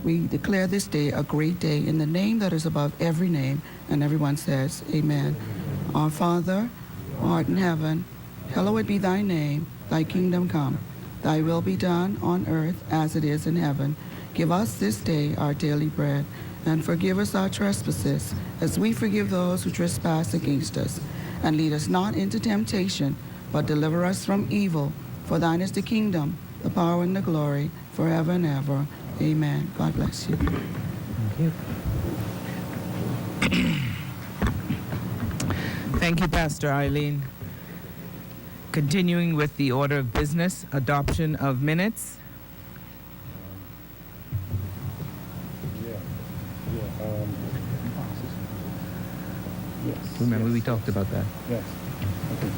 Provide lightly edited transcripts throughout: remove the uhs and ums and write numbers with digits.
We declare this day a great day in the name that is above every name. And everyone says, Amen. Our Father, who art in heaven, hallowed be thy name. Thy kingdom come. Thy will be done on earth as it is in heaven. Give us this day our daily bread, and forgive us our trespasses, as we forgive those who trespass against us. And lead us not into temptation, but deliver us from evil. For thine is the kingdom, the power, and the glory, forever and ever. Amen. God bless you. Thank you. Thank you, Pastor Eileen. Continuing with the order of business, adoption of minutes. Yes. Remember, yes, we talked about that. Yes. Okay.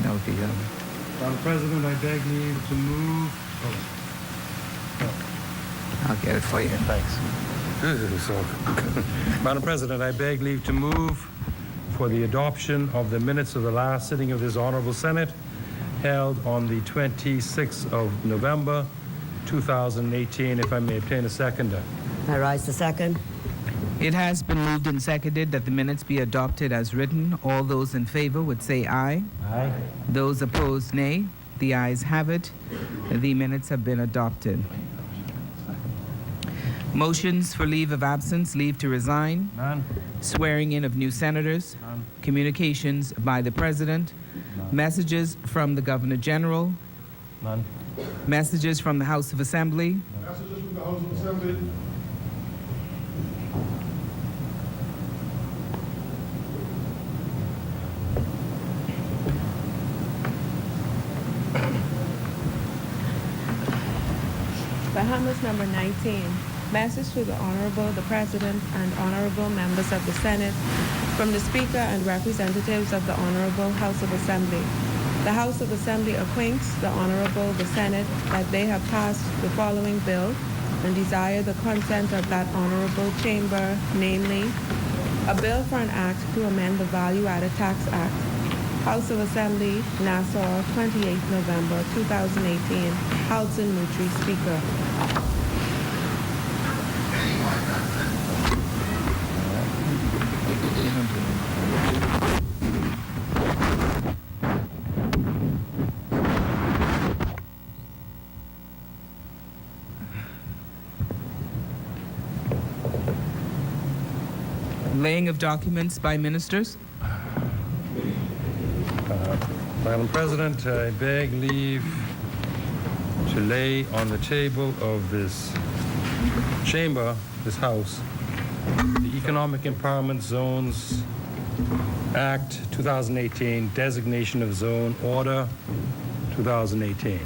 Okay, Madam President, I beg leave to move. I'll get it for you. Thanks. Madam President, I beg leave to move for the adoption of the minutes of the last sitting of this Honorable Senate held on the 26th of November, 2018. If I may obtain a seconder. I rise to second. It has been moved and seconded that the minutes be adopted as written. All those in favor would say aye. Aye. Those opposed, nay. The ayes have it. The minutes have been adopted. Motions for leave of absence, leave to resign, None. swearing in of new senators, None. communications by the President, messages from the Governor General, None. messages from the House of Assembly, Messages from the House of Assembly. Bahamas number 19. Message to the Honorable, the President, and Honorable members of the Senate from the Speaker and representatives of the Honorable House of Assembly. The House of Assembly acquaints the Honorable, the Senate, that they have passed the following bill and desire the consent of that Honorable Chamber, namely, a bill for an act to amend the Value-Added Tax Act. House of Assembly, Nassau, 28 November 2018. Hudson Mutri, Speaker. laying of documents by ministers. Madam President, I beg leave to lay on the table of this chamber, this House, the Economic Empowerment Zones Act 2018, Designation of Zone Order 2018.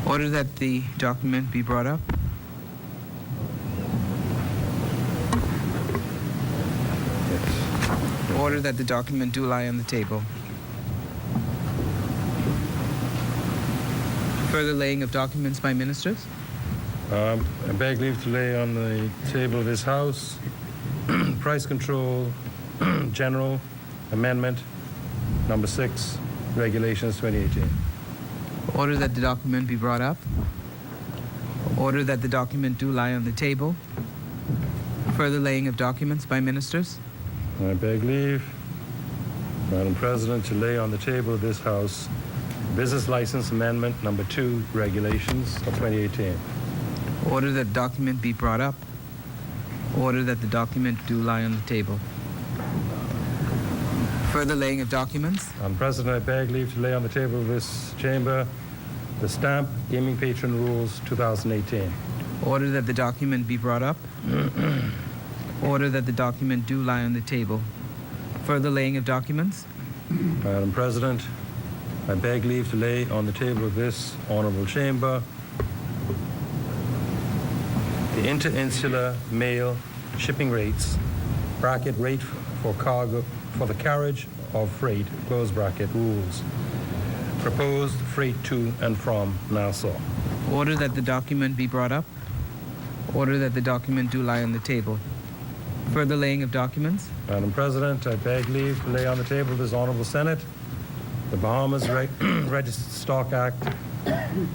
Order that the document be brought up. Order that the document do lie on the table. Further laying of documents by ministers. I beg leave to lay on the table of this House Price Control General Amendment Number 6, Regulations 2018. Order that the document be brought up. Order that the document do lie on the table. Further laying of documents by ministers. I beg leave, Madam President, to lay on the table of this House Business License Amendment Number 2, Regulations of 2018. Order that document be brought up. Order that the document do lie on the table. Further laying of documents. Madam President, I beg leave to lay on the table of this chamber the Stamp Gaming Patron Rules 2018. Order that the document be brought up. Order that the document do lie on the table. Further laying of documents. Madam President, I beg leave to lay on the table of this honorable chamber the Interinsular Mail Shipping Rates, bracket rate for cargo, for the carriage of freight, close bracket, rules. Proposed freight to and from Nassau. Order that the document be brought up. Order that the document do lie on the table. Further laying of documents. Madam President, I beg leave to lay on the table of this honorable Senate the Bahamas Registered Stock Act,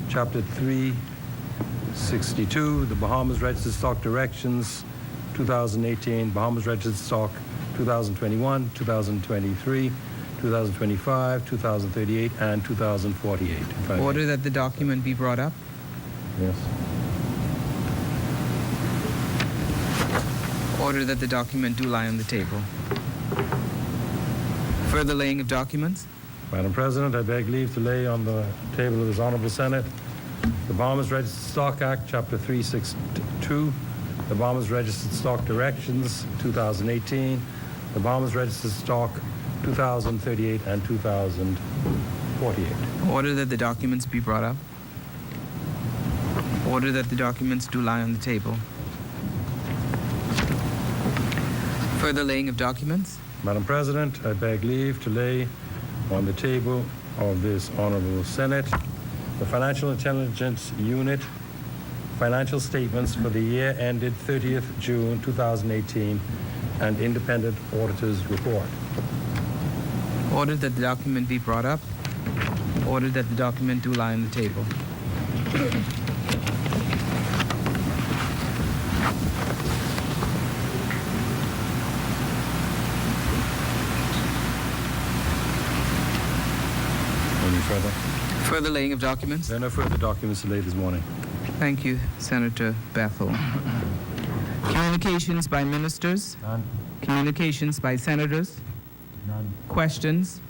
Chapter 3, 62, the Bahamas Registered Stock Directions 2018, Bahamas Registered Stock 2021, 2023, 2025, 2038, and 2048. if I may. Order that the document be brought up. Yes. Order that the document do lie on the table. Further laying of documents. Madam President, I beg leave to lay on the table of this Honorable Senate the Bahamas Registered Stock Act, Chapter 362, the Bahamas Registered Stock Directions 2018, the Bahamas Registered Stock 2038 and 2048. Order that the documents be brought up. Order that the documents do lie on the table. Further laying of documents. Madam President, I beg leave to lay on the table of this Honorable Senate the Financial Intelligence Unit financial statements for the year ended 30th June 2018 and Independent Auditor's Report. Order that the document be brought up. Order that the document do lie on the table. Any further? Further laying of documents. There are no further documents to lay this morning. Thank you, Senator Bethel. Communications by ministers. None. Communications by senators. None. Questions.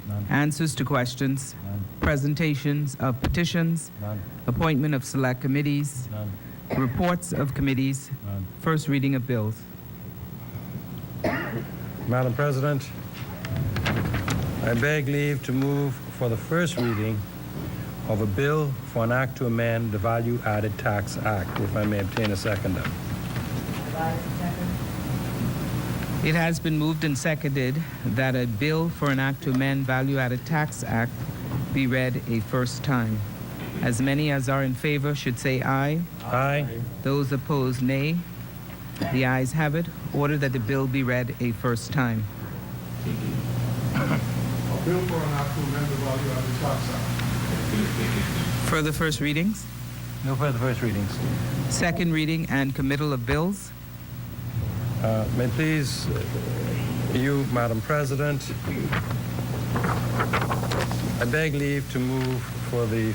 None. Answers to questions. None. Presentations of petitions. None. Appointment of select committees. None. Reports of committees. None. First reading of bills. Madam President, I beg leave to move for the first reading of a bill for an act to amend the Value Added Tax Act, if I may obtain a seconder. It has been moved and seconded that a bill for an act to amend Value Added Tax Act be read a first time. As many as are in favor should say aye. Aye. Those opposed, nay. The ayes have it. Order that the bill be read a first time. A bill for an act to amend the Value Added Tax Act. Further first readings, No further first readings. second reading and committal of bills. May it please you, Madam President, I beg leave to move for the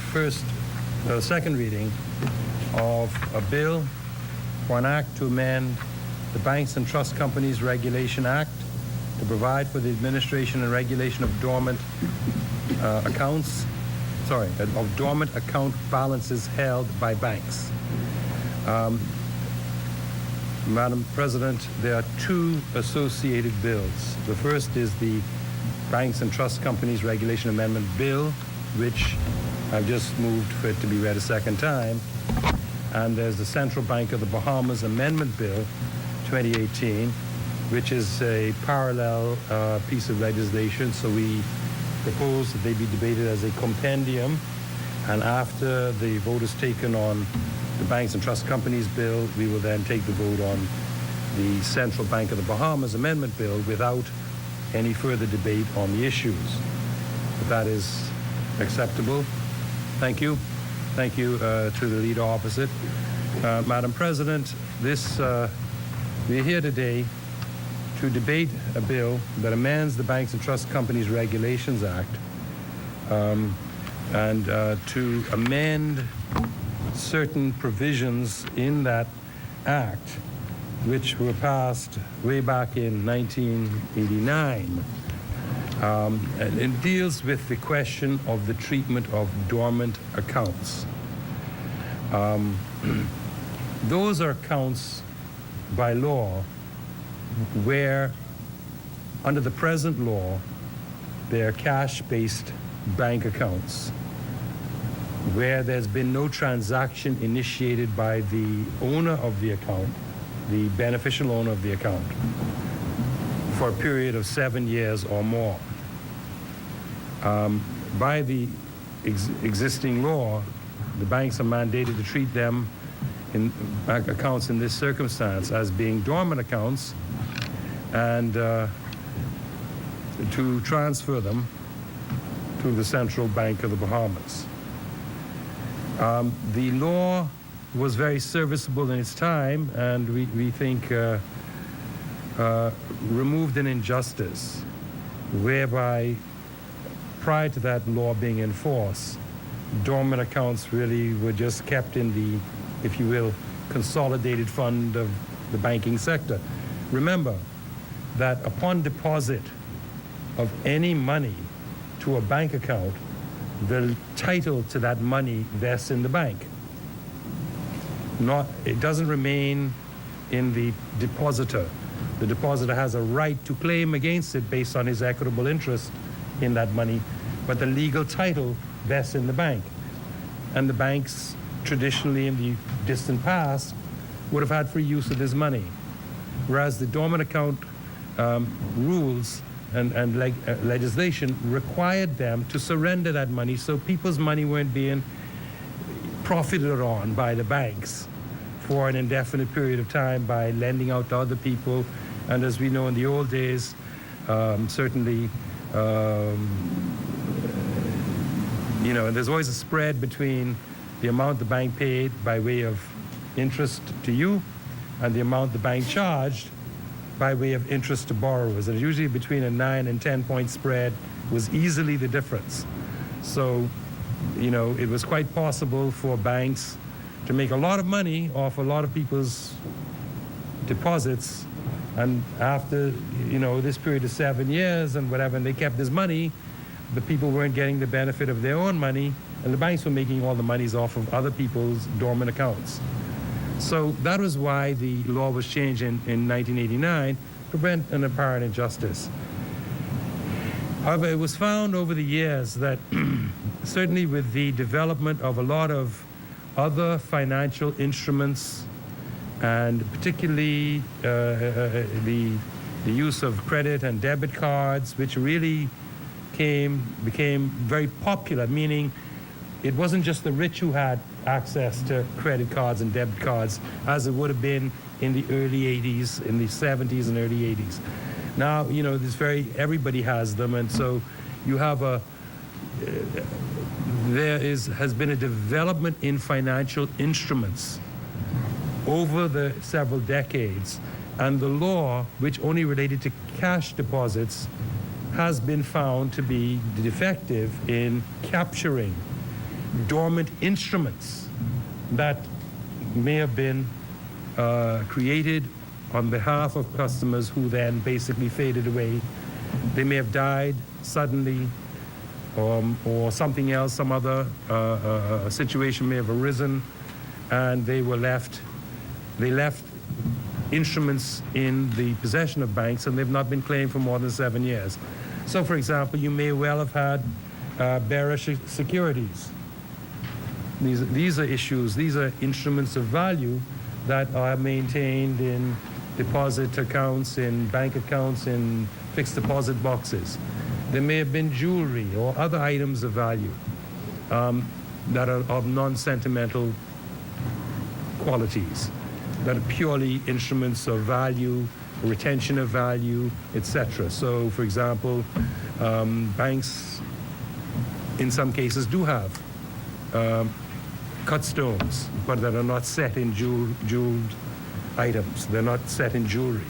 second reading of a bill for an act to amend the Banks and Trust Companies Regulation Act to provide for the administration and regulation of dormant dormant account balances held by banks. Madam President, there are two associated bills. The first is the Banks and Trust Companies Regulation Amendment Bill, which I've just moved for it to be read a second time. And there's the Central Bank of the Bahamas Amendment Bill 2018, which is a parallel piece of legislation. So we propose that they be debated as a compendium, and after the vote is taken on the Banks and Trust Companies Bill, we will then take the vote on the Central Bank of the Bahamas Amendment Bill without any further debate on the issues. If that is acceptable, thank you. Thank you to the leader opposite. Madam President, we're here today to debate a bill that amends the Banks and Trust Companies Regulations Act and to amend certain provisions in that act which were passed way back in 1989. And it deals with the question of the treatment of dormant accounts. Those are accounts by law where, under the present law, they are cash-based bank accounts where there's been no transaction initiated by the owner of the account, the beneficial owner of the account, for a period of 7 years or more. By the existing law, the banks are mandated to treat them in bank accounts in this circumstance as being dormant accounts and to transfer them to the Central Bank of the Bahamas. The law was very serviceable in its time, and we think removed an injustice whereby prior to that law being enforced, dormant accounts really were just kept in the, if you will, consolidated fund of the banking sector. Remember that upon deposit of any money to a bank account, the title to that money vests in the bank. It doesn't remain in the depositor. The depositor has a right to claim against it based on his equitable interest in that money, but the legal title vests in the bank. And the banks traditionally in the distant past would have had free use of this money, whereas the dormant account rules and legislation required them to surrender that money, so people's money weren't being profited on by the banks for an indefinite period of time by lending out to other people. And as we know in the old days, certainly, you know, there's always a spread between the amount the bank paid by way of interest to you and the amount the bank charged by way of interest to borrowers. And usually between a 9 and 10 point spread was easily the difference. So, you know, it was quite possible for banks to make a lot of money off a lot of people's deposits, and after, you know, this period of 7 years and whatever, and they kept this money, the people weren't getting the benefit of their own money, and the banks were making all the monies off of other people's dormant accounts. So that was why the law was changed in 1989 to prevent an apparent injustice. However, it was found over the years that certainly with the development of a lot of other financial instruments, and particularly the use of credit and debit cards, which really became very popular, meaning it wasn't just the rich who had access to credit cards and debit cards, as it would have been in the early 80s, in the 70s and early 80s. Now, you know, everybody has them, and so you have has been a development in financial instruments over the several decades, and the law, which only related to cash deposits, has been found to be defective in capturing dormant instruments that may have been created on behalf of customers who then basically faded away. They may have died suddenly, or something else, some other situation may have arisen, and they left instruments in the possession of banks, and they've not been claimed for more than 7 years. So, for example, you may well have had bearish securities. These are issues, these are instruments of value that are maintained in deposit accounts, in bank accounts, in fixed deposit boxes. There may have been jewelry or other items of value that are of non-sentimental qualities, that are purely instruments of value, retention of value, etc. So, for example, banks in some cases do have cut stones, but that are not set in jeweled items. They're not set in jewelry.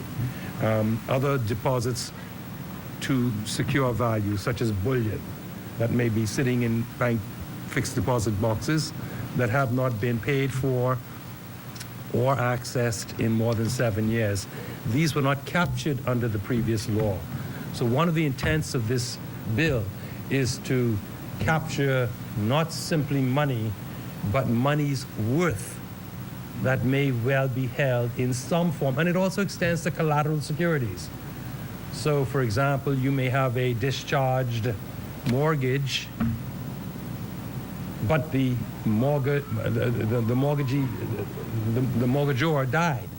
Other deposits to secure value, such as bullion, that may be sitting in bank fixed deposit boxes that have not been paid for or accessed in more than 7 years. These were not captured under the previous law. So one of the intents of this bill is to capture not simply money, but money's worth that may well be held in some form. And it also extends to collateral securities. So, for example, you may have a discharged mortgage, but the mortgagor died,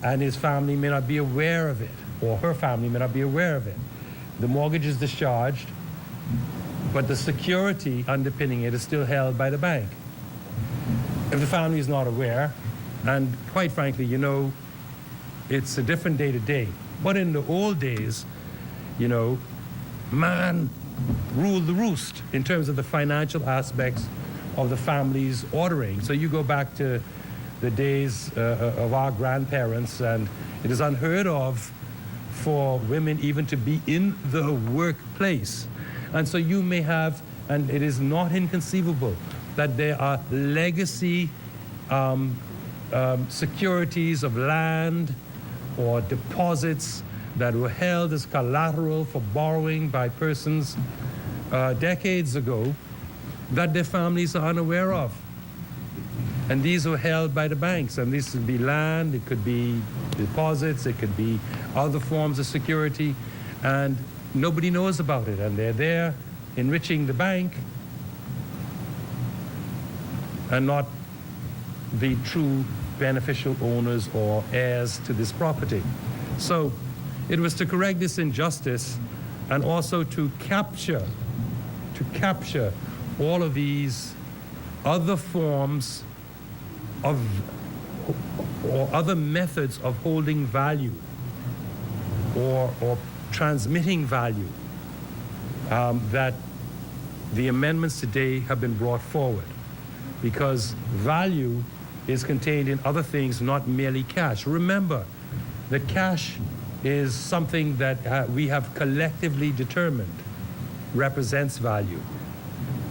and his family may not be aware of it, or her family may not be aware of it. The mortgage is discharged, but the security underpinning it is still held by the bank. If the family is not aware, and quite frankly, you know, it's a different day to day. But in the old days, you know, man ruled the roost in terms of the financial aspects of the family's ordering. So you go back to the days of our grandparents, and it is unheard of for women even to be in the workplace. And so you may have, and it is not inconceivable, that there are legacy securities of land or deposits that were held as collateral for borrowing by persons decades ago that their families are unaware of. And these were held by the banks. And this could be land, it could be deposits, it could be other forms of security. And nobody knows about it. And they're there enriching the bank and not the true beneficial owners or heirs to this property. So it was to correct this injustice and also to capture all of these other forms of or other methods of holding value or transmitting value that the amendments today have been brought forward, because value is contained in other things, not merely cash. Remember that cash is something that we have collectively determined represents value.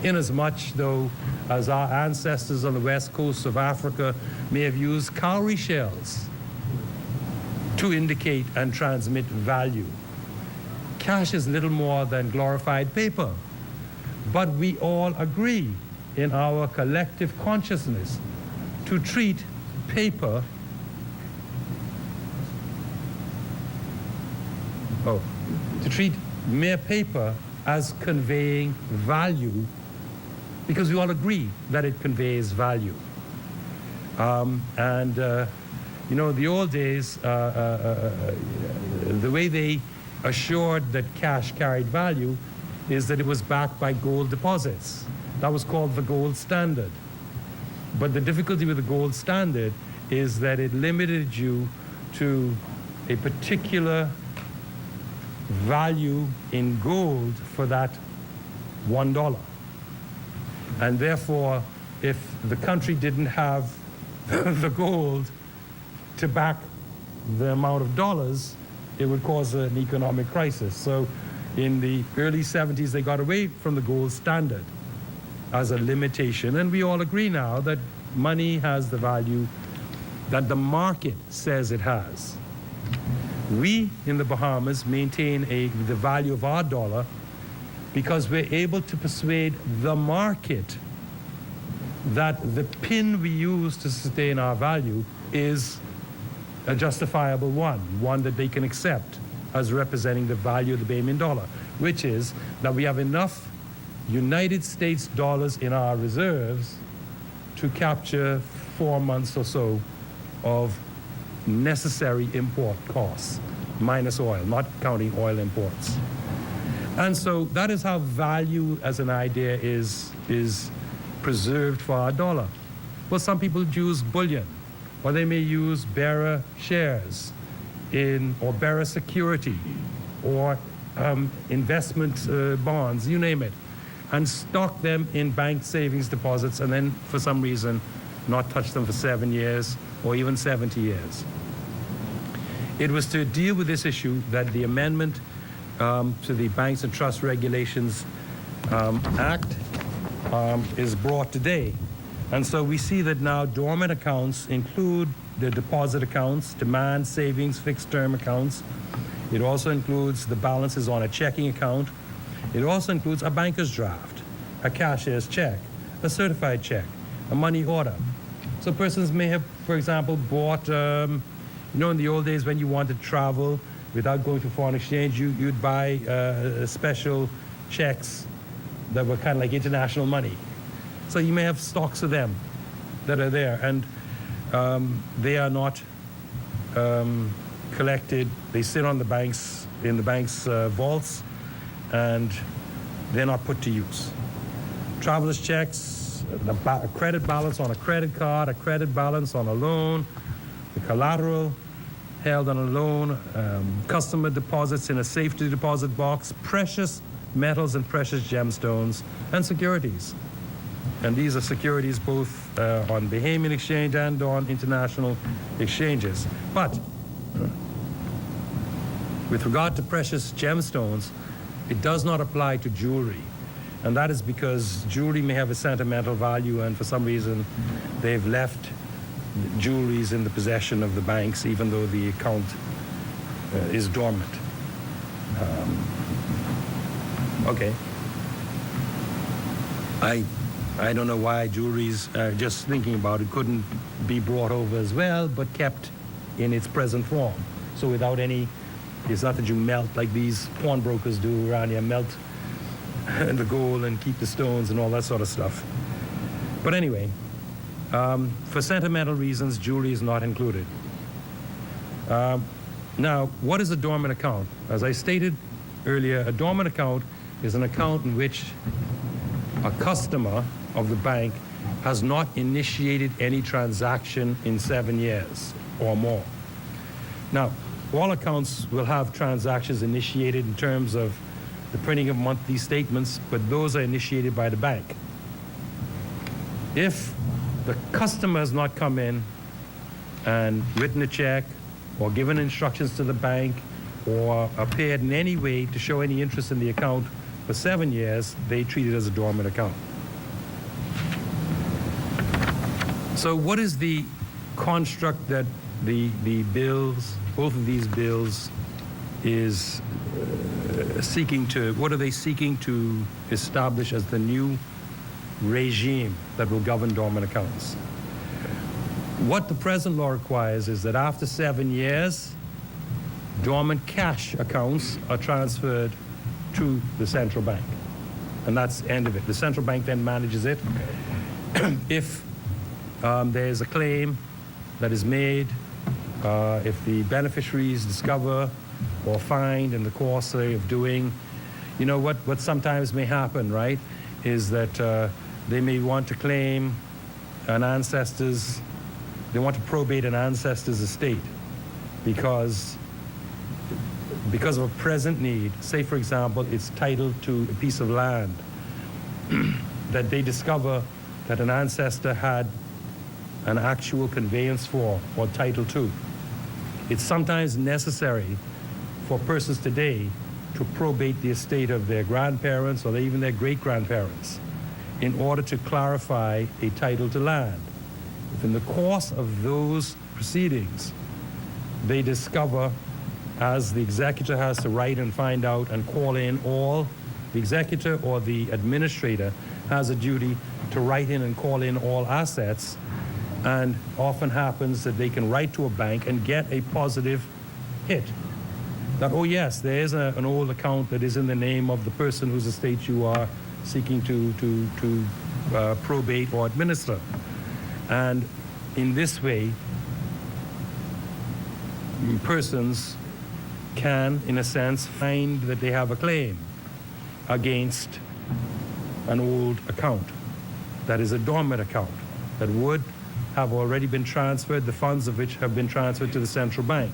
Inasmuch, though, as our ancestors on the west coast of Africa may have used cowrie shells to indicate and transmit value. Cash is little more than glorified paper. But we all agree in our collective consciousness to treat paper to treat mere paper as conveying value, because we all agree that it conveys value. You know, the old days, the way they assured that cash carried value is that it was backed by gold deposits. That was called the gold standard. But the difficulty with the gold standard is that it limited you to a particular value in gold for that $1. And therefore, if the country didn't have the gold to back the amount of dollars, it would cause an economic crisis. So in the early 70s, they got away from the gold standard as a limitation. And we all agree now that money has the value that the market says it has. We in the Bahamas maintain the value of our dollar because we're able to persuade the market that the pin we use to sustain our value is a justifiable one that they can accept as representing the value of the Bahamian dollar, which is that we have enough United States dollars in our reserves to capture 4 months or so of necessary import costs, minus oil, not counting oil imports. And so that is how value as an idea is preserved for our dollar. Well, some people use bullion, or they may use bearer shares or bearer security, or investment bonds, you name it, and stock them in bank savings deposits, and then for some reason not touch them for 7 years or even 70 years. It was to deal with this issue that the amendment to the Banks and Trust Regulations Act is brought today. And so we see that now dormant accounts include the deposit accounts, demand savings, fixed term accounts. It also includes the balances on a checking account. It also includes a banker's draft, a cashier's check, a certified check, a money order. So persons may have, for example, bought, you know, in the old days when you wanted to travel without going to foreign exchange, you'd buy special checks that were kind of like international money. So you may have stocks of them that are there, and they are not collected. They sit on the banks, in the bank's vaults, and they're not put to use. Traveler's checks, the credit balance on a credit card, a credit balance on a loan, the collateral held on a loan, customer deposits in a safety deposit box, precious metals and precious gemstones, and securities. And these are securities both on Bahamian exchange and on international exchanges. But with regard to precious gemstones, it does not apply to jewelry. And that is because jewelry may have a sentimental value, and for some reason they've left jewelries in the possession of the banks, even though the account is dormant. Okay. I don't know why jewelries, just thinking about it, couldn't be brought over as well, but kept in its present form. So without any, it's not that you melt like these pawnbrokers do around here, melt the gold and keep the stones and all that sort of stuff. But anyway, for sentimental reasons, jewelry is not included. Now, what is a dormant account? As I stated earlier, a dormant account is an account in which a customer of the bank has not initiated any transaction in 7 years or more. Now, all accounts will have transactions initiated in terms of the printing of monthly statements, but those are initiated by the bank. If the customer has not come in and written a check or given instructions to the bank or appeared in any way to show any interest in the account for 7 years, they treat it as a dormant account. So what is the construct that the bills, both of these bills, is seeking to, what are they seeking to establish as the new regime that will govern dormant accounts? What the present law requires is that after 7 years, dormant cash accounts are transferred to the central bank. And that's the end of it. The central bank then manages it. If there's a claim that is made, if the beneficiaries discover or find in the course of doing, you know, what sometimes may happen, right, is that they may want to claim an ancestor's, they want to probate an ancestor's estate because of a present need. Say, for example, it's titled to a piece of land that they discover that an ancestor had an actual conveyance for or title to. It's sometimes necessary for persons today to probate the estate of their grandparents or even their great-grandparents in order to clarify a title to land. If in the course of those proceedings they discover, as the executor has to write and find out and call in all, the executor or the administrator has a duty to write in and call in all assets, and often happens that they can write to a bank and get a positive hit. That, oh yes, there is an old account that is in the name of the person whose estate you are seeking to probate or administer. And in this way, persons can, in a sense, find that they have a claim against an old account that is a dormant account that would have already been transferred, the funds of which have been transferred to the central bank.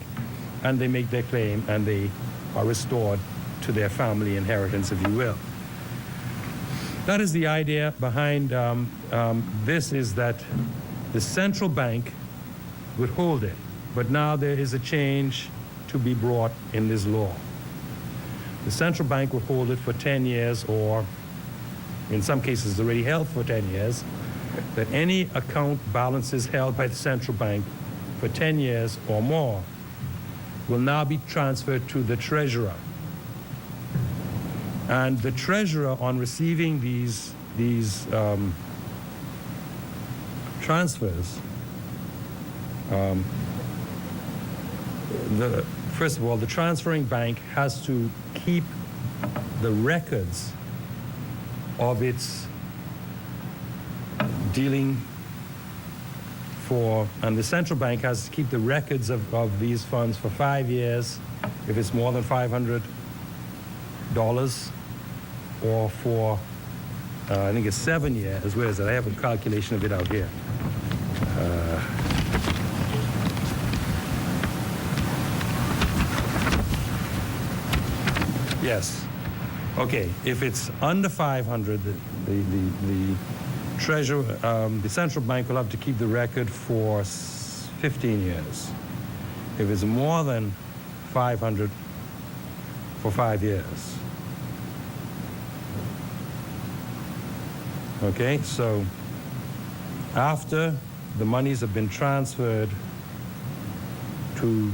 And they make their claim and they are restored to their family inheritance, if you will. That is the idea behind this, is that the central bank would hold it, but now there is a change to be brought in this law. The central bank would hold it for 10 years, or in some cases already held for 10 years, that any account balances held by the central bank for 10 years or more will now be transferred to the treasurer. And the treasurer, on receiving these transfers, first of all, the transferring bank has to keep the records of its dealing for, and the central bank has to keep the records of these funds for 5 years if it's more than $500, or for I think it's 7 years. Where is it? I have a calculation of it out here. Yes. Okay. If it's under 500, the the central bank will have to keep the record for 15 years. If it's more than 500, for 5 years. Okay, so after the monies have been transferred to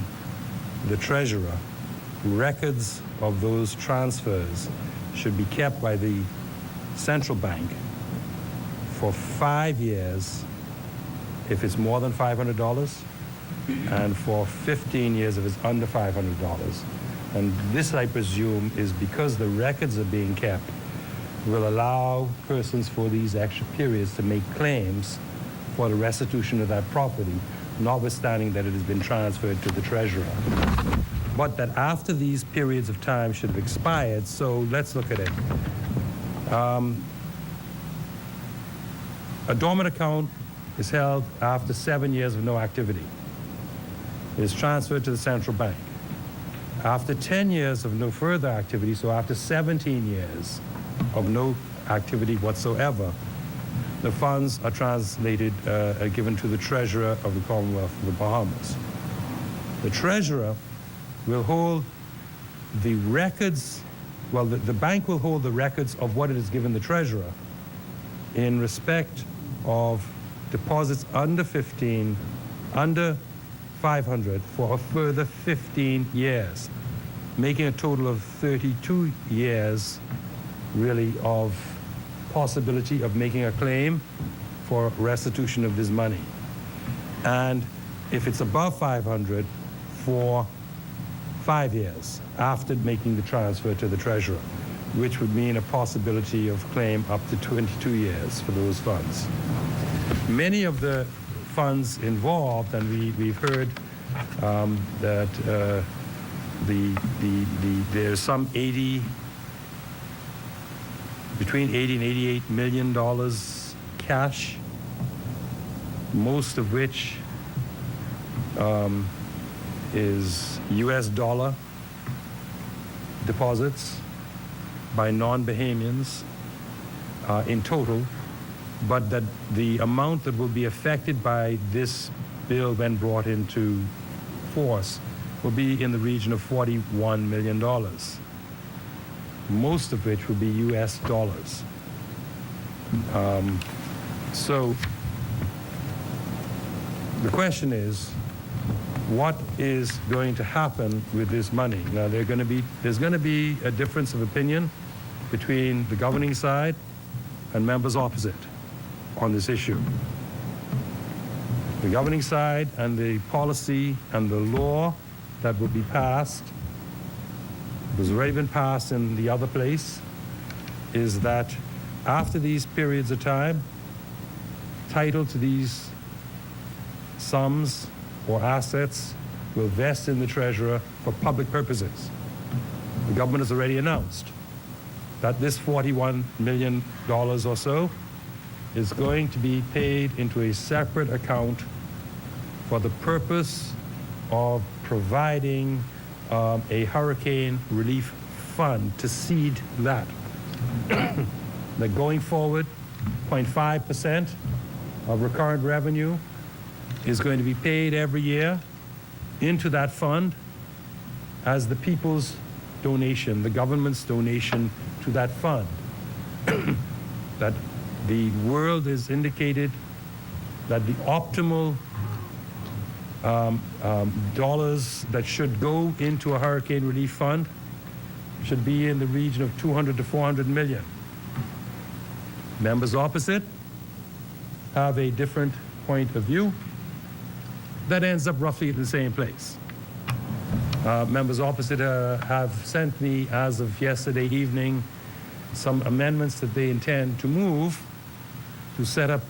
the treasurer, records of those transfers should be kept by the central bank for 5 years if it's more than $500, and for 15 years if it's under $500. And this, I presume, is because the records are being kept, will allow persons for these extra periods to make claims for the restitution of that property, notwithstanding that it has been transferred to the treasurer. But that after these periods of time should have expired, so let's look at it. A dormant account is held after 7 years of no activity. It is transferred to the central bank. After 10 years of no further activity, so after 17 years of no activity whatsoever, the funds are given to the treasurer of the Commonwealth of the Bahamas. The treasurer will hold the records, well, the bank will hold the records of what it has given the treasurer in respect of deposits under 500 for a further 15 years, making a total of 32 years, really, of possibility of making a claim for restitution of this money. And if it's above 500, for 5 years after making the transfer to the treasurer, which would mean a possibility of claim up to 22 years for those funds. Many of the funds involved, and we've heard that there's some between 80 and 88 million dollars cash, most of which is US dollar deposits by non-Bahamians in total, but that the amount that will be affected by this bill when brought into force will be in the region of $41 million, most of which will be US dollars. So the question is, what is going to happen with this money? Now, there's going to be a difference of opinion between the governing side and members opposite on this issue. The governing side and the policy and the law that will be passed, has already been passed in the other place, is that after these periods of time, title to these sums or assets will vest in the treasurer for public purposes. The government has already announced that this $41 million or so is going to be paid into a separate account for the purpose of providing a hurricane relief fund to seed that. That going forward, 0.5% of recurrent revenue is going to be paid every year into that fund as the people's donation, the government's donation to that fund. That the world has indicated that the optimal dollars that should go into a hurricane relief fund should be in the region of 200 to 400 million. Members opposite have a different point of view that ends up roughly in the same place. Members opposite have sent me, as of yesterday evening, some amendments that they intend to move to set up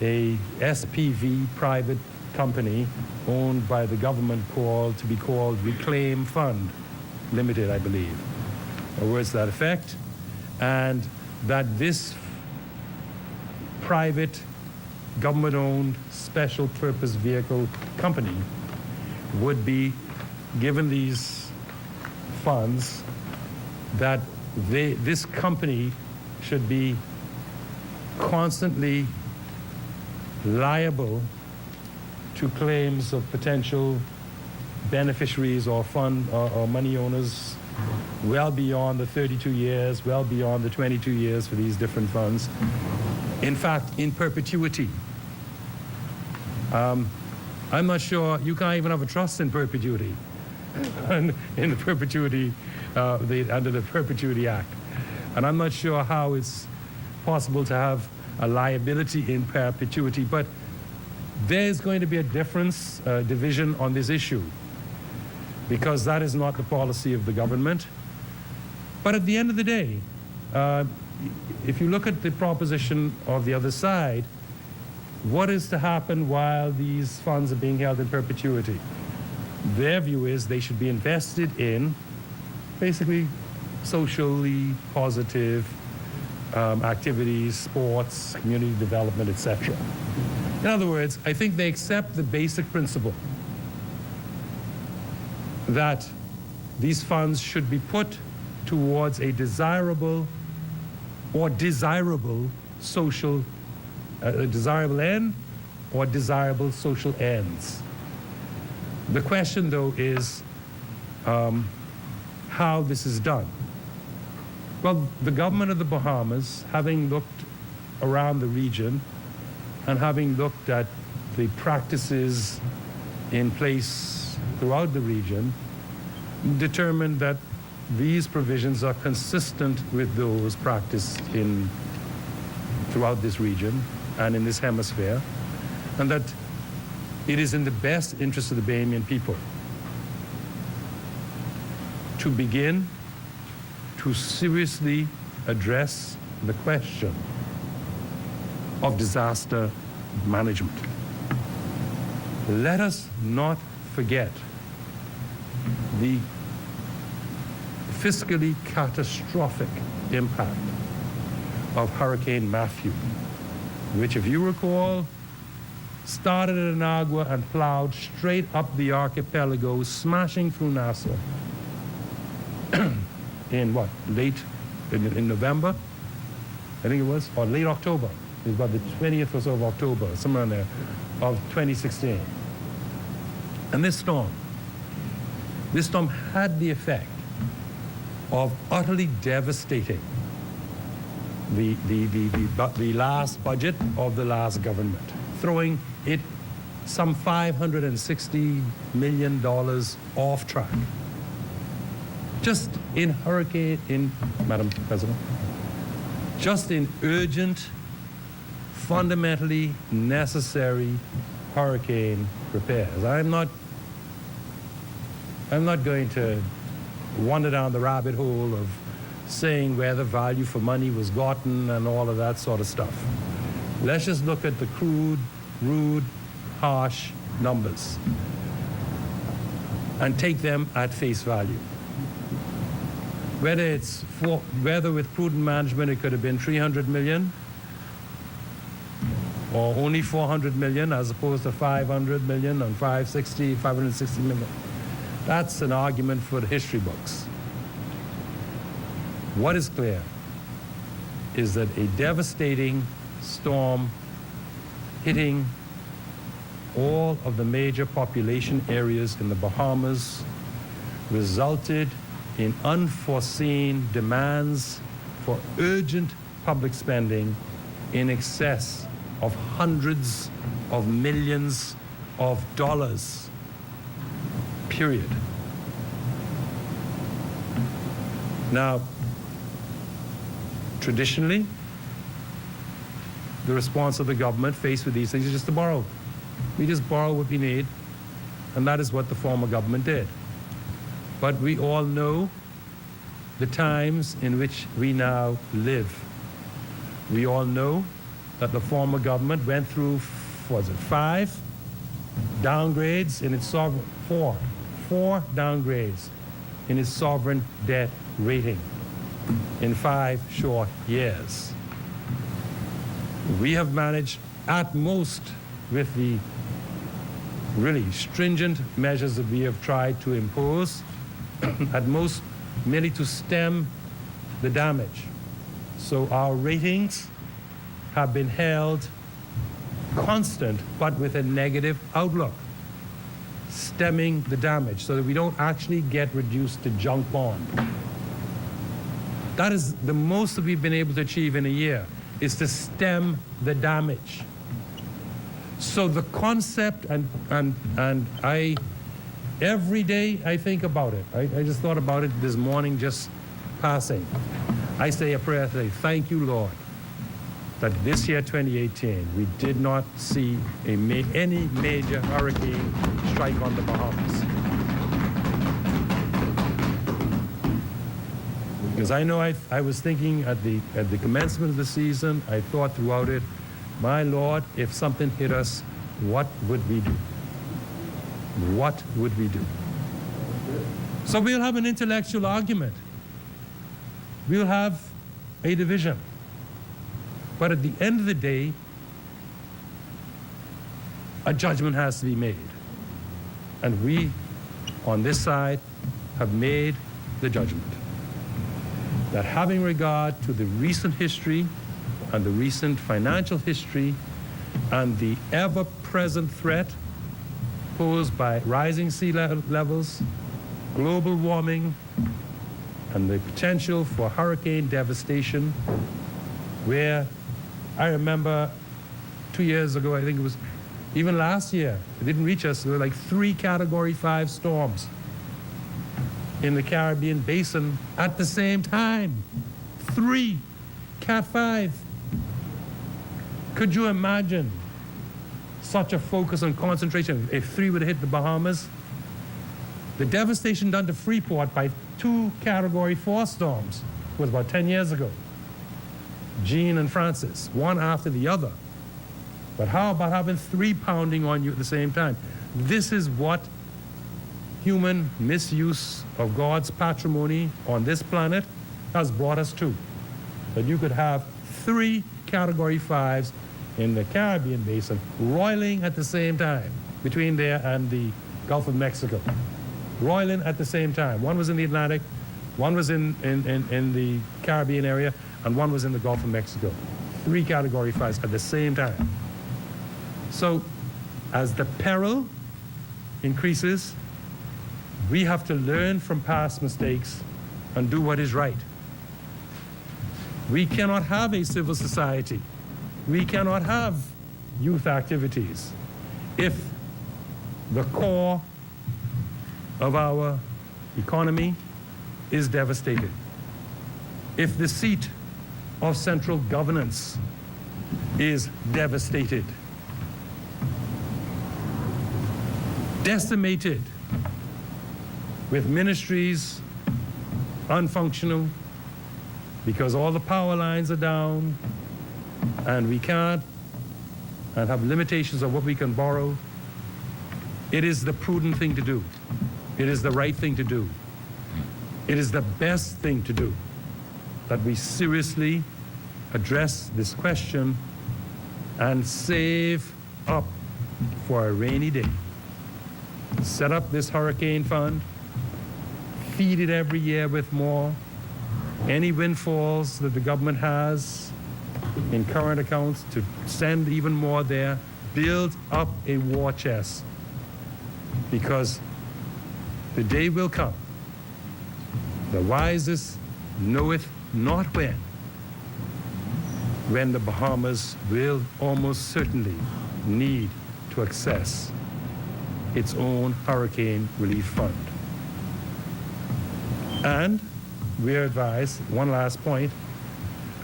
a SPV private company owned by the government to be called Reclaim Fund Limited, I believe, or words to that effect, and that this private government-owned special purpose vehicle company would be given these funds, that this company should be constantly liable to claims of potential beneficiaries or fund or money owners well beyond the 32 years, well beyond the 22 years for these different funds. In fact, in perpetuity. I'm not sure, you can't even have a trust in perpetuity, in the perpetuity, under the Perpetuity Act. And I'm not sure how it's possible to have a liability in perpetuity, but there's going to be a difference, division on this issue, because that is not the policy of the government. But at the end of the day, if you look at the proposition of the other side, what is to happen while these funds are being held in perpetuity? Their view is they should be invested in basically socially positive activities, sports, community development, etc. In other words, I think they accept the basic principle that these funds should be put towards a desirable or desirable social, a desirable end or desirable social ends. The question, though, is how this is done. Well, the government of the Bahamas, having looked around the region and having looked at the practices in place throughout the region, determined that these provisions are consistent with those practiced throughout this region and in this hemisphere, and that it is in the best interest of the Bahamian people to begin to seriously address the question of disaster management. Let us not forget the fiscally catastrophic impact of Hurricane Matthew, which, if you recall, started at Anagua and plowed straight up the archipelago, smashing through Nassau in what, in November, I think it was, or late October. It was about the 20th or so of October, somewhere in there, of 2016. And this storm had the effect of utterly devastating the last budget of the last government, throwing it some $560 million off track. Just Madam President, just in urgent, fundamentally necessary hurricane repairs. I'm not going to wander down the rabbit hole of saying where the value for money was gotten and all of that sort of stuff. Let's just look at the crude, rude, harsh numbers and take them at face value. Whether with prudent management it could have been 300 million or only 400 million as opposed to 500 million and 560 million. That's an argument for the history books. What is clear is that a devastating storm hitting all of the major population areas in the Bahamas resulted in unforeseen demands for urgent public spending in excess of hundreds of millions of dollars. Period. Now, traditionally, the response of the government faced with these things is just to borrow. We just borrow what we need, and that is what the former government did. But we all know the times in which we now live. We all know that the former government went through, 5 downgrades in its sovereign, four downgrades in its sovereign debt rating in 5 short years. We have managed at most, with the really stringent measures that we have tried to impose, at most merely to stem the damage. So our ratings have been held constant, but with a negative outlook, stemming the damage so that we don't actually get reduced to junk bond. That is the most that we've been able to achieve in a year, is to stem the damage. So the concept, and I, every day I think about it. I just thought about it this morning, just passing. I say a prayer today, thank you, Lord, that this year, 2018, we did not see any major hurricane strike on the Bahamas. Because I know I was thinking at the commencement of the season, I thought throughout it, my Lord, if something hit us, what would we do? What would we do? So we'll have an intellectual argument. We'll have a division. But at the end of the day, a judgment has to be made. And we, on this side, have made the judgment that having regard to the recent history and the recent financial history and the ever-present threat posed by rising sea levels, global warming, and the potential for hurricane devastation, where I remember 2 years ago, I think it was, even last year, it didn't reach us. There were like 3 Category 5 storms in the Caribbean basin at the same time. 3 Cat 5. Could you imagine such a focus and concentration? If 3 would have hit the Bahamas, the devastation done to Freeport by 2 Category 4 storms was about 10 years ago. Jean and Francis, one after the other. But how about having 3 pounding on you at the same time? This is what human misuse of God's patrimony on this planet has brought us to. That you could have 3 Category 5s in the Caribbean basin roiling at the same time, between there and the Gulf of Mexico. Roiling at the same time. One was in the Atlantic, one was in the Caribbean area, and one was in the Gulf of Mexico. 3 Category 5s at the same time. So, as the peril increases, we have to learn from past mistakes and do what is right. We cannot have a civil society. We cannot have youth activities if the core of our economy is devastated. If the seat of central governance is devastated, decimated, with ministries unfunctional because all the power lines are down and we can't, and have limitations of what we can borrow, it is the prudent thing to do. It is the right thing to do. It is the best thing to do, that we seriously address this question and save up for a rainy day. Set up this hurricane fund, feed it every year with more. Any windfalls that the government has in current accounts, to send even more there. Build up a war chest, because the day will come, the wisest knoweth not when the Bahamas will almost certainly need to access its own hurricane relief fund. And we are advised, one last point,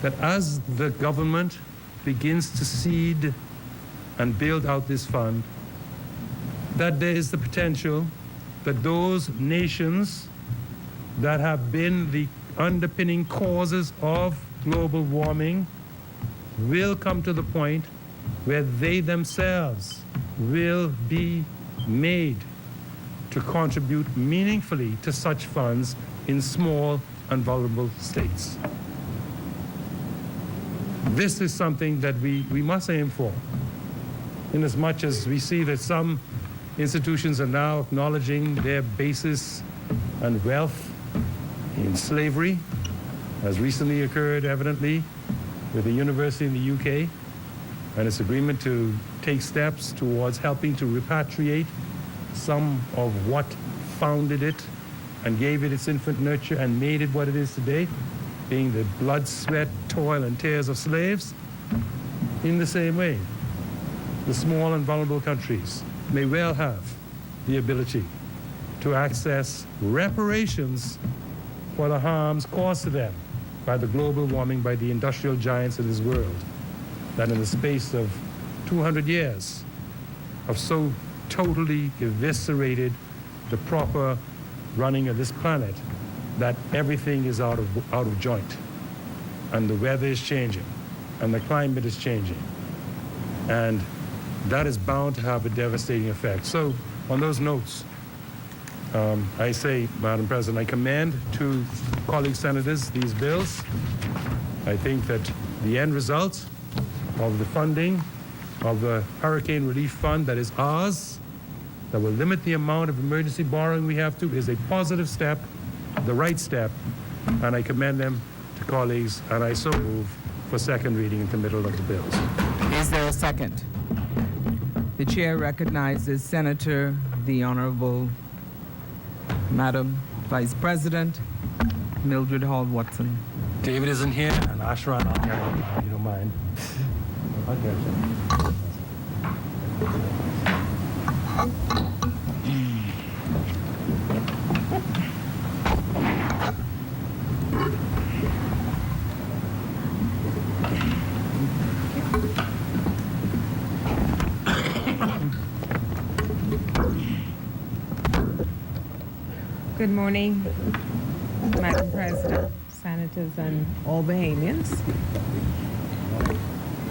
that as the government begins to seed and build out this fund, that there is the potential that those nations that have been the underpinning causes of global warming will come to the point where they themselves will be made to contribute meaningfully to such funds in small and vulnerable states. This is something that we must aim for, in as much as we see that some institutions are now acknowledging their basis and wealth in slavery, as recently occurred evidently with a university in the UK. and its agreement to take steps towards helping to repatriate some of what founded it and gave it its infant nurture and made it what it is today, being the blood, sweat, toil, and tears of slaves. In the same way, the small and vulnerable countries may well have the ability to access reparations for the harms caused to them by the global warming, by the industrial giants of this world, that in the space of 200 years have so totally eviscerated the proper running of this planet that everything is out of joint, and the weather is changing, and the climate is changing, and that is bound to have a devastating effect. So on those notes, I say, Madam President, I commend to colleague senators these bills. I think that the end result of the funding of the Hurricane Relief Fund that is ours, that will limit the amount of emergency borrowing we have to, is a positive step, the right step, and I commend them to colleagues, and I so move for second reading and committal of the bills. Is there a second? The chair recognizes Senator, the Honorable Madam Vice President Mildred Hall Watson. David isn't here, and Ashran, I'll carry on, if you don't mind. I'll carry on. Good morning, Madam President, Senators, and all Bahamians.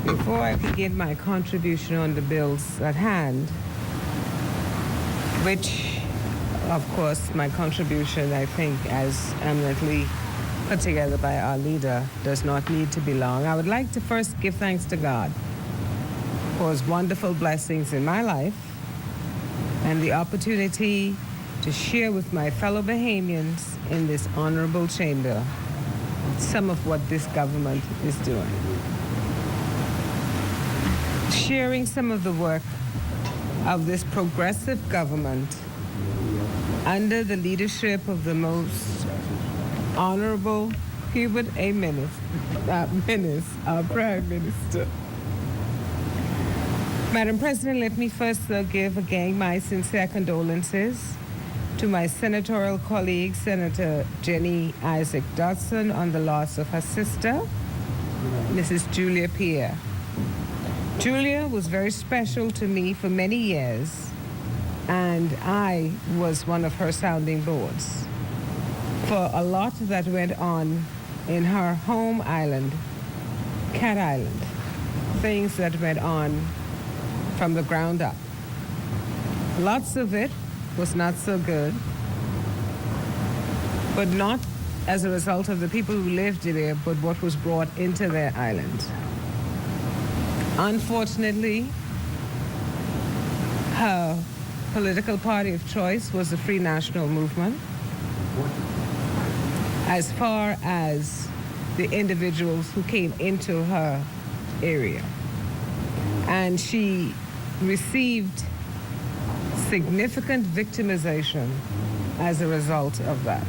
Before I begin my contribution on the bills at hand, which, of course, my contribution, I think, as eminently put together by our leader, does not need to be long, I would like to first give thanks to God for his wonderful blessings in my life and the opportunity to share with my fellow Bahamians in this honorable chamber some of what this government is doing. Sharing some of the work of this progressive government under the leadership of the most honorable Hubert A. Minnis, our Prime Minister. Madam President, let me first give again my sincere condolences to my senatorial colleague, Senator Jenny Isaac Dodson, on the loss of her sister, Mrs. Julia Pierre. Julia was very special to me for many years, and I was one of her sounding boards for a lot that went on in her home island, Cat Island, things that went on from the ground up. Lots of it was not so good, but not as a result of the people who lived there, but what was brought into their island. Unfortunately, her political party of choice was the Free National Movement, as far as the individuals who came into her area. And she received significant victimization as a result of that.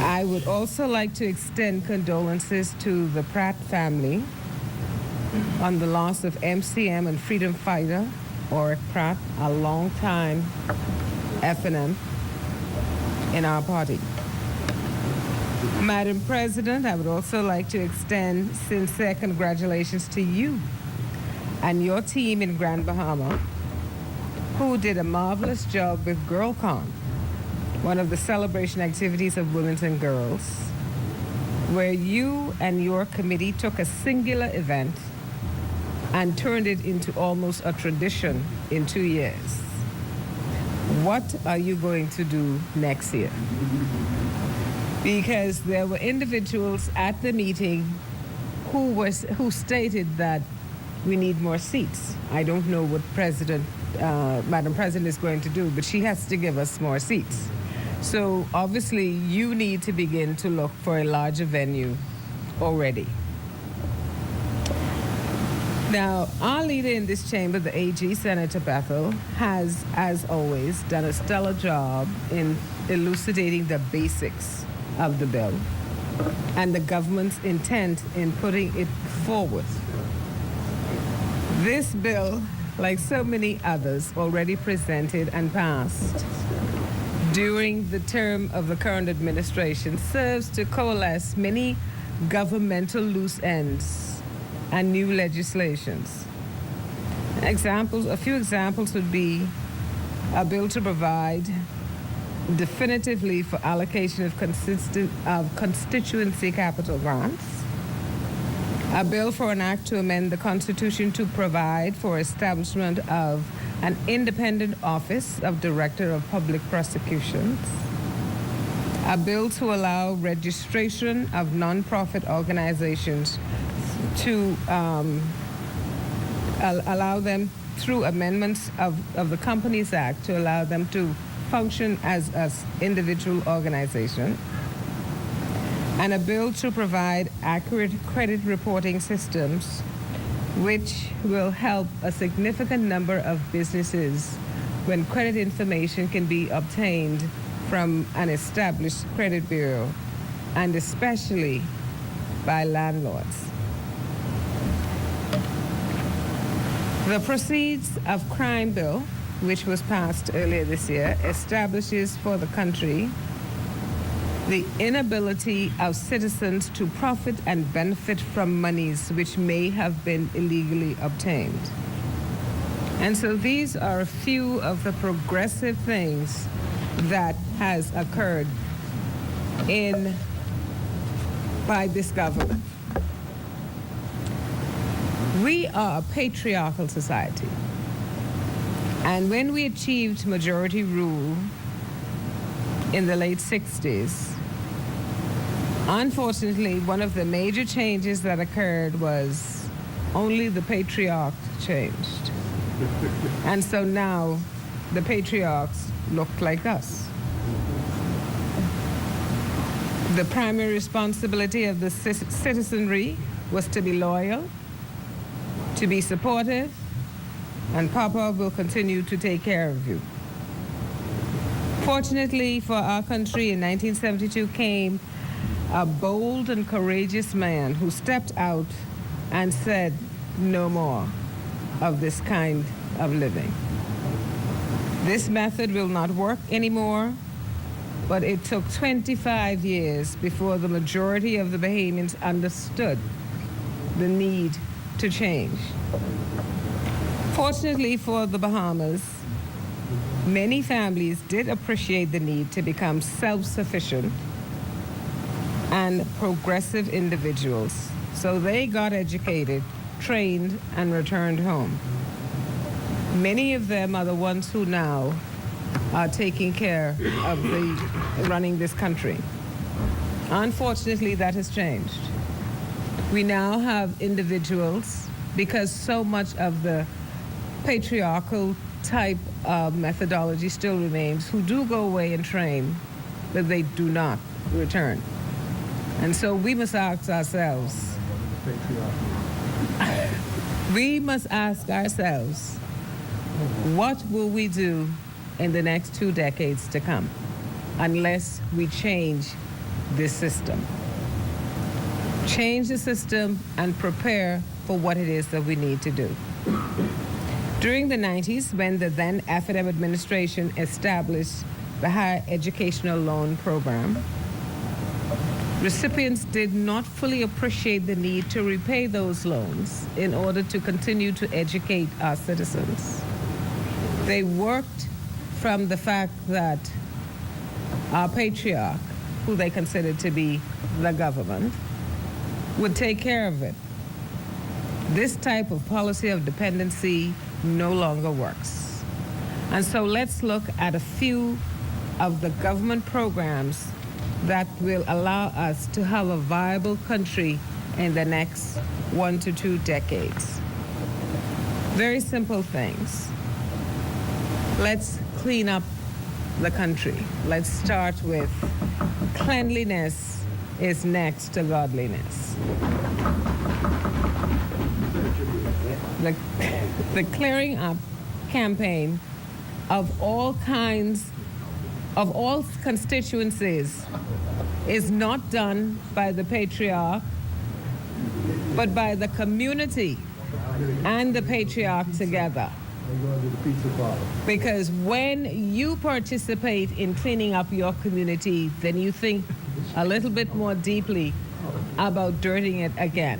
I would also like to extend condolences to the Pratt family on the loss of MCM and freedom fighter Oric Pratt, a long-time F&M in our party. Madam President, I would also like to extend sincere congratulations to you and your team in Grand Bahama, who did a marvelous job with GirlCon, one of the celebration activities of women and girls, where you and your committee took a singular event and turned it into almost a tradition in 2 years. What are you going to do next year? Because there were individuals at the meeting who stated that we need more seats. I don't know what Madam President is going to do, but she has to give us more seats. So obviously you need to begin to look for a larger venue already. Now, our leader in this chamber, the AG, Senator Bethel, has, as always, done a stellar job in elucidating the basics of the bill and the government's intent in putting it forward. This bill, like so many others already presented and passed during the term of the current administration, serves to coalesce many governmental loose ends and new legislations. A few examples would be a bill to provide definitively for allocation of constituency capital grants, a bill for an act to amend the Constitution to provide for establishment of an independent office of Director of Public Prosecutions, a bill to allow registration of nonprofit organizations to allow them through amendments of the Companies Act to allow them to function as individual organization, and a bill to provide accurate credit reporting systems which will help a significant number of businesses when credit information can be obtained from an established credit bureau, and especially by landlords. The Proceeds of Crime Bill, which was passed earlier this year, establishes for the country the inability of citizens to profit and benefit from monies which may have been illegally obtained. And so these are a few of the progressive things that has occurred by this government. We are a patriarchal society. And when we achieved majority rule in the late 60s, unfortunately, one of the major changes that occurred was only the patriarch changed. And so now the patriarchs look like us. The primary responsibility of the citizenry was to be loyal, to be supportive, and Papa will continue to take care of you. Fortunately for our country, in 1972 came a bold and courageous man who stepped out and said, no more of this kind of living. This method will not work anymore, but it took 25 years before the majority of the Bahamians understood the need to change. Fortunately for the Bahamas, many families did appreciate the need to become self-sufficient and progressive individuals. So they got educated, trained, and returned home. Many of them are the ones who now are taking care of running this country. Unfortunately, that has changed. We now have individuals, because so much of the patriarchal type of methodology still remains, who do go away and train, but they do not return. And so we must ask ourselves, what will we do in the next 2 decades to come unless we change this system? Change the system and prepare for what it is that we need to do. During the 90s, when the then FNM administration established the Higher Educational Loan Program, recipients did not fully appreciate the need to repay those loans in order to continue to educate our citizens. They worked from the fact that our patriarch, who they considered to be the government, would take care of it. This type of policy of dependency no longer works. And so let's look at a few of the government programs that will allow us to have a viable country in the next 1 to 2 decades. Very simple things. Let's clean up the country. Let's start with cleanliness is next to godliness. the clearing up campaign of all kinds, of all constituencies, is not done by the patriarch, but by the community and the patriarch together. Because when you participate in cleaning up your community, then you think a little bit more deeply about dirtying it again.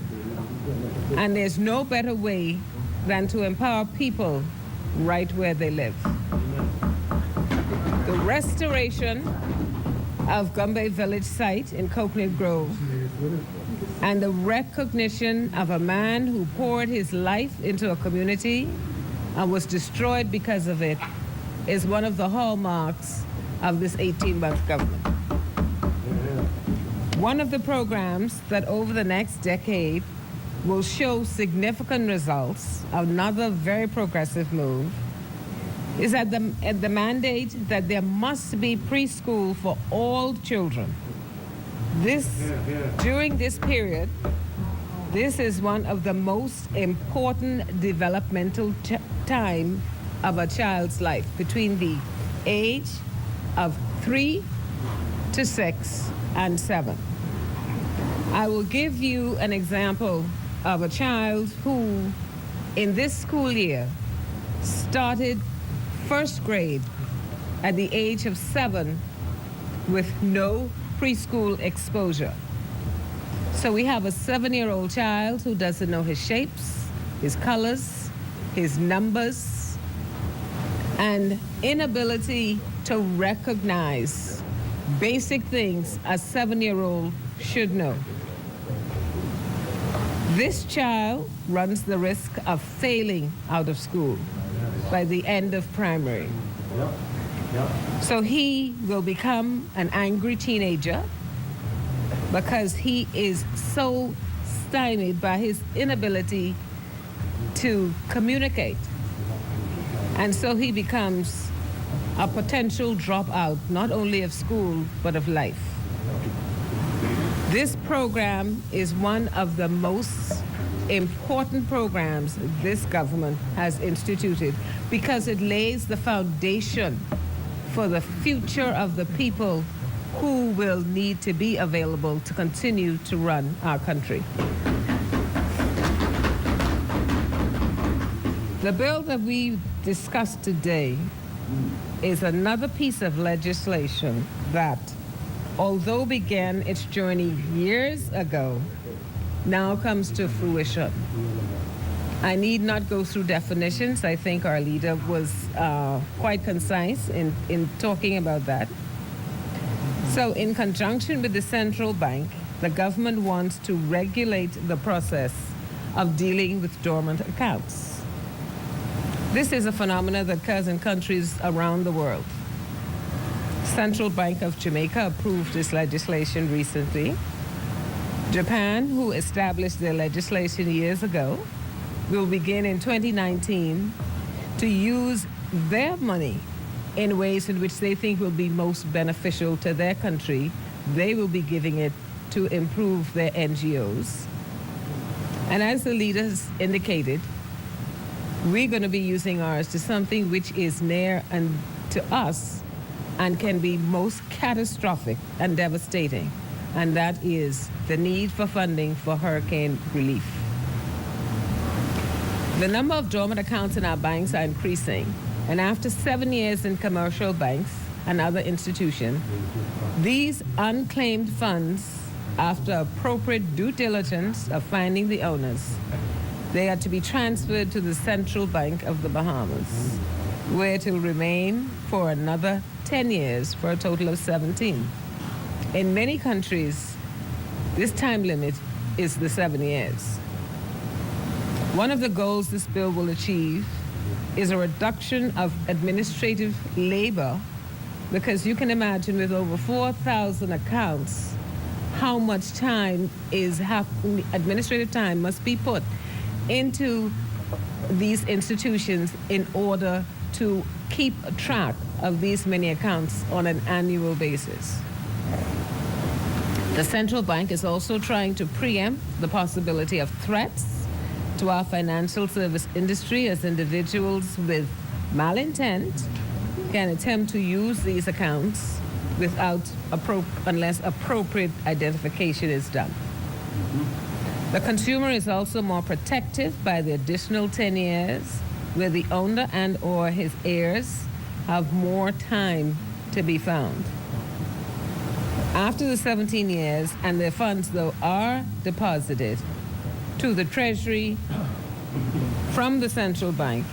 And there's no better way than to empower people right where they live. The restoration of Gombe Village site in Coconut Grove and the recognition of a man who poured his life into a community and was destroyed because of it is one of the hallmarks of this 18-month government. One of the programs that over the next decade will show significant results, another very progressive move, is that the mandate that there must be preschool for all children. During this period, this is one of the most important developmental time of a child's life, between the age of 3 to 6 and 7. I will give you an example of a child who, in this school year, started first grade at the age of 7 with no preschool exposure. So we have a 7-year-old child who doesn't know his shapes, his colors, his numbers, and inability to recognize basic things a 7-year-old should know. This child runs the risk of failing out of school by the end of primary. So he will become an angry teenager because he is so stymied by his inability to communicate. And so he becomes a potential dropout, not only of school, but of life. This program is one of the most important programs this government has instituted because it lays the foundation for the future of the people who will need to be available to continue to run our country. The bill that we discussed today is another piece of legislation that, although began its journey years ago, now comes to fruition. I need not go through definitions. I think our leader was quite concise in talking about that. So in conjunction with the central bank, the government wants to regulate the process of dealing with dormant accounts. This is a phenomenon that occurs in countries around the world. Central Bank of Jamaica approved this legislation recently. Japan, who established their legislation years ago, will begin in 2019 to use their money in ways in which they think will be most beneficial to their country. They will be giving it to improve their NGOs. And as the leaders indicated, we're going to be using ours to something which is near and to us and can be most catastrophic and devastating, and that is the need for funding for hurricane relief. The number of dormant accounts in our banks are increasing, and after 7 years in commercial banks and other institutions, these unclaimed funds, after appropriate due diligence of finding the owners, they are to be transferred to the Central Bank of the Bahamas, where it will remain for another 10 years for a total of 17. In many countries, this time limit is the 7 years. One of the goals this bill will achieve is a reduction of administrative labor, because you can imagine with over 4,000 accounts, how much time administrative time must be put into these institutions in order to keep track of these many accounts on an annual basis. The central bank is also trying to preempt the possibility of threats to to our financial service industry as individuals with malintent can attempt to use these accounts unless appropriate identification is done. The consumer is also more protected by the additional 10 years, where the owner and or his heirs have more time to be found. After the 17 years, and their funds, though, are deposited to the Treasury from the central bank,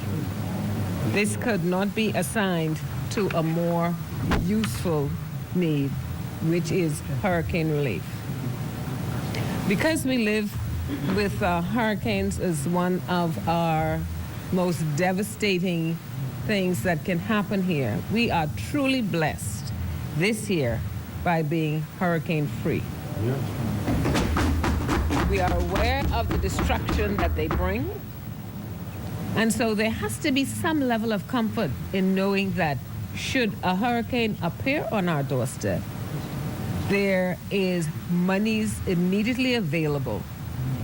this could not be assigned to a more useful need, which is hurricane relief. Because we live with hurricanes as one of our most devastating things that can happen here, we are truly blessed this year by being hurricane free. We are aware of the destruction that they bring, and so there has to be some level of comfort in knowing that should a hurricane appear on our doorstep, there is monies immediately available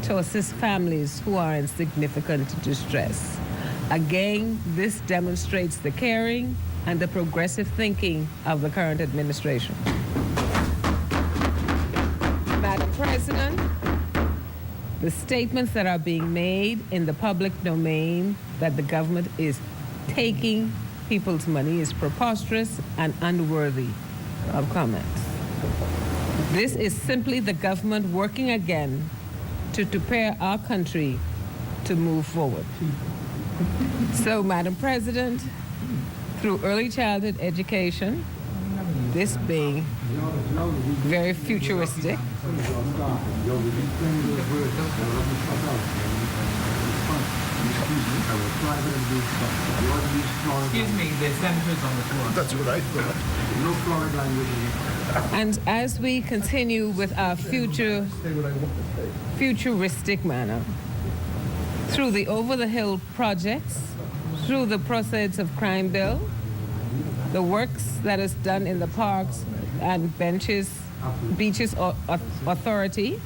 to assist families who are in significant distress. Again, this demonstrates the caring and the progressive thinking of the current administration. Madam President, the statements that are being made in the public domain that the government is taking people's money is preposterous and unworthy of comment. This is simply the government working again to prepare our country to move forward. So, Madam President, through early childhood education, this being very futuristic, Excuse me, the senator's on the floor. That's what I thought. No Florida language. and as we continue with our futuristic manner, through the over-the-hill projects, through the proceeds of crime bill, the works that is done in the parks and beaches authority,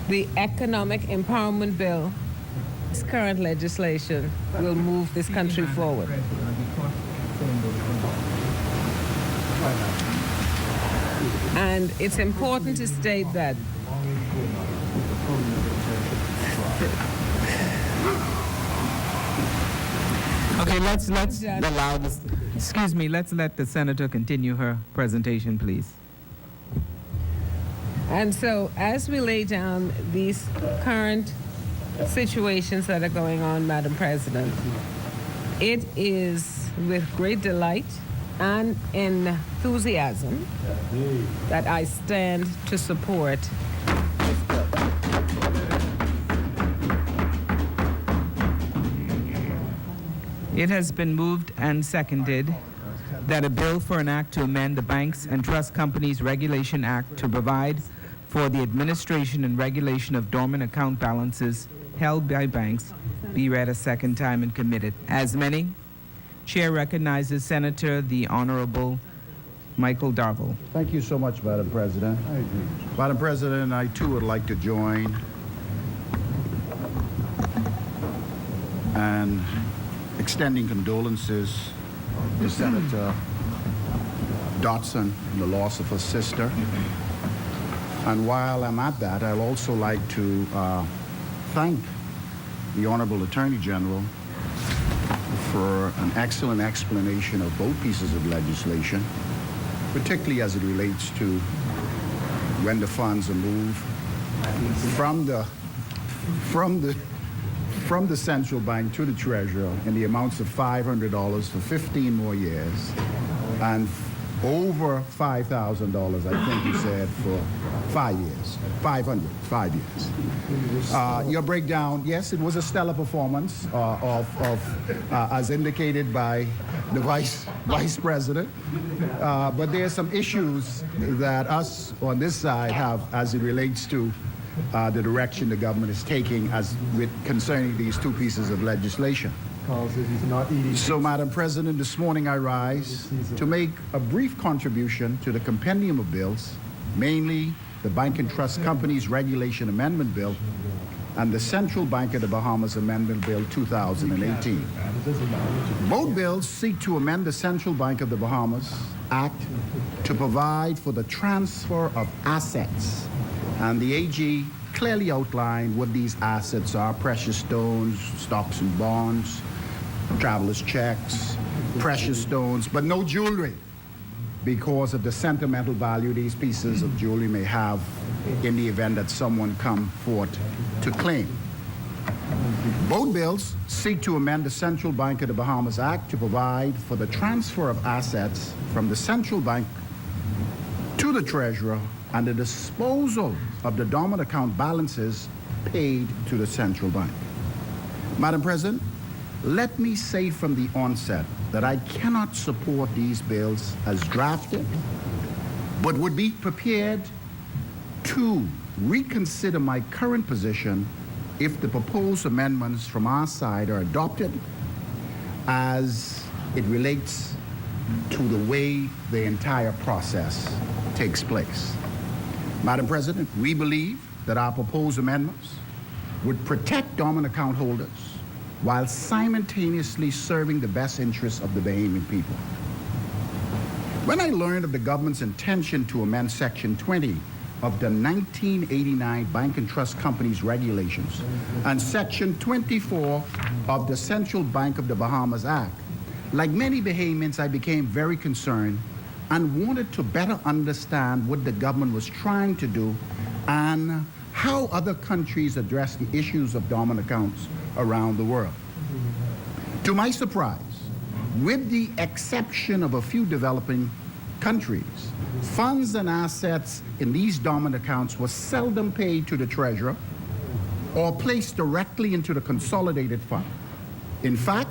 the economic empowerment bill, this current legislation will move this country forward. And it's important to state that Okay, let's allow this. Excuse me, let's let the senator continue her presentation, please. And so, as we lay down these current situations that are going on, Madam President, it is with great delight and enthusiasm that I stand to support this bill. It has been moved and seconded that a bill for an act to amend the Banks and Trust Companies Regulation Act to provide for the administration and regulation of dormant account balances held by banks be read a second time and committed. As many, Chair recognizes Senator the Honorable Michael Darville. Thank you so much, Madam President. Madam President, I too would like to join and extending condolences to Senator Dotson in the loss of her sister. And while I'm at that, I'd also like to thank the Honorable Attorney General for an excellent explanation of both pieces of legislation, particularly as it relates to when the funds are moved from the central bank to the treasurer in the amounts of $500 for 15 more years, and over $5,000, I think you said, for 5 years. 5 years. Your breakdown, yes, it was a stellar performance as indicated by the vice president. But there are some issues that us on this side have as it relates to the direction the government is taking concerning these two pieces of legislation. So, Madam President, this morning I rise to make a brief contribution to the compendium of bills, mainly the Bank and Trust Companies Regulation Amendment Bill and the Central Bank of the Bahamas Amendment Bill 2018. Both bills seek to amend the Central Bank of the Bahamas Act to provide for the transfer of assets, and the AG clearly outlined what these assets are: precious stones, stocks and bonds, traveler's checks, precious stones, but no jewelry, because of the sentimental value these pieces of jewelry may have in the event that someone come forth to claim. Both bills seek to amend the Central Bank of the Bahamas Act to provide for the transfer of assets from the central bank to the treasurer and the disposal of the dormant account balances paid to the central bank. Madam President, let me say from the onset that I cannot support these bills as drafted, but would be prepared to reconsider my current position if the proposed amendments from our side are adopted, as it relates to the way the entire process takes place. Madam President, we believe that our proposed amendments would protect dormant account holders while simultaneously serving the best interests of the Bahamian people. When I learned of the government's intention to amend Section 20 of the 1989 Bank and Trust Companies Regulations and Section 24 of the Central Bank of the Bahamas Act, like many Bahamians, I became very concerned and wanted to better understand what the government was trying to do and how other countries address the issues of dormant accounts around the world. To my surprise, with the exception of a few developing countries, funds and assets in these dormant accounts were seldom paid to the treasurer or placed directly into the consolidated fund. In fact,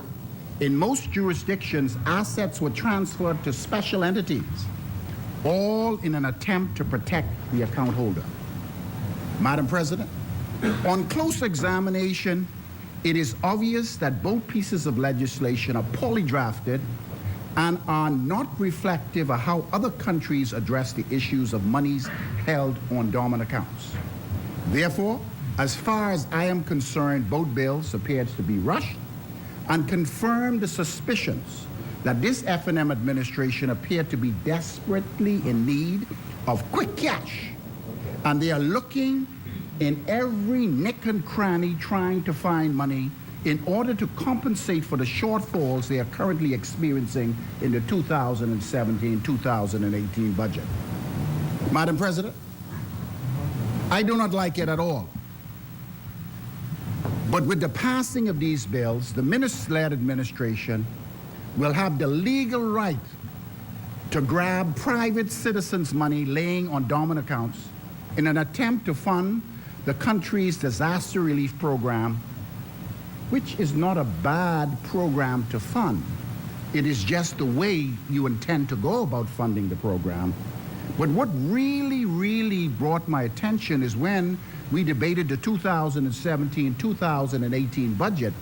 in most jurisdictions, assets were transferred to special entities, all in an attempt to protect the account holder. Madam President, on close examination, it is obvious that both pieces of legislation are poorly drafted and are not reflective of how other countries address the issues of monies held on dormant accounts. Therefore, as far as I am concerned, both bills appear to be rushed and confirm the suspicions that this F&M administration appear to be desperately in need of quick cash, and they are looking in every nick and cranny trying to find money in order to compensate for the shortfalls they are currently experiencing in the 2017-2018 budget. Madam President, I do not like it at all. But with the passing of these bills, the minister-led administration will have the legal right to grab private citizens' money laying on dormant accounts in an attempt to fund the country's disaster relief program, which is not a bad program to fund. It is just the way you intend to go about funding the program. But what really brought my attention is when we debated the 2017-2018 budget,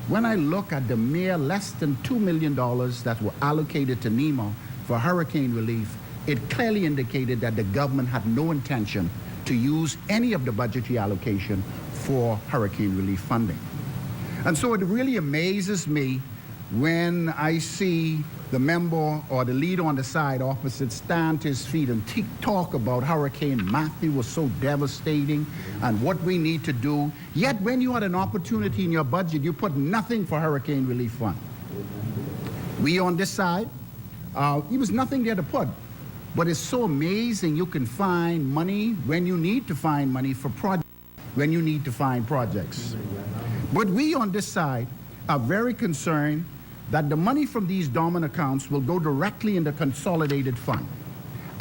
when I look at the mere less than $2 million that were allocated to NEMA for hurricane relief, it clearly indicated that the government had no intention to use any of the budgetary allocation for hurricane relief funding. And so it really amazes me when I see the member or the leader on the side opposite stand to his feet and talk about Hurricane Matthew was so devastating and what we need to do. Yet when you had an opportunity in your budget, you put nothing for hurricane relief fund. We on this side, there was nothing there to put. But it's so amazing you can find money when you need to find money for projects, when you need to find projects. But we on this side are very concerned that the money from these dormant accounts will go directly in the consolidated fund.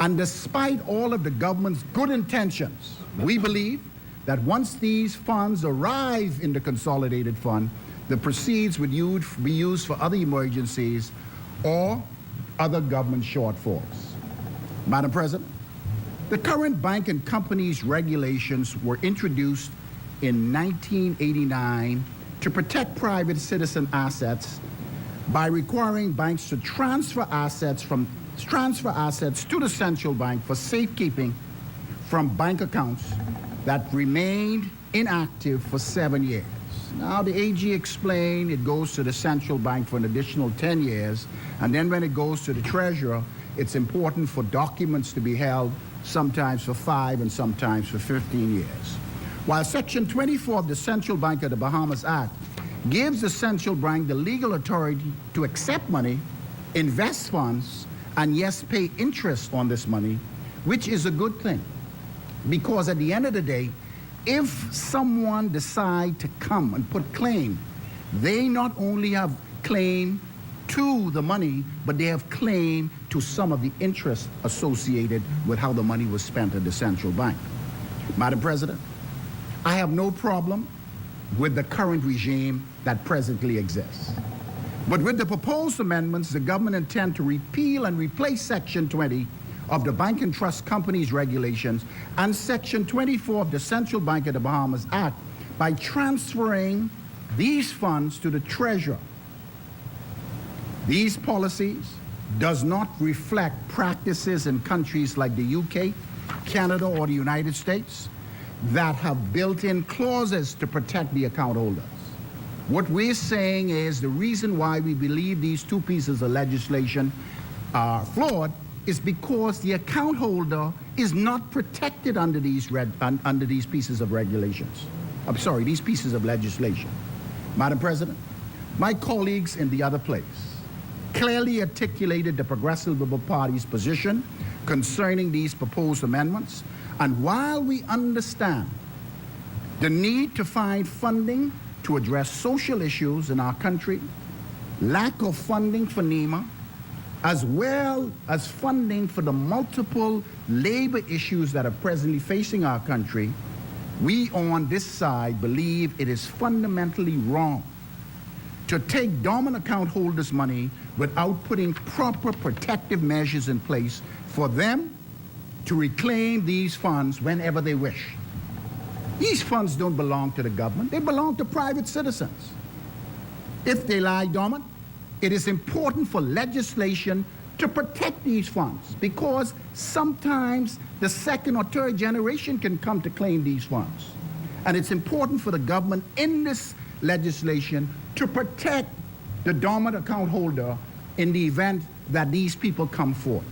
And despite all of the government's good intentions, we believe that once these funds arrive in the consolidated fund, the proceeds would be used for other emergencies or other government shortfalls. Madam President, the current bank and companies regulations were introduced in 1989 to protect private citizen assets by requiring banks to transfer assets to the central bank for safekeeping from bank accounts that remained inactive for 7 years. Now, the AG explained it goes to the central bank for an additional 10 years, and then when it goes to the treasurer, it's important for documents to be held sometimes for 5 and sometimes for 15 years. While Section 24 of the Central Bank of the Bahamas Act gives the central bank the legal authority to accept money, invest funds, and yes, pay interest on this money, which is a good thing. Because at the end of the day, if someone decide to come and put claim, they not only have claim to the money, but they have claim to some of the interest associated with how the money was spent at the central bank. Madam President, I have no problem with the current regime that presently exists. But with the proposed amendments, the government intends to repeal and replace Section 20 of the Bank and Trust Companies Regulations and Section 24 of the Central Bank of the Bahamas Act by transferring these funds to the treasurer. These policies does not reflect practices in countries like the UK, Canada, or the United States that have built-in clauses to protect the account holders. What we're saying is the reason why we believe these two pieces of legislation are flawed is because the account holder is not protected under these pieces of regulations. I'm sorry, these pieces of legislation. Madam President, my colleagues in the other place clearly articulated the Progressive Liberal Party's position concerning these proposed amendments, and while we understand the need to find funding to address social issues in our country, lack of funding for NEMA, as well as funding for the multiple labor issues that are presently facing our country, we on this side believe it is fundamentally wrong to take dormant account holders' money without putting proper protective measures in place for them to reclaim these funds whenever they wish. These funds don't belong to the government, they belong to private citizens. If they lie dormant, it is important for legislation to protect these funds because sometimes the second or third generation can come to claim these funds. And it's important for the government in this legislation to protect the dormant account holder in the event that these people come forth.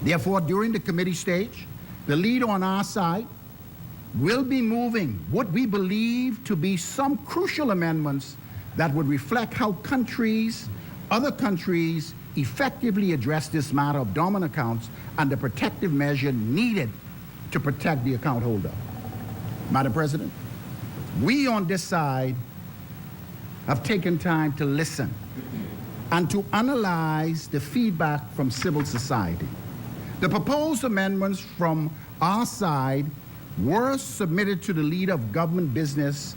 Therefore, during the committee stage, the leader on our side will be moving what we believe to be some crucial amendments that would reflect how other countries effectively address this matter of dormant accounts and the protective measure needed to protect the account holder. Madam President, we on this side have taken time to listen and to analyze the feedback from civil society. The proposed amendments from our side were submitted to the leader of government business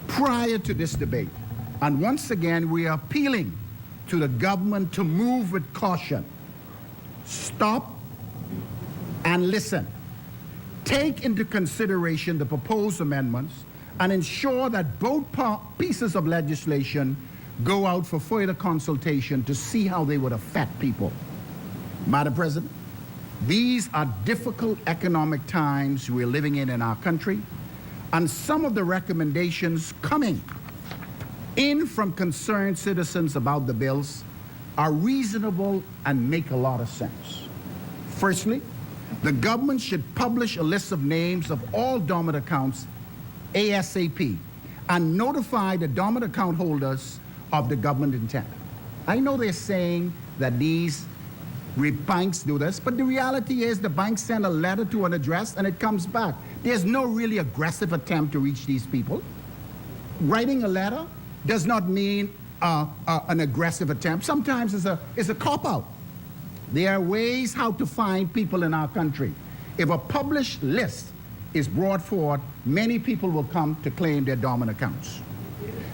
prior to this debate. And once again, we are appealing to the government to move with caution. Stop and listen. Take into consideration the proposed amendments and ensure that both pieces of legislation go out for further consultation to see how they would affect people. Madam President, these are difficult economic times we're living in our country, and some of the recommendations coming in from concerned citizens about the bills are reasonable and make a lot of sense. Firstly, the government should publish a list of names of all dormant accounts ASAP and notify the dormant account holders of the government intent. I know they're saying that these banks do this, but the reality is the banks send a letter to an address and it comes back. There's no really aggressive attempt to reach these people. Writing a letter does not mean an aggressive attempt. Sometimes it's a cop-out. There are ways how to find people in our country. If a published list is brought forward, many people will come to claim their dormant accounts.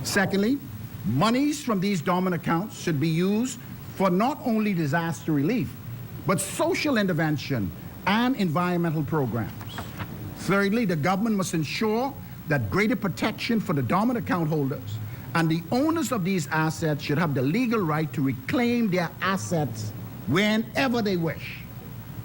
Secondly, monies from these dormant accounts should be used for not only disaster relief, but social intervention and environmental programs. Thirdly, the government must ensure that greater protection for the dormant account holders and the owners of these assets should have the legal right to reclaim their assets whenever they wish.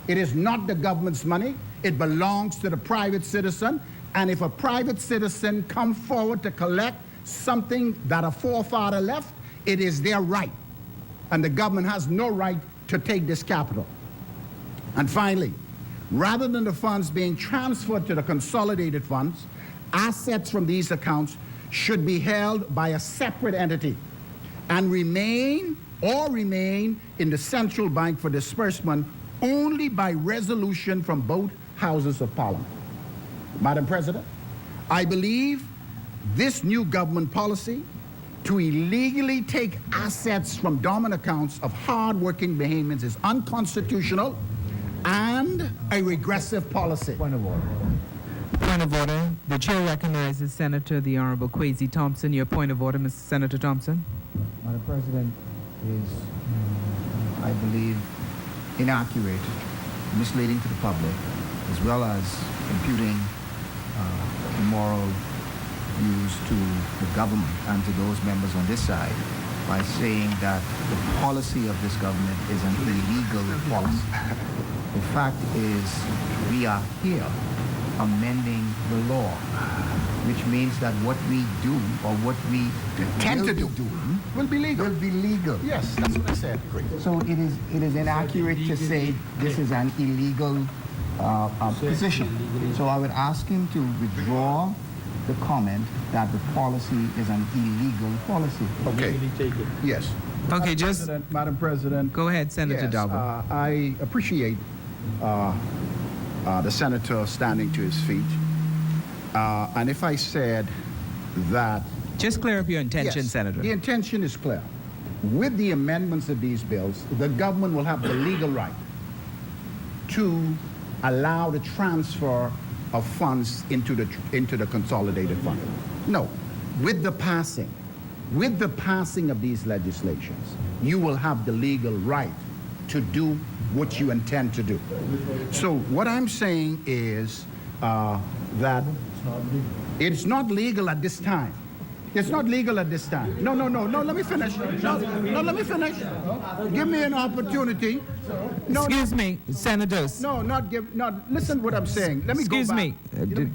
It is not the government's money. It belongs to the private citizen. And if a private citizen come forward to collect something that a forefather left, it is their right. And the government has no right to take this capital. And finally, rather than the funds being transferred to the consolidated funds, assets from these accounts should be held by a separate entity and remain in the central bank for disbursement only by resolution from both houses of parliament. Madam President, I believe this new government policy to illegally take assets from dormant accounts of hard-working Bahamians is unconstitutional and a regressive policy. Point of order. Point of order. The chair recognizes Senator the Honorable Kwesi Thompson. Your point of order, Mr. Senator Thompson. Madam President, is, I believe, inaccurate, misleading to the public, as well as imputing immoral views to the government and to those members on this side by saying that the policy of this government is an illegal policy. The fact is, we are here amending the law, which means that what we do or what we Tend to will do be doing will be legal. will be legal. Yes, that's what I said. So it is inaccurate to say this is an illegal position. So I would ask him to withdraw the comment that the policy is an illegal policy. Okay. Yes. Okay, just Madam President. go ahead, Senator Yes, Dalbo. I appreciate the senator standing to his feet. And if I said that... Just clear up your intention, Yes, Senator. the intention is clear. With the amendments of these bills, the government will have the legal right to allow the transfer of funds into the consolidated fund. No, with the passing of these legislations, you will have the legal right to do what you intend to do. So what I'm saying is that it's not legal at this time. It's not legal at this time. No, let me finish. No, let me finish. Give me an opportunity. No, Excuse me, Senators. listen what I'm saying. Let me Excuse go back. me.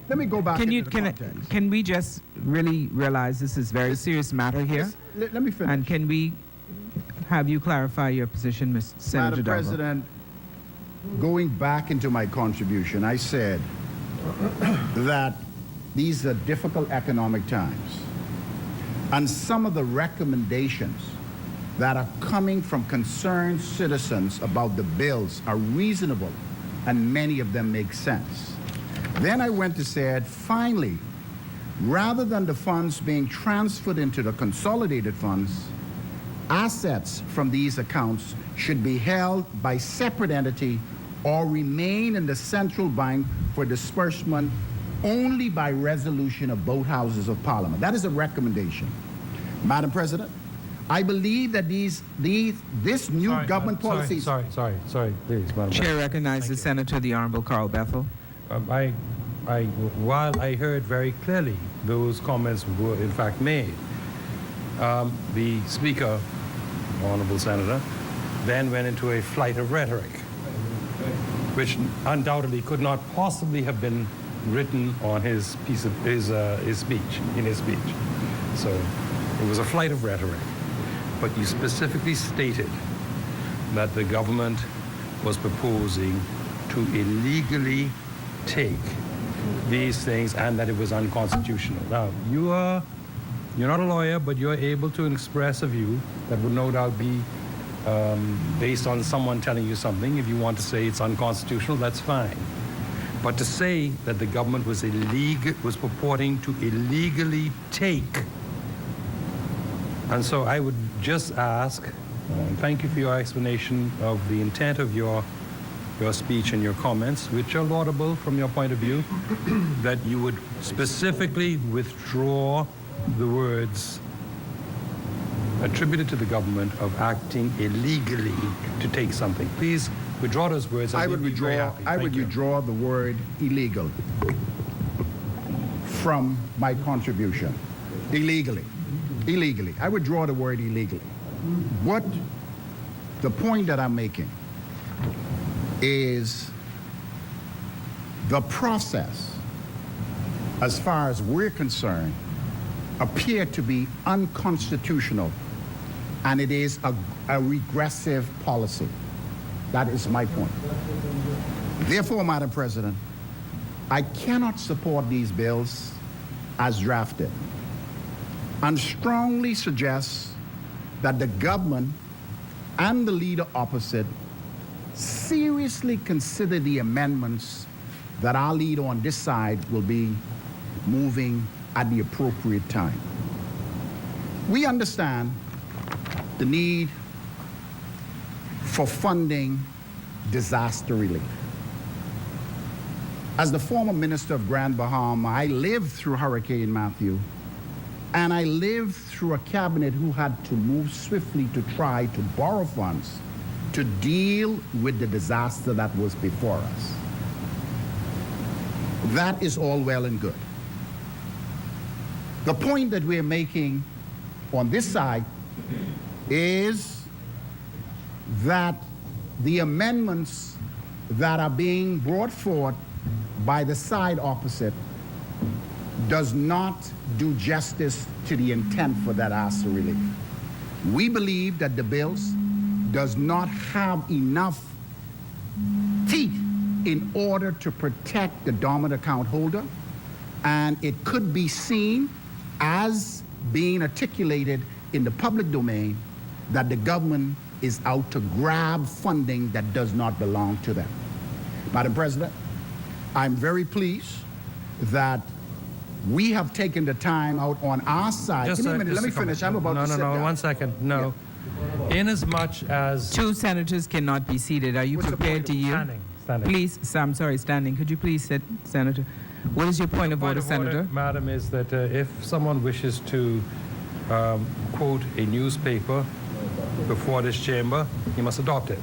Let me go back Can into the context. can we just really realize this is a very serious matter here? Let me finish. And can we have you clarify your position, Mr. Senator Madam Dalbo? President, going back into my contribution, I said that these are difficult economic times. And some of the recommendations that are coming from concerned citizens about the bills are reasonable, and many of them make sense. Then I went to say, finally, rather than the funds being transferred into the consolidated funds, assets from these accounts should be held by separate entity or remain in the central bank for disbursement only by resolution of both houses of parliament. That is a recommendation. Madam President, I believe that this new government policies... Sorry, please, Madam Chair recognizes Senator the Honorable Carl Bethel. While I heard very clearly those comments were in fact made, the Speaker, Honorable Senator, then went into a flight of rhetoric, which undoubtedly could not possibly have been written on his piece of his speech. So it was a flight of rhetoric. But you specifically stated that the government was proposing to illegally take these things and that it was unconstitutional. Now, you're not a lawyer, but you're able to express a view that would no doubt be based on someone telling you something. If you want to say it's unconstitutional, that's fine. But to say that the government was purporting to illegally take. And so I would just ask, and thank you for your explanation of the intent of your speech and your comments, which are laudable from your point of view, that you would specifically withdraw the words attributed to the government of acting illegally to take something. Please withdraw those words. I would withdraw the word illegal from my contribution. Illegally. I withdraw the word illegally. What the point that I'm making is the process as far as we're concerned, appear to be unconstitutional, and it is a regressive policy. That is my point. Therefore, Madam President, I cannot support these bills as drafted, and strongly suggest that the government and the leader opposite seriously consider the amendments that our leader on this side will be moving at the appropriate time. We understand the need for funding disaster relief. As the former minister of Grand Bahama, I lived through Hurricane Matthew, and I lived through a cabinet who had to move swiftly to try to borrow funds to deal with the disaster that was before us. That is all well and good. The point that we're making on this side is that the amendments that are being brought forth by the side opposite does not do justice to the intent for that disaster relief. We believe that the bills does not have enough teeth in order to protect the dormant account holder, and it could be seen as being articulated in the public domain that the government is out to grab funding that does not belong to them. Madam President, I'm very pleased that we have taken the time out on our side. Just Give me a a- minute, just let me a comment. finish. I'm about to sit down. 1 second. No. Inasmuch as... Two senators cannot be seated. Are you What's the prepared to yield? Standing. Please, I'm sorry, standing. Could you please sit, Senator? What is your point of order, Senator? Madam, is that if someone wishes to quote a newspaper before this chamber, he must adopt it.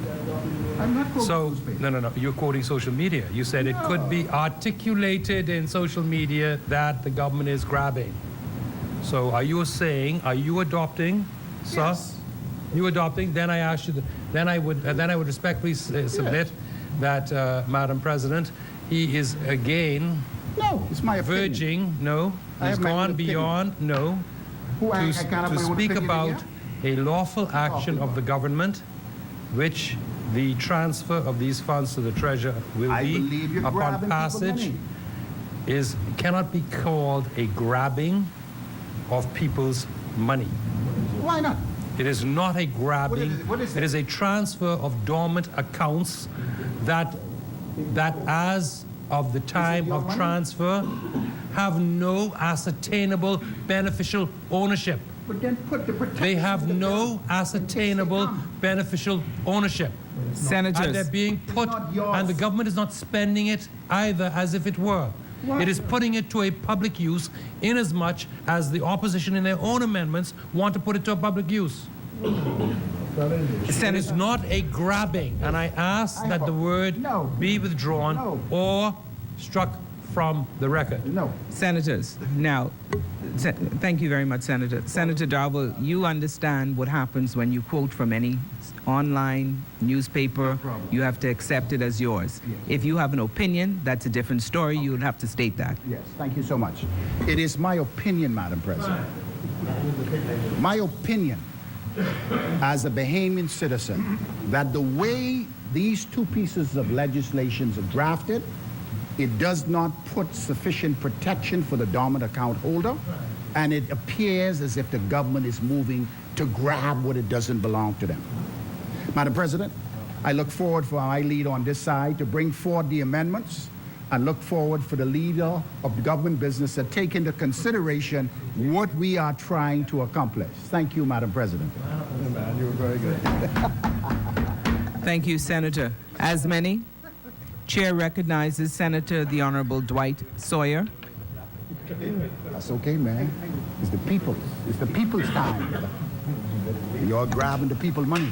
I'm not quoting So, newspaper. no, you're quoting social media. You said it could be articulated in social media that the government is grabbing. So are you saying, are you adopting, sir? Yes. You adopting? Then I ask you, then I would respectfully submit that, Madam President, he is again No, it's my opinion. verging, no, I he's have my own gone opinion. beyond, no, Who, I to can't have my own speak opinion about here? a lawful action of the government, which the transfer of these funds to the treasurer will I be believe you're upon grabbing people's passage money. cannot be called a grabbing of people's money. Why not? It is not a grabbing. What is it it? is a transfer of dormant accounts that as of the time your of money? transfer have no ascertainable beneficial ownership. But then put the protection. They have of the no bill. ascertainable beneficial ownership. And Senators, they're being put, not yours. and the government is not spending it either as if it were. Well- It is putting it to a public use inasmuch as the opposition in their own amendments want to put it to a public use. It is not a grabbing, and I ask that the word No. be withdrawn No. or struck from the record. No. Senators, now, thank you very much, Senator. Senator Darwell, you understand what happens when you quote from any online newspaper. problem. You have to accept it as yours. Yes. If you have an opinion, that's a different story. You would have to state that. Yes, thank you so much. It is my opinion, Madam President. My opinion as a Bahamian citizen that the way these two pieces of legislation are drafted, it does not put sufficient protection for the dormant account holder, and it appears as if the government is moving to grab what it doesn't belong to them. Madam President, I look forward for my leader on this side to bring forward the amendments, and look forward for the leader of the government business to take into consideration what we are trying to accomplish. Thank you, Madam President. You were very good. Thank you, Senator. As many, Chair recognizes Senator the Honorable Dwight Sawyer. That's okay, man. It's the people's. It's the people's time. You're grabbing the people's money.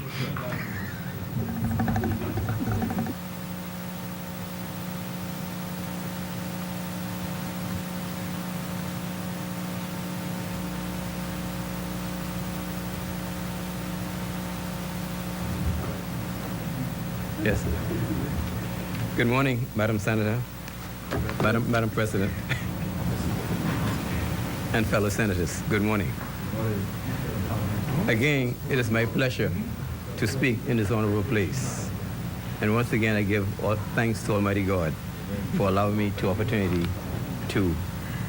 Yes. Good morning, Madam Senator, Madam President. and fellow senators, good morning. Again, it is my pleasure to speak in this honorable place. And once again, I give all thanks to Almighty God for allowing me the opportunity to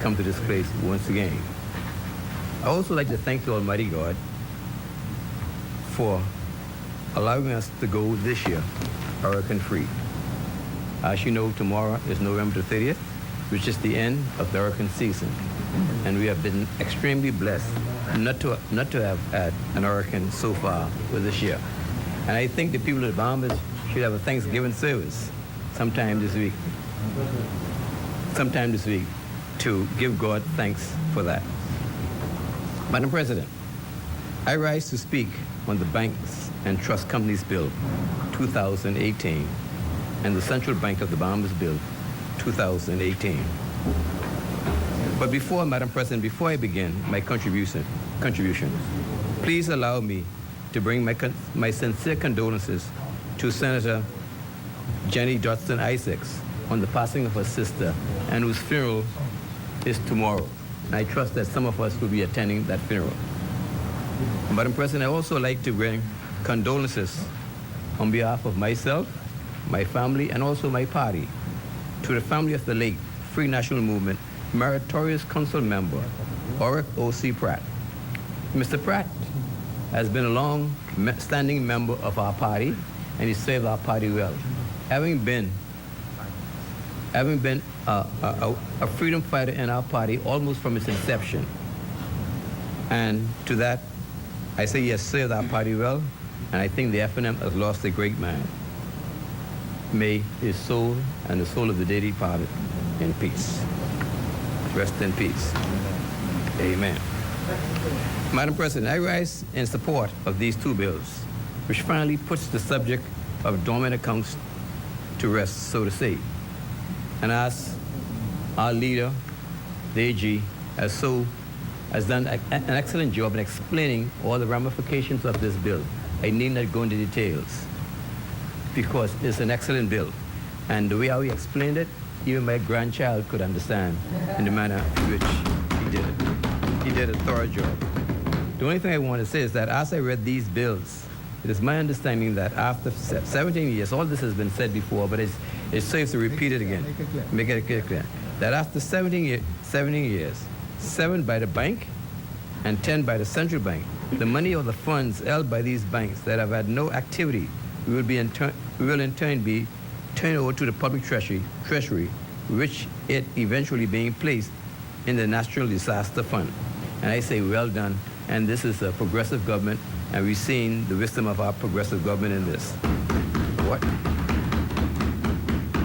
come to this place once again. I also like to thank the Almighty God for allowing us to go this year hurricane-free. As you know, tomorrow is November the 30th, which is the end of the hurricane season. And we have been extremely blessed not to have had an hurricane so far for this year. And I think the people of the Bahamas should have a Thanksgiving service sometime this week to give God thanks for that. Madam President, I rise to speak on the Banks and Trust Companies Bill 2018 and the Central Bank of the Bahamas Bill 2018. But before, Madam President, before I begin my contribution, please allow me to bring my sincere condolences to Senator Jenny Dodson Isaacs on the passing of her sister, and whose funeral is tomorrow. And I trust that some of us will be attending that funeral. Madam President, I also like to bring condolences on behalf of myself, my family, and also my party to the family of the late Free National Movement Meritorious Council member, Oric O.C. Pratt. Mr. Pratt has been a long-standing member of our party, and he served our party well, having been a freedom fighter in our party almost from its inception. And to that, I say he has served our party well, and I think the FNM has lost a great man. May his soul and the soul of the dead departed in peace. Rest in peace. Amen. Madam President, I rise in support of these two bills, which finally puts the subject of dormant accounts to rest, so to say. And as our leader, the AG, has done an excellent job in explaining all the ramifications of this bill, I need not go into details because it's an excellent bill. And the way how he explained it, even my grandchild could understand in the manner in which he did it. He did a thorough job. The only thing I want to say is that as I read these bills, it is my understanding that after 17 years, all this has been said before, but it serves to repeat it again. Make it clear. That after 17 years, 7 by the bank and 10 by the central bank, the money or the funds held by these banks that have had no activity will in turn be turned over to the public treasury, which it eventually being placed in the Natural Disaster Fund. And I say, well done. And this is a progressive government, and we've seen the wisdom of our progressive government in this. What?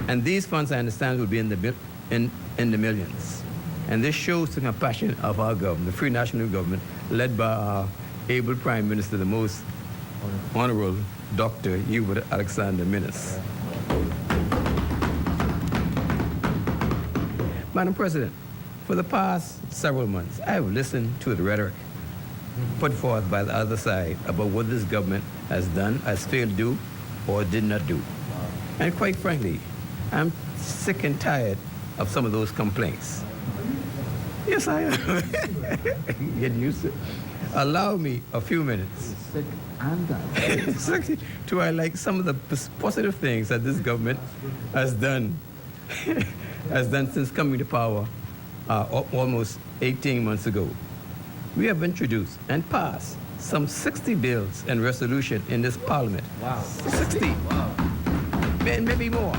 And these funds, I understand, will be in the millions. And this shows the compassion of our government, the Free National Government, led by our able Prime Minister, the most Honorable Dr. Hubert Alexander Minnis. Madam President, for the past several months, I have listened to the rhetoric put forth by the other side about what this government has done, has failed to do, or did not do. And quite frankly, I'm sick and tired of some of those complaints. Yes, I am. Get used to it. Allow me a few minutes Sick and tired. to highlight some of the positive things that this government has done since coming to power almost 18 months ago. We have introduced and passed some 60 bills and resolutions in this parliament. Wow. 60. Wow. Maybe more.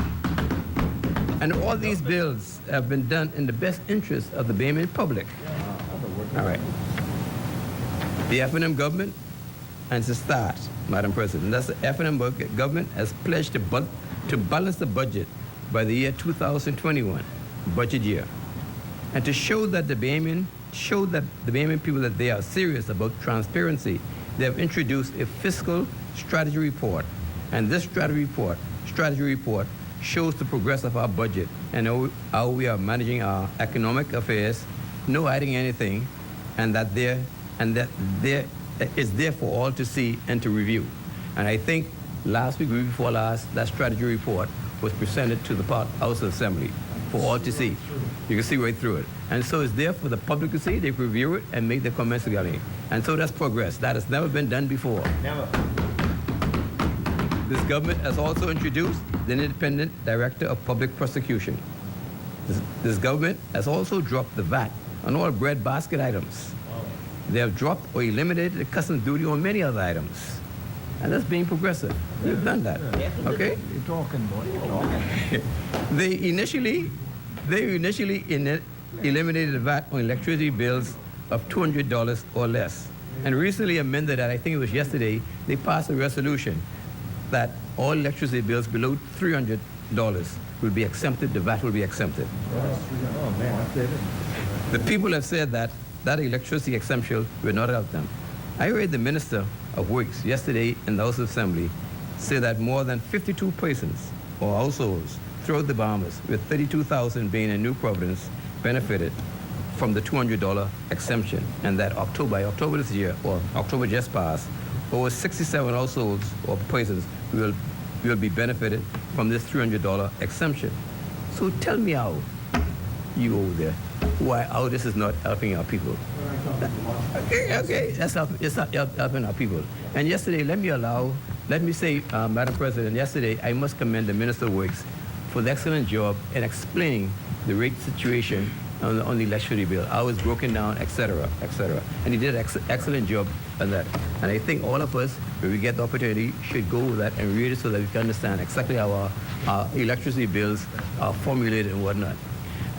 And all these bills have been done in the best interest of the Bahamian public. All right. The FNM government, and to start, Madam President, that's the FNM government has pledged to balance the budget by the year 2021, budget year, and to show that the Bahamian people that they are serious about transparency. They have introduced a fiscal strategy report, and this strategy report shows the progress of our budget and how we are managing our economic affairs, no hiding anything, and that there is there for all to see and to review. And I think last week before last, that strategy report was presented to the House Assembly. for all to see. You can see right through it. And so it's there for the public to see. They can review it and make their comments together. And so that's progress. That has never been done before. Never. This government has also introduced the Independent Director of Public Prosecution. This government has also dropped the VAT on all bread basket items. They have dropped or eliminated the customs duty on many other items. And that's being progressive. We've done that. Okay? You're talking, boy. You're talking. They initially eliminated the VAT on electricity bills of $200 or less. And recently amended that, I think it was yesterday, they passed a resolution that all electricity bills below $300 will be exempted, the VAT will be exempted. Oh, man, that's it. The people have said that electricity exemption will not help them. I heard the Minister of Works yesterday in the House of Assembly say that more than 52 persons or households throughout the Bahamas, with 32,000 being in New Providence, benefited from the $200 exemption, and that October this year, or October just passed, over 67 households or persons will be benefited from this $300 exemption. So tell me how, you over there, how this is not helping our people. Okay, it's not helping our people. And yesterday, let me say, Madam President, yesterday I must commend the Minister of Works for the excellent job in explaining the rate situation on the electricity bill, how it's broken down, et cetera, et cetera. And he did an excellent job on that. And I think all of us, when we get the opportunity, should go with that and read it so that we can understand exactly how our electricity bills are formulated and whatnot.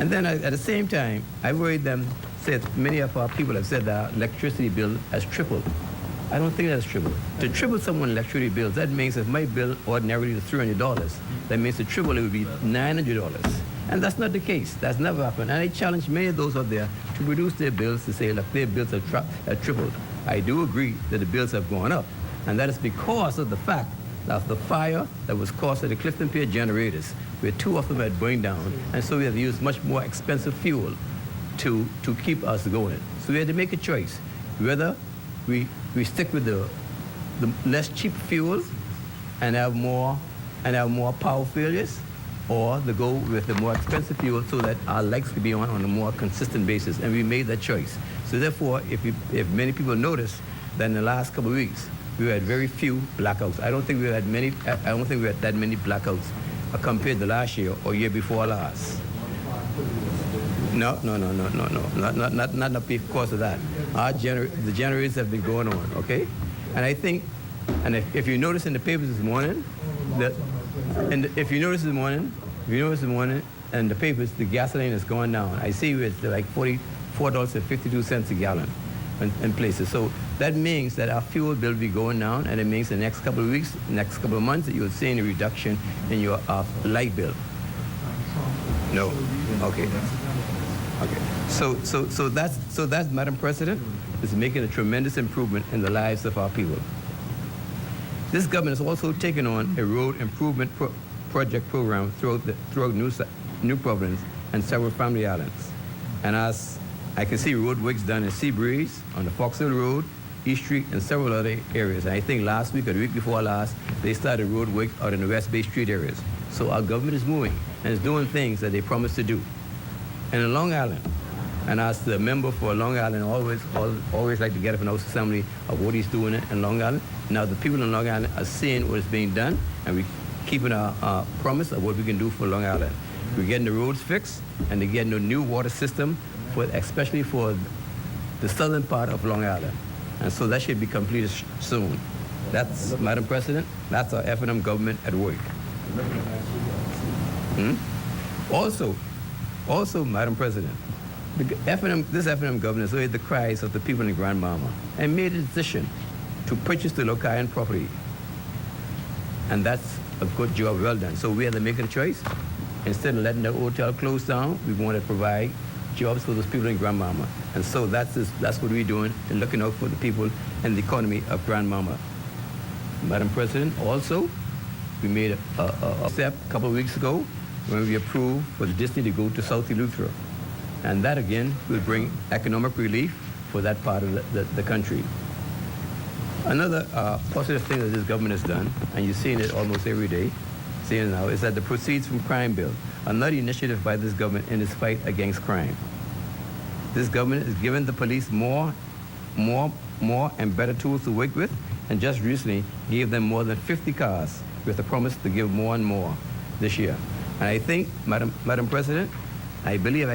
And then at the same time, I've heard them say, many of our people have said that our electricity bill has tripled. I don't think that's tripled. To triple someone's electricity bills, that means if my bill ordinarily is $300, that means to triple it would be $900. And that's not the case. That's never happened. And I challenge many of those out there to reduce their bills, to say, look, their bills have tripled. I do agree that the bills have gone up. And that is because of the fact that the fire that was caused at the Clifton Pier generators, where two of them had burned down, and so we have used much more expensive fuel to keep us going. So we had to make a choice, whether we stick with the less cheap fuel and have more power failures, or to go with the more expensive fuel so that our lights could be on a more consistent basis. And we made that choice. So therefore, if many people notice that in the last couple of weeks, we had very few blackouts. I don't think we had that many blackouts compared to last year or year before last. No. Not because of that. The generators have been going on, okay? And I think, and if you notice in the papers this morning, if you notice this morning, in the papers, the gasoline is going down. I see it's like $44.52 a gallon in places. So that means that our fuel bill will be going down, and it means the next couple of weeks, next couple of months, that you'll see a reduction in your light bill. No. Okay. So that's, Madam President, is making a tremendous improvement in the lives of our people. This government has also taken on a road improvement project program throughout New Providence and several family islands. And as I can see road works done in Seabreeze, on the Fox Hill Road, East Street, and several other areas. And I think last week or the week before last, they started road work out in the West Bay Street areas. So our government is moving and is doing things that they promised to do. And in Long Island, and as the member for Long Island, always like to get up in the House Assembly of what he's doing in Long Island. Now the people in Long Island are seeing what is being done, and we're keeping our promise of what we can do for Long Island. We're getting the roads fixed, and they're getting a new water system, especially for the southern part of Long Island. And so that should be completed soon. That's, Madam President, that's our F&M government at work. Also, Madam President, this F&M government has heard the cries of the people in Grand Bahama and made a decision to purchase the Long Island property. And that's a good job, well done. So we had to make a choice. Instead of letting the hotel close down, we want to provide jobs for those people in Grand Bahama. And so that's what we're doing, and looking out for the people and the economy of Grand Bahama. Madam President, also, we made a step a couple of weeks ago when we approved for the Disney to go to South Eleuthera. And that, again, will bring economic relief for that part of the country. Another positive thing that this government has done, and you're seeing it almost every day, seeing it now, is that the proceeds from crime bill another initiative by this government in its fight against crime. This government is giving the police more and better tools to work with, and just recently gave them more than 50 cars with a promise to give more and more this year. And I think, Madam President, I believe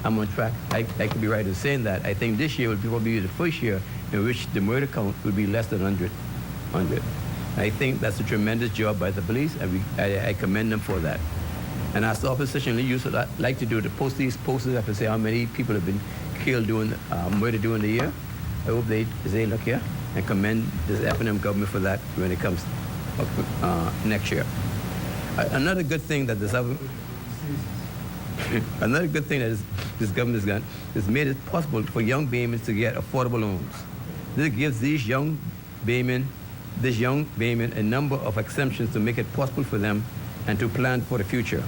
I'm on track. I could be right in saying that. I think this year will probably be the first year in which the murder count will be less than 100. I think that's a tremendous job by the police, and I commend them for that. And as the opposition used to like to do, to post these posters up and say how many people have been killed murdered during the year. I hope they say, look here, and commend this F&M government for that when it comes next year. Another good thing that this government has done is made it possible for young Bahamians to get affordable loans. This gives these young Bahamian a number of exemptions to make it possible for them and to plan for the future.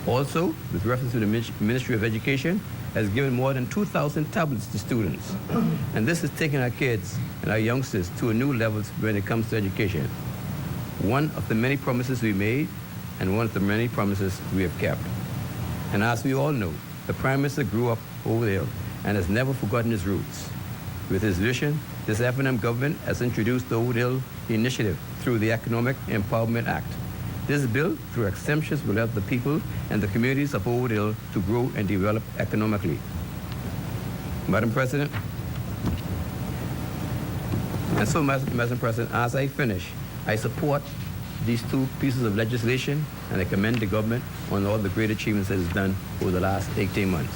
Also, with reference to the Ministry of Education, has given more than 2,000 tablets to students. And this is taking our kids and our youngsters to a new level when it comes to education. One of the many promises we made, and one of the many promises we have kept. And as we all know, the Prime Minister grew up over there and has never forgotten his roots. With his vision, this F&M government has introduced the Old Hill Initiative through the Economic Empowerment Act. This bill, through exemptions, will help the people and the communities of Old Hill to grow and develop economically. Madam President, and so, Madam President, as I finish, I support these two pieces of legislation, and I commend the government on all the great achievements that it's done over the last 18 months.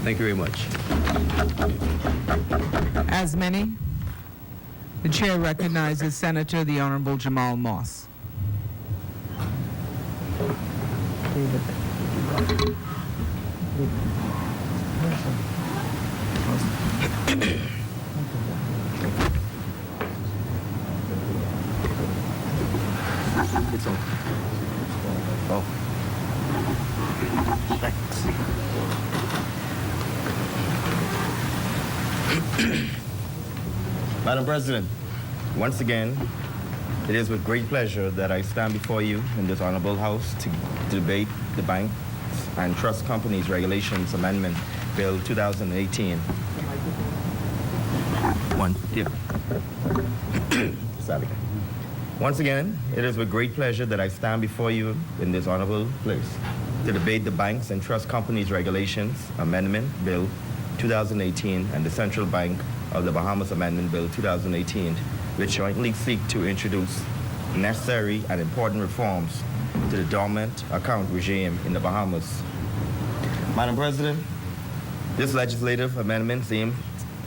Thank you very much. As many, the chair recognizes Senator the Honorable Jamal Moss. It's on. Oh. Thanks. Madam President, once again, it is with great pleasure that I stand before you in this honorable house to debate the Banks and Trust Companies Regulations Amendment Bill 2018. Sorry. Once again, it is with great pleasure that I stand before you in this honorable place to debate the Banks and Trust Companies Regulations Amendment Bill 2018 and the Central Bank of the Bahamas Amendment Bill 2018, which jointly seek to introduce necessary and important reforms to the dormant account regime in the Bahamas. Madam President, this legislative amendment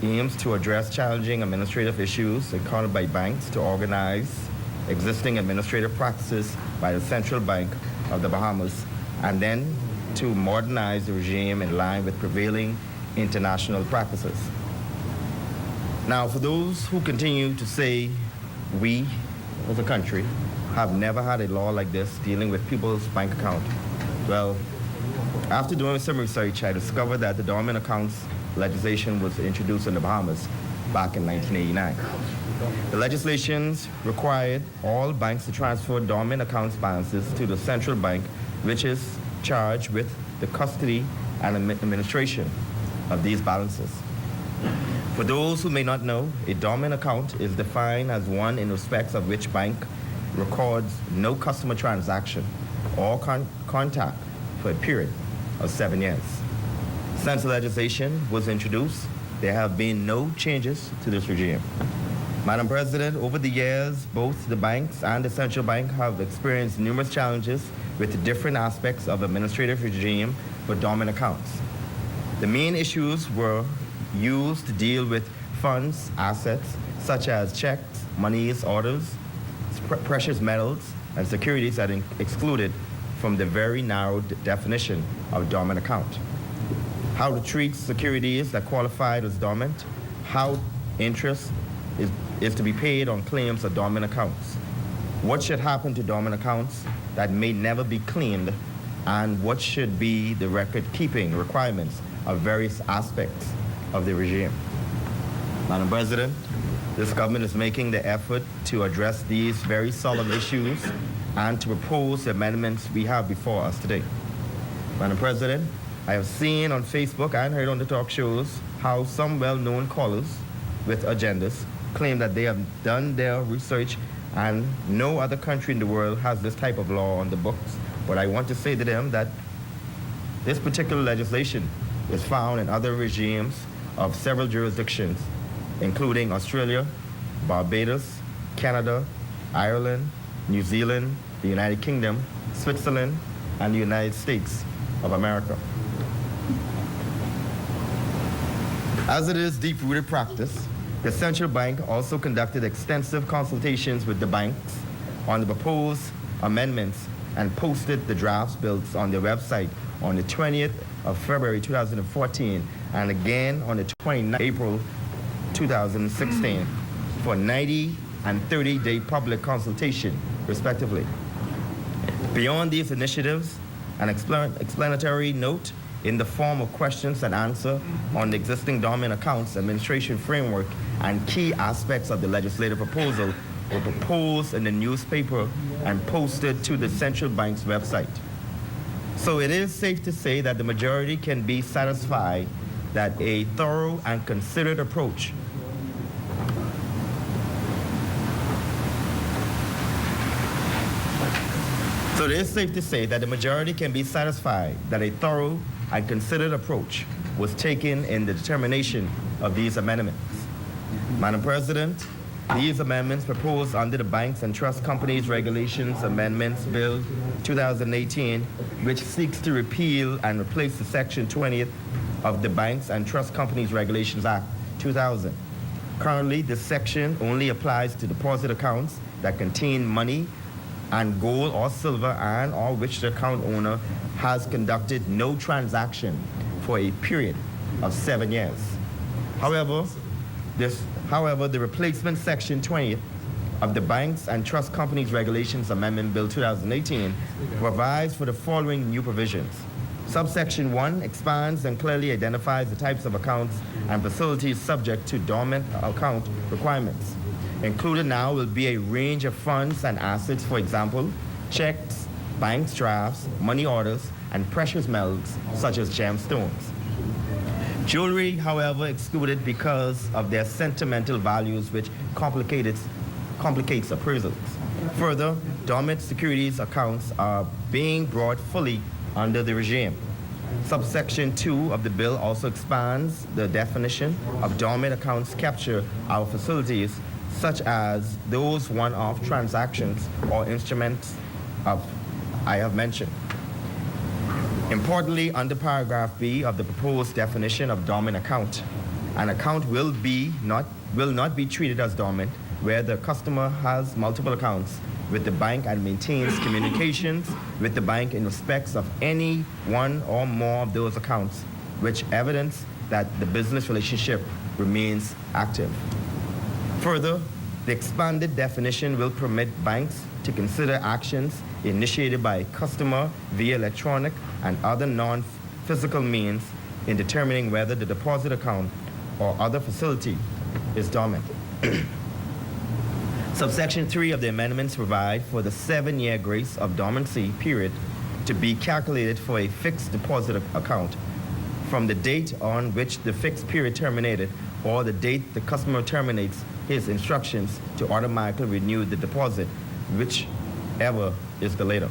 aims to address challenging administrative issues encountered by banks to organize existing administrative practices by the Central Bank of the Bahamas, and then to modernize the regime in line with prevailing international practices. Now, for those who continue to say we, as a country, have never had a law like this dealing with people's bank account, well, after doing some research, I discovered that the dormant accounts legislation was introduced in the Bahamas back in 1989. The legislations required all banks to transfer dormant accounts balances to the central bank, which is charged with the custody and administration of these balances. For those who may not know, a dormant account is defined as one in respect of which bank records no customer transaction or contact for a period of 7 years. Since the legislation was introduced, there have been no changes to this regime. Madam President, over the years, both the banks and the central bank have experienced numerous challenges with the different aspects of administrative regime for dormant accounts. The main issues were used to deal with funds, assets, such as checks, monies, orders, precious metals, and securities that are excluded from the very narrow definition of dormant account. How to treat securities that qualified as dormant, how interest is to be paid on claims of dormant accounts, what should happen to dormant accounts that may never be cleaned, and what should be the record-keeping requirements of various aspects of the regime. Madam President, this government is making the effort to address these very solemn issues and to propose the amendments we have before us today. Madam President, I have seen on Facebook and heard on the talk shows how some well-known callers with agendas claim that they have done their research and no other country in the world has this type of law on the books. But I want to say to them that this particular legislation is found in other regimes of several jurisdictions, including Australia, Barbados, Canada, Ireland, New Zealand, the United Kingdom, Switzerland, and the United States of America. As it is deep-rooted practice, the central bank also conducted extensive consultations with the banks on the proposed amendments and posted the draft bills on their website on the 20th of February 2014 and again on the 29th April 2016 for 90 and 30-day public consultation, respectively. Beyond these initiatives, an explanatory note in the form of questions and answer on the existing dormant accounts administration framework and key aspects of the legislative proposal were proposed in the newspaper and posted to the central bank's website. So it is safe to say that the majority can be satisfied that a thorough and considered approach So it is safe to say that the majority can be satisfied that a thorough and considered approach was taken in the determination of these amendments. Madam President, these amendments proposed under the Banks and Trust Companies Regulations Amendments Bill 2018, which seeks to repeal and replace the Section 20th of the Banks and Trust Companies Regulations Act 2000. Currently, this section only applies to deposit accounts that contain money and gold or silver and or which the account owner has conducted no transaction for a period of 7 years. However, the replacement Section 20 of the Banks and Trust Companies Regulations Amendment Bill 2018 provides for the following new provisions. Subsection 1 expands and clearly identifies the types of accounts and facilities subject to dormant account requirements. Included now will be a range of funds and assets, for example, checks, bank drafts, money orders, and precious metals such as gemstones. Jewelry, however, excluded because of their sentimental values, which complicates appraisals. Further, dormant securities accounts are being brought fully under the regime. Subsection 2 of the bill also expands the definition of dormant accounts capture our facilities, such as those one-off transactions or instruments I have mentioned. Importantly, under paragraph B of the proposed definition of dormant account, an account will not be treated as dormant where the customer has multiple accounts with the bank and maintains communications with the bank in respects of any one or more of those accounts, which evidence that the business relationship remains active. Further, the expanded definition will permit banks to consider actions initiated by a customer via electronic and other non-physical means in determining whether the deposit account or other facility is dormant. Subsection 3 of the amendments provide for the 7-year grace of dormancy period to be calculated for a fixed deposit account from the date on which the fixed period terminated or the date the customer terminates his instructions to automatically renew the deposit, whichever is the later.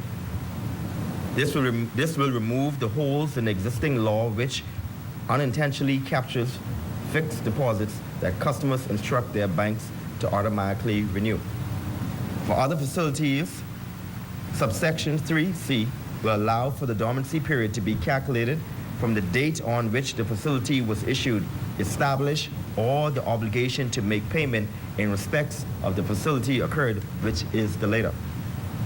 This will remove the holes in the existing law which unintentionally captures fixed deposits that customers instruct their banks to automatically renew. For other facilities, subsection 3C will allow for the dormancy period to be calculated from the date on which the facility was issued, established, or the obligation to make payment in respect of the facility occurred, which is the later.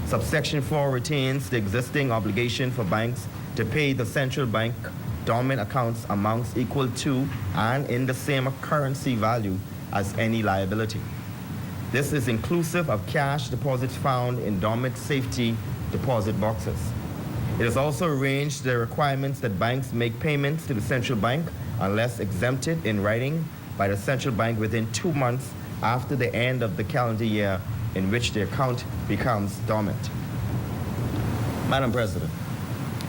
Subsection 4 retains the existing obligation for banks to pay the central bank dormant accounts amounts equal to and in the same currency value as any liability. This is inclusive of cash deposits found in dormant safety deposit boxes. It has also arranged the requirements that banks make payments to the central bank unless exempted in writing by the central bank within 2 months after the end of the calendar year in which the account becomes dormant. Madam President,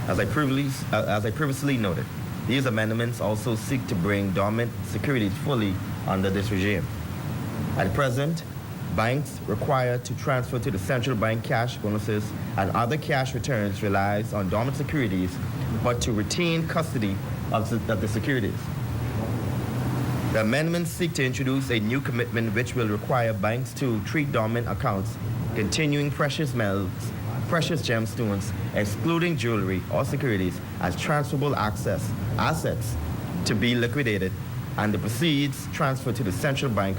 As I previously noted, these amendments also seek to bring dormant securities fully under this regime. At present, banks required to transfer to the central bank cash bonuses and other cash returns relies on dormant securities, but to retain custody of the securities. The amendments seek to introduce a new commitment which will require banks to treat dormant accounts containing precious metals, precious gemstones, excluding jewelry or securities, as transferable assets to be liquidated, and the proceeds transferred to the central bank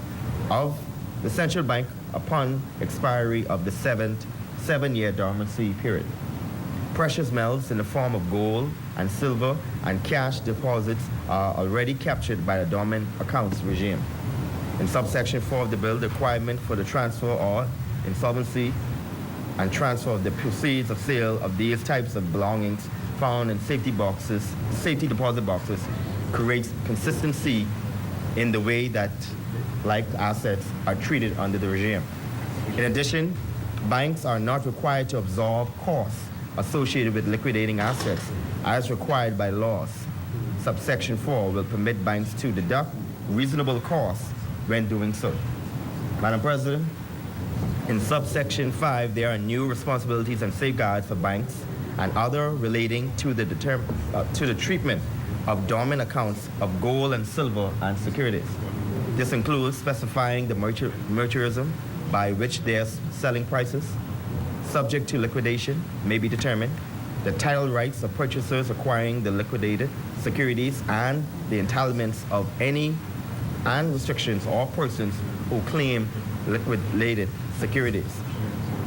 upon expiry of the seven-year dormancy period. Precious metals in the form of gold and silver and cash deposits are already captured by the dormant accounts regime. In subsection 4 of the bill, the requirement for the transfer or insolvency and transfer of the proceeds of sale of these types of belongings found in safety deposit boxes, creates consistency in the way that like assets are treated under the regime. In addition, banks are not required to absorb costs associated with liquidating assets as required by laws. Subsection 4 will permit banks to deduct reasonable costs when doing so. Madam President, in subsection 5, there are new responsibilities and safeguards for banks and other relating to the treatment of dormant accounts of gold and silver and securities. This includes specifying the mercherism by which their selling prices, subject to liquidation, may be determined, the title rights of purchasers acquiring the liquidated securities, and the entitlements of any and restrictions or persons who claim liquidated securities.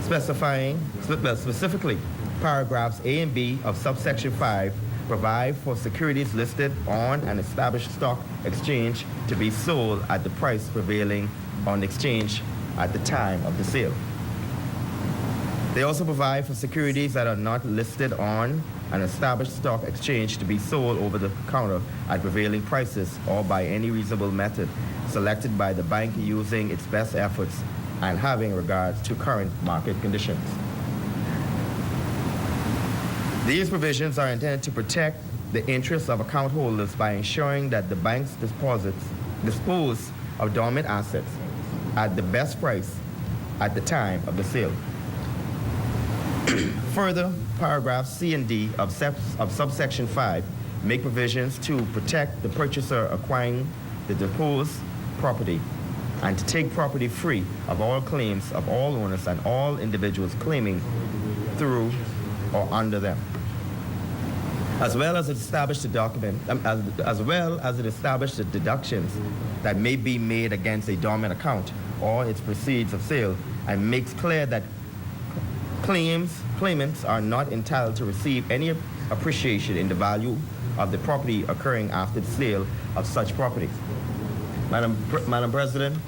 Specifically, paragraphs A and B of subsection 5 provide for securities listed on an established stock exchange to be sold at the price prevailing on the exchange at the time of the sale. They also provide for securities that are not listed on an established stock exchange to be sold over the counter at prevailing prices or by any reasonable method selected by the bank using its best efforts and having regards to current market conditions. These provisions are intended to protect the interests of account holders by ensuring that the banks dispose of dormant assets at the best price at the time of the sale. Further, paragraphs C and D of subsection 5 make provisions to protect the purchaser acquiring the deposed property and to take property free of all claims of all owners and all individuals claiming through or under them, as well as it established the deductions that may be made against a dormant account or its proceeds of sale, and makes clear that claimants are not entitled to receive any appreciation in the value of the property occurring after the sale of such property. Madam President,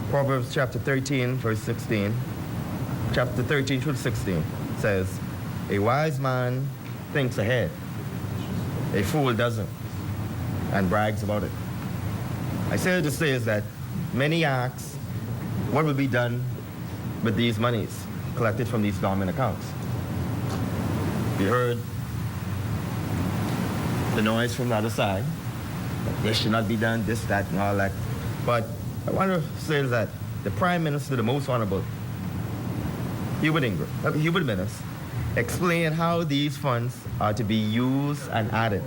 Proverbs chapter 13, verse 16, chapter 13 through 16 says, "A wise man thinks ahead, a fool doesn't, and brags about it." I say to say is that many ask, what will be done with these monies collected from these dormant accounts? We heard the noise from the other side, that this should not be done, this, that, and all that. But I want to say that the Prime Minister, the Most Honorable Hubert Minnis, explained how these funds are to be used and added.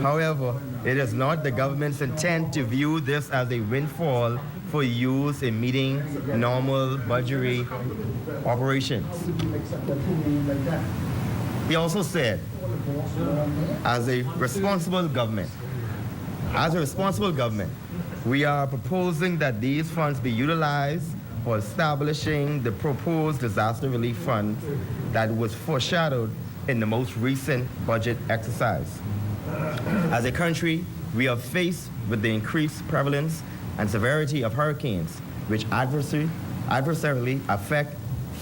However, it is not the government's intent to view this as a windfall for use in meeting normal budgetary operations. He also said, as a responsible government, we are proposing that these funds be utilized for establishing the proposed disaster relief fund that was foreshadowed in the most recent budget exercise. As a country, we are faced with the increased prevalence and severity of hurricanes, which adversarially affect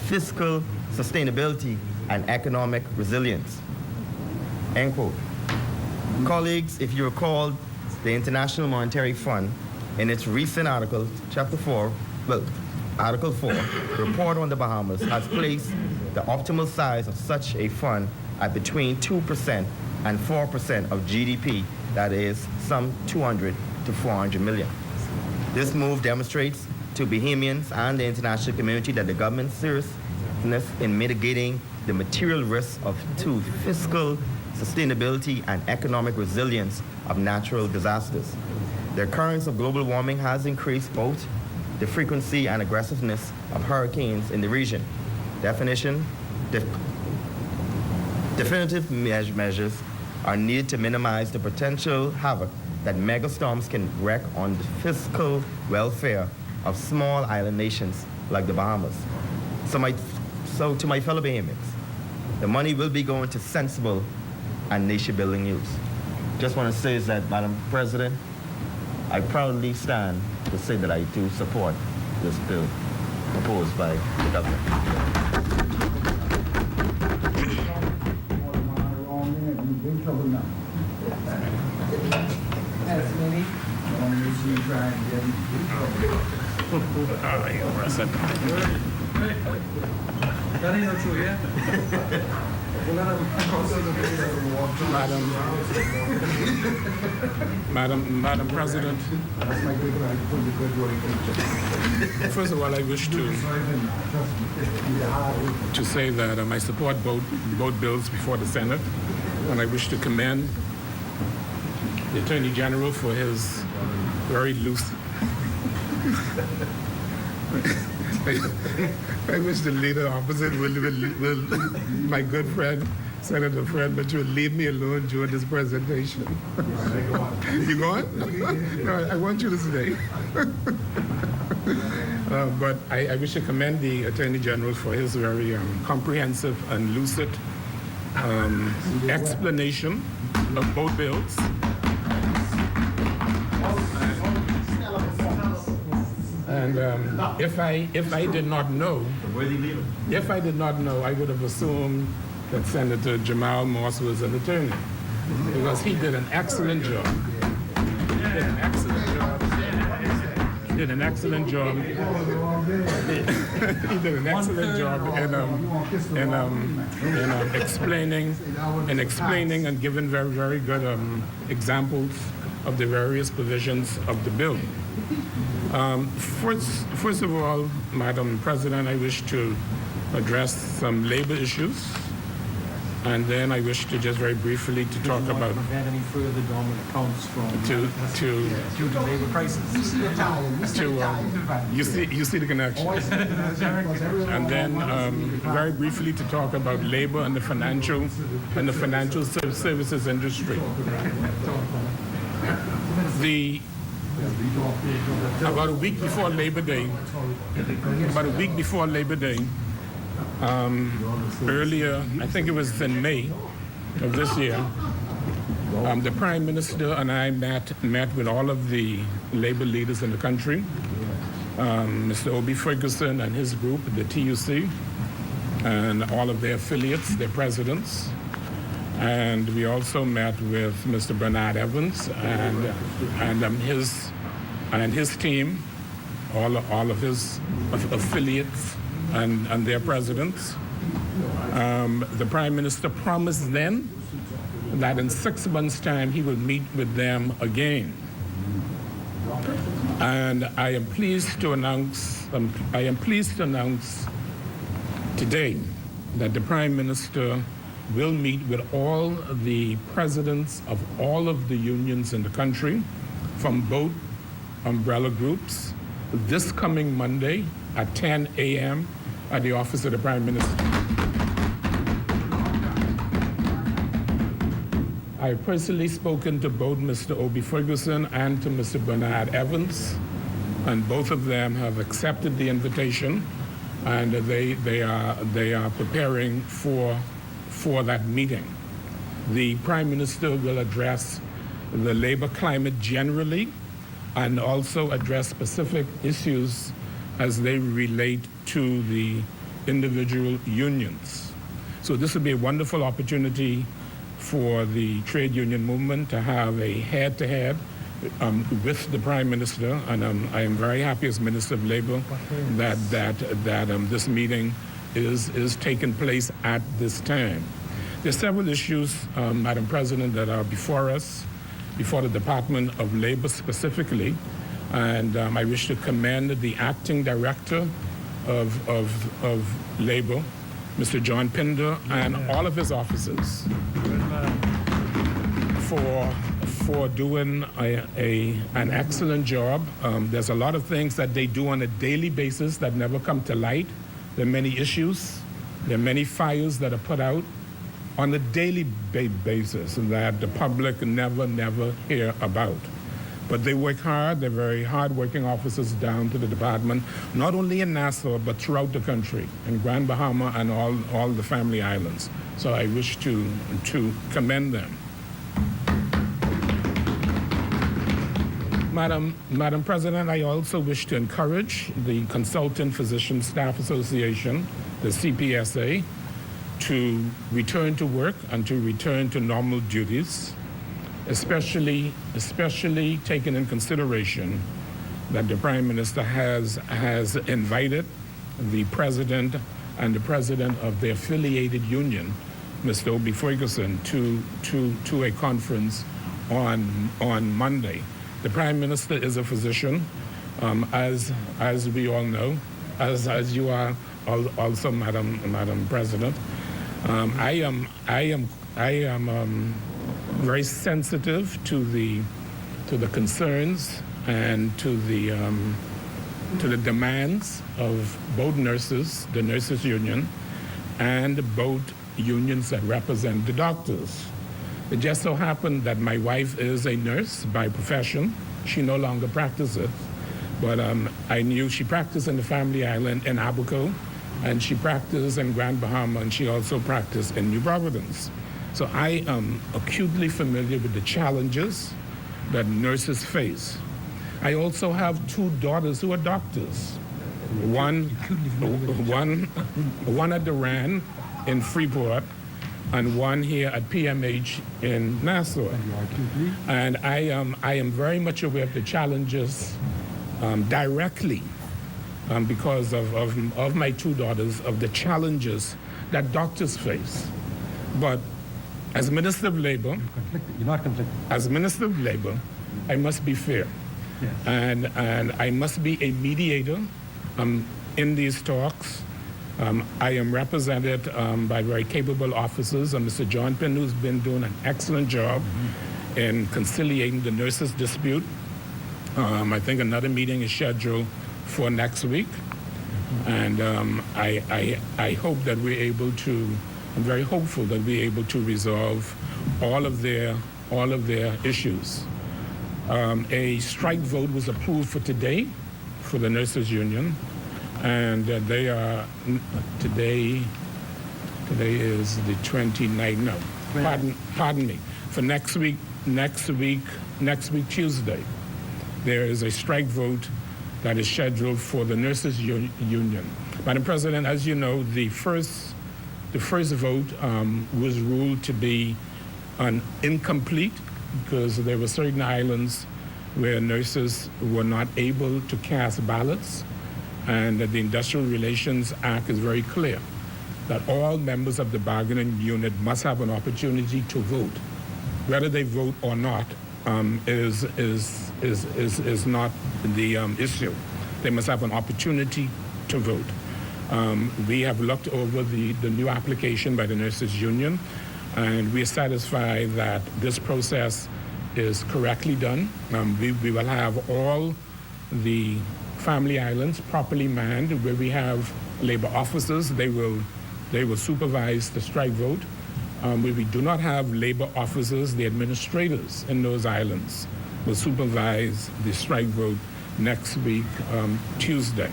fiscal sustainability and economic resilience. End quote. Colleagues, if you recall, the International Monetary Fund, in its recent Article 4, report on the Bahamas, has placed the optimal size of such a fund at between 2% and 4% of GDP, that is, some 200 to 400 million. This move demonstrates to Bahamians and the international community that the government's seriousness in mitigating the material risks to fiscal sustainability and economic resilience of natural disasters. The occurrence of global warming has increased both the frequency and aggressiveness of hurricanes in the region. Definitive measures are needed to minimize the potential havoc that megastorms can wreak on the fiscal welfare of small island nations like the Bahamas. So to my fellow Bahamians, the money will be going to sensible and nation-building use. Just want to say is that, Madam President, I proudly stand to say that I do support this bill proposed by the government. Madam President, first of all, I wish to say that I support both bills before the Senate, and I wish to commend the Attorney General for his very loose. I wish the leader opposite will my good friend, Senator Fred, but you will leave me alone during this presentation. You going? No, I want you to stay. But I wish to commend the Attorney General for his very comprehensive and lucid explanation of both bills. And if I did not know, I would have assumed that Senator Jamal Morse was an attorney, because he did an excellent job. He did an excellent job in explaining and giving very, very good examples of the various provisions of the bill. First of all, Madam President, I wish to address some labor issues, and then I wish to just very briefly to talk about prevent any further dormant accounts from due to labor crisis. You see the connection. And then very briefly to talk about labor and the financial services industry. About a week before Labor Day, earlier, I think it was in May of this year, the Prime Minister and I met with all of the labor leaders in the country, Mr. Obi Ferguson and his group, the TUC, and all of their affiliates, their presidents. And we also met with Mr. Bernard Evans and his team, all of his affiliates and their presidents. The Prime Minister promised then that in 6 months' time he will meet with them again. And I am pleased to announce today that the Prime Minister will meet with all the presidents of all of the unions in the country from both umbrella groups this coming Monday at 10 a.m. at the office of the Prime Minister. I have personally spoken to both Mr. Obi Ferguson and to Mr. Bernard Evans, and both of them have accepted the invitation, and they are preparing for that meeting. The Prime Minister will address the labor climate generally and also address specific issues as they relate to the individual unions. So this will be a wonderful opportunity for the trade union movement to have a head-to-head with the Prime Minister, and I am very happy as Minister of Labor that this meeting is taking place at this time. There are several issues, Madam President, that are before us, before the Department of Labor specifically, and I wish to commend the Acting Director of Labor, Mr. John Pinder, and all of his officers for doing an excellent job. There's a lot of things that they do on a daily basis that never come to light. There are many issues. There are many fires that are put out on a daily basis that the public never hear about. But they work hard. They're very hard-working officers down to the department, not only in Nassau, but throughout the country, in Grand Bahama and all the family islands. So I wish to commend them. Madam President, I also wish to encourage the Consultant Physician Staff Association, the CPSA, to return to work and to return to normal duties, especially taking in consideration that the Prime Minister has invited the President and the President of the affiliated union, Mr. Obie Ferguson, to a conference on Monday. The Prime Minister is a physician, as we all know, as you are also, Madam President. I am very sensitive to the concerns and to the demands of both nurses, the nurses union, and both unions that represent the doctors. It just so happened that my wife is a nurse by profession. She no longer practices, but I knew she practiced in the Family Island in Abaco, and she practiced in Grand Bahama, and she also practiced in New Providence. So I am acutely familiar with the challenges that nurses face. I also have two daughters who are doctors. One at the RAN in Freeport, and one here at PMH in Nassau. And I am very much aware of the challenges directly because of my two daughters, of the challenges that doctors face. But as Minister of Labor, You're not conflicted. as Minister of Labor, I must be fair. Yes. And I must be a mediator in these talks. I am represented by very capable officers, Mr. John Penn, who's been doing an excellent job in conciliating the nurses' dispute. I think another meeting is scheduled for next week, and I hope that we're able to. I'm very hopeful that we're able to resolve all of their issues. A strike vote was approved for today for the nurses union. And they are today is the 29th. No, pardon me. For next week Tuesday, there is a strike vote that is scheduled for the nurses union. Madam President, as you know, the first vote was ruled to be incomplete because there were certain islands where nurses were not able to cast ballots. And the Industrial Relations Act is very clear that all members of the bargaining unit must have an opportunity to vote. Whether they vote or not is not the issue. They must have an opportunity to vote. We have looked over the new application by the nurses union, and we are satisfied that this process is correctly done. We will have all the Family Islands properly manned, where we have labor officers. They will supervise the strike vote. Where we do not have labor officers, the administrators in those islands will supervise the strike vote next week, Tuesday.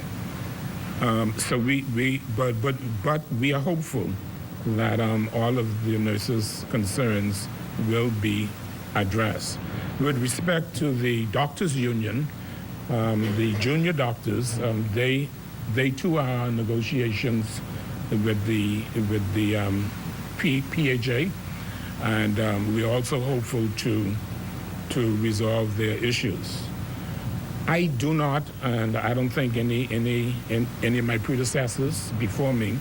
So but we are hopeful that all of the nurses' concerns will be addressed. With respect to the doctors' union, the junior doctors, they too are in negotiations with the PHA, and we're also hopeful to resolve their issues. I do not, and I don't think any of my predecessors before me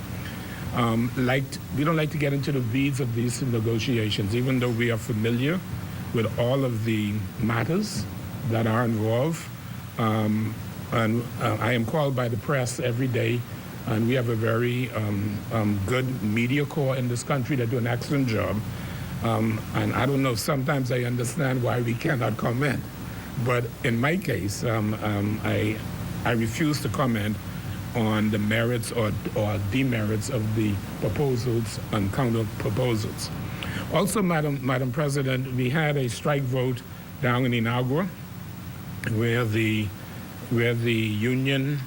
We don't like to get into the weeds of these negotiations, even though we are familiar with all of the matters that are involved. I am called by the press every day, and we have a very good media corps in this country that do an excellent job. And I don't know, sometimes I understand why we cannot comment. But in my case, I refuse to comment on the merits or demerits of the proposals and counter proposals. Also, Madam President, we had a strike vote down in Inagua where the union,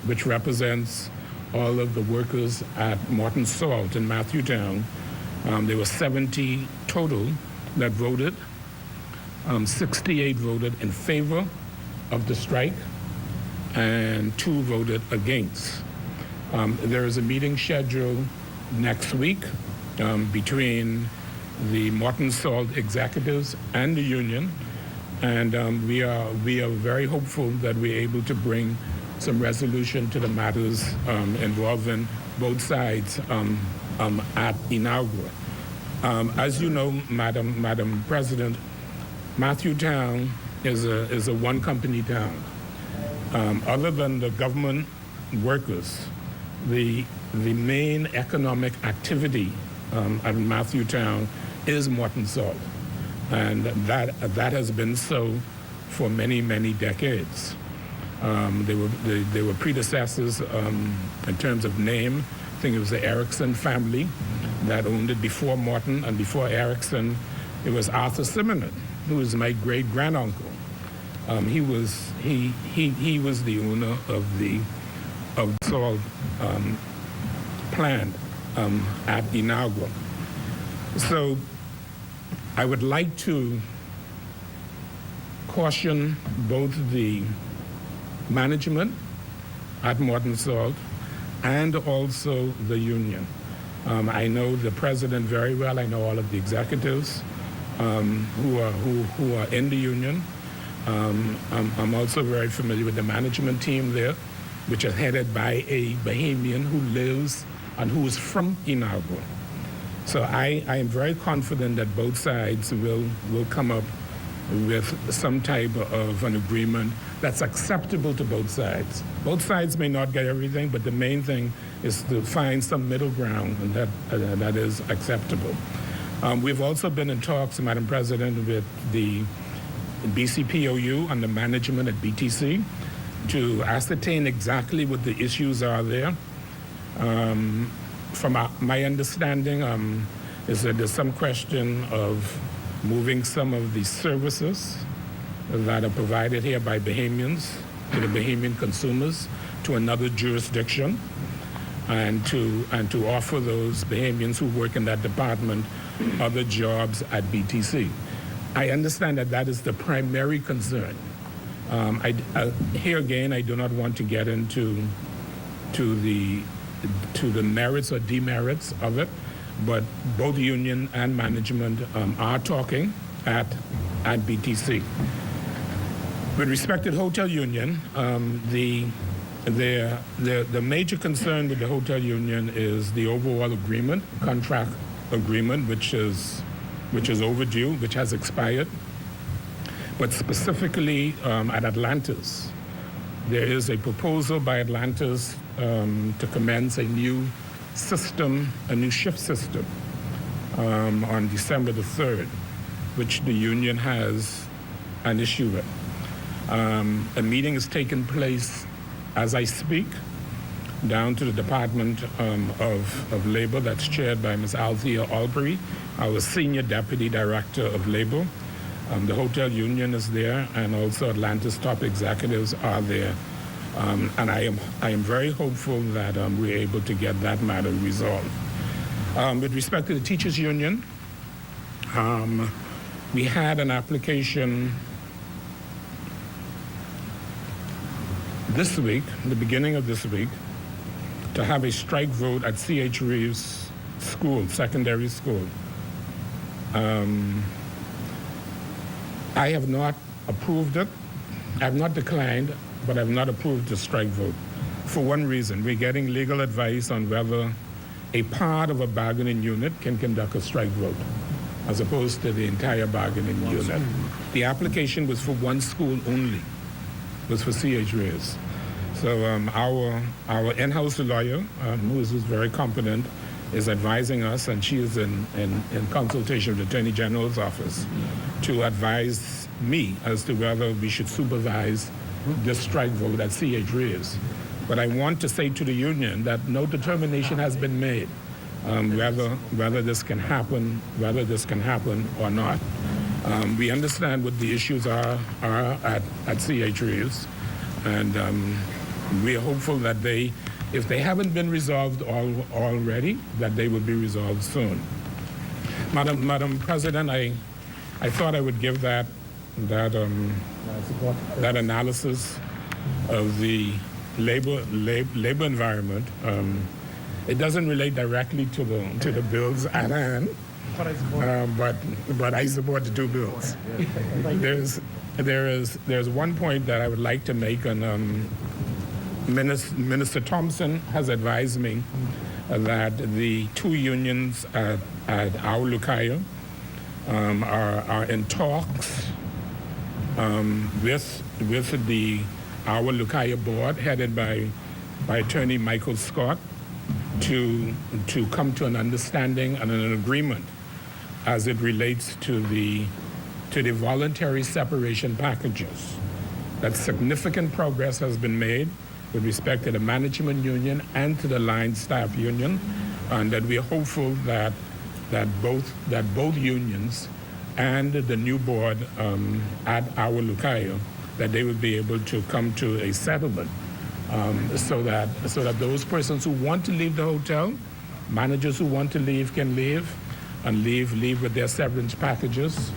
which represents all of the workers at Morton Salt in Matthewtown, there were 70 total that voted. 68 voted in favor of the strike, and 2 voted against. There is a meeting scheduled next week between the Morton Salt executives and the union, and we are very hopeful that we're able to bring some resolution to the matters involving both sides at Inagua. As you know, Madam President, Matthewtown is a one-company town. Other than the government workers, the main economic activity at Matthewtown is Morton Salt, and that has been so for many, many decades. They were predecessors in terms of name. I think it was the Erickson family that owned it before Morton, and before Erickson, it was Arthur Simonette, who was my great-granduncle. He was the owner of the salt plant at Inagua. So I would like to caution both the management at Morton Salt and also the union. I know the president very well. I know all of the executives who are in the union. I'm also very familiar with the management team there, which is headed by a Bahamian who lives and who is from Inagua. So I am very confident that both sides will come up with some type of an agreement that's acceptable to both sides. Both sides may not get everything, but the main thing is to find some middle ground, and that is acceptable. We've also been in talks, Madam President, with the BCPOU and the management at BTC to ascertain exactly what the issues are there. From my understanding is that there's some question of moving some of the services that are provided here by Bahamians to the Bahamian consumers to another jurisdiction, and to offer those Bahamians who work in that department other jobs at BTC. I understand that is the primary concern. Here again, I do not want to get into the merits or demerits of it, but both union and management are talking at BTC. With respect to the hotel union, the major concern with the hotel union is the overall agreement, contract agreement, which is overdue, which has expired. But specifically at Atlantis, there is a proposal by Atlantis to commence a new system, a new shift system on December the 3rd, which the union has an issue with. A meeting is taking place as I speak down to the Department of Labor that's chaired by Ms. Althea Albury, our Senior Deputy Director of Labor. The hotel union is there, and also Atlantis top executives are there. And I am very hopeful that we're able to get that matter resolved. With respect to the teachers union, we had an application this week, the beginning of this week, to have a strike vote at C.H. Reeves School, secondary school. I have not approved it. I have not declined, but I have not approved the strike vote. For one reason, we're getting legal advice on whether a part of a bargaining unit can conduct a strike vote, as opposed to the entire bargaining unit. The application was for one school only, was for C.H. Reyes. So our in-house lawyer, who is very competent, is advising us, and she is in consultation with the Attorney General's office to advise me as to whether we should supervise this strike vote at C.H. Reyes. But I want to say to the union that no determination has been made whether this can happen, or not. We understand what the issues are at C.H. Reyes, and we are hopeful that if they haven't been resolved already, that they will be resolved soon. Madam President, I thought I would give that analysis of the labor environment. It doesn't relate directly to the bills at hand, but I support the two bills. There's one point that I would like to make, and Minister Thompson has advised me that the two unions at our Lukaya are in talks with the our Lukaya board, headed by Attorney Michael Scott, to come to an understanding and an agreement as it relates to the voluntary separation packages. That significant progress has been made with respect to the management union and to the line staff union, and that we are hopeful that both unions and the new board at our Lucayo, that they will be able to come to a settlement, so that those persons who want to leave the hotel, managers who want to leave can leave, and leave with their severance packages.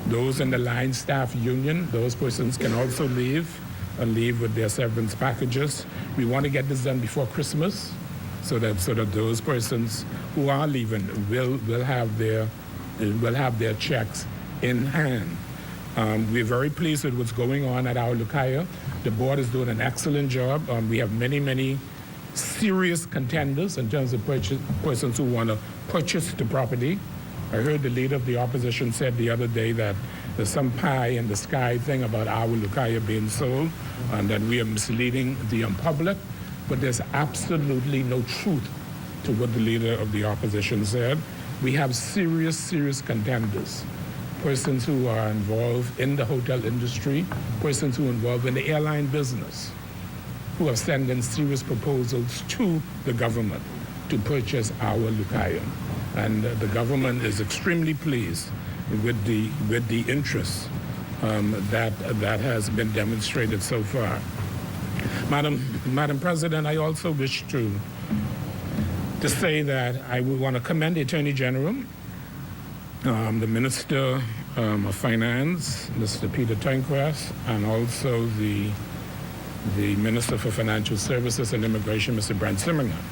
Those in the line staff union, those persons can also leave and leave with their severance packages. We want to get this done before Christmas, so that those persons who are leaving will have their checks in hand. We're very pleased with what's going on at our Lukaya. The board is doing an excellent job. We have many serious contenders in terms of persons who want to purchase the property. I heard the leader of the opposition said the other day that there's some pie in the sky thing about our Lukaya being sold, and that we are misleading the public, but there's absolutely no truth to what the leader of the opposition said. We have serious contenders, persons who are involved in the hotel industry, persons who are involved in the airline business, who have sent in serious proposals to the government to purchase our Lukaya. And the government is extremely pleased with the interest that has been demonstrated so far. Madam President, I also wish to say that I would want to commend the Attorney General, the Minister of Finance, Mr. Peter Tancrest, and also the Minister for Financial Services and Immigration, Mr. Brent Simmerman,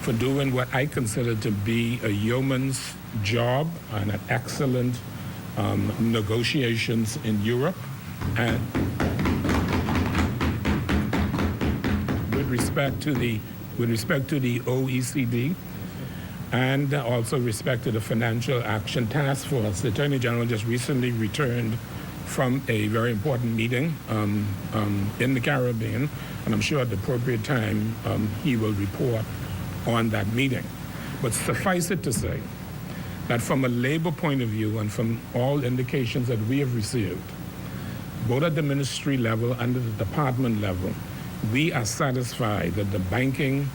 for doing what I consider to be a yeoman's job and an excellent negotiations in Europe, and with respect to the OECD, and also respect to the Financial Action Task Force. The Attorney General just recently returned from a very important meeting in the Caribbean, and I'm sure at the appropriate time he will report on that meeting. But suffice it to say that from a labor point of view and from all indications that we have received, both at the ministry level and at the department level, we are satisfied that the banking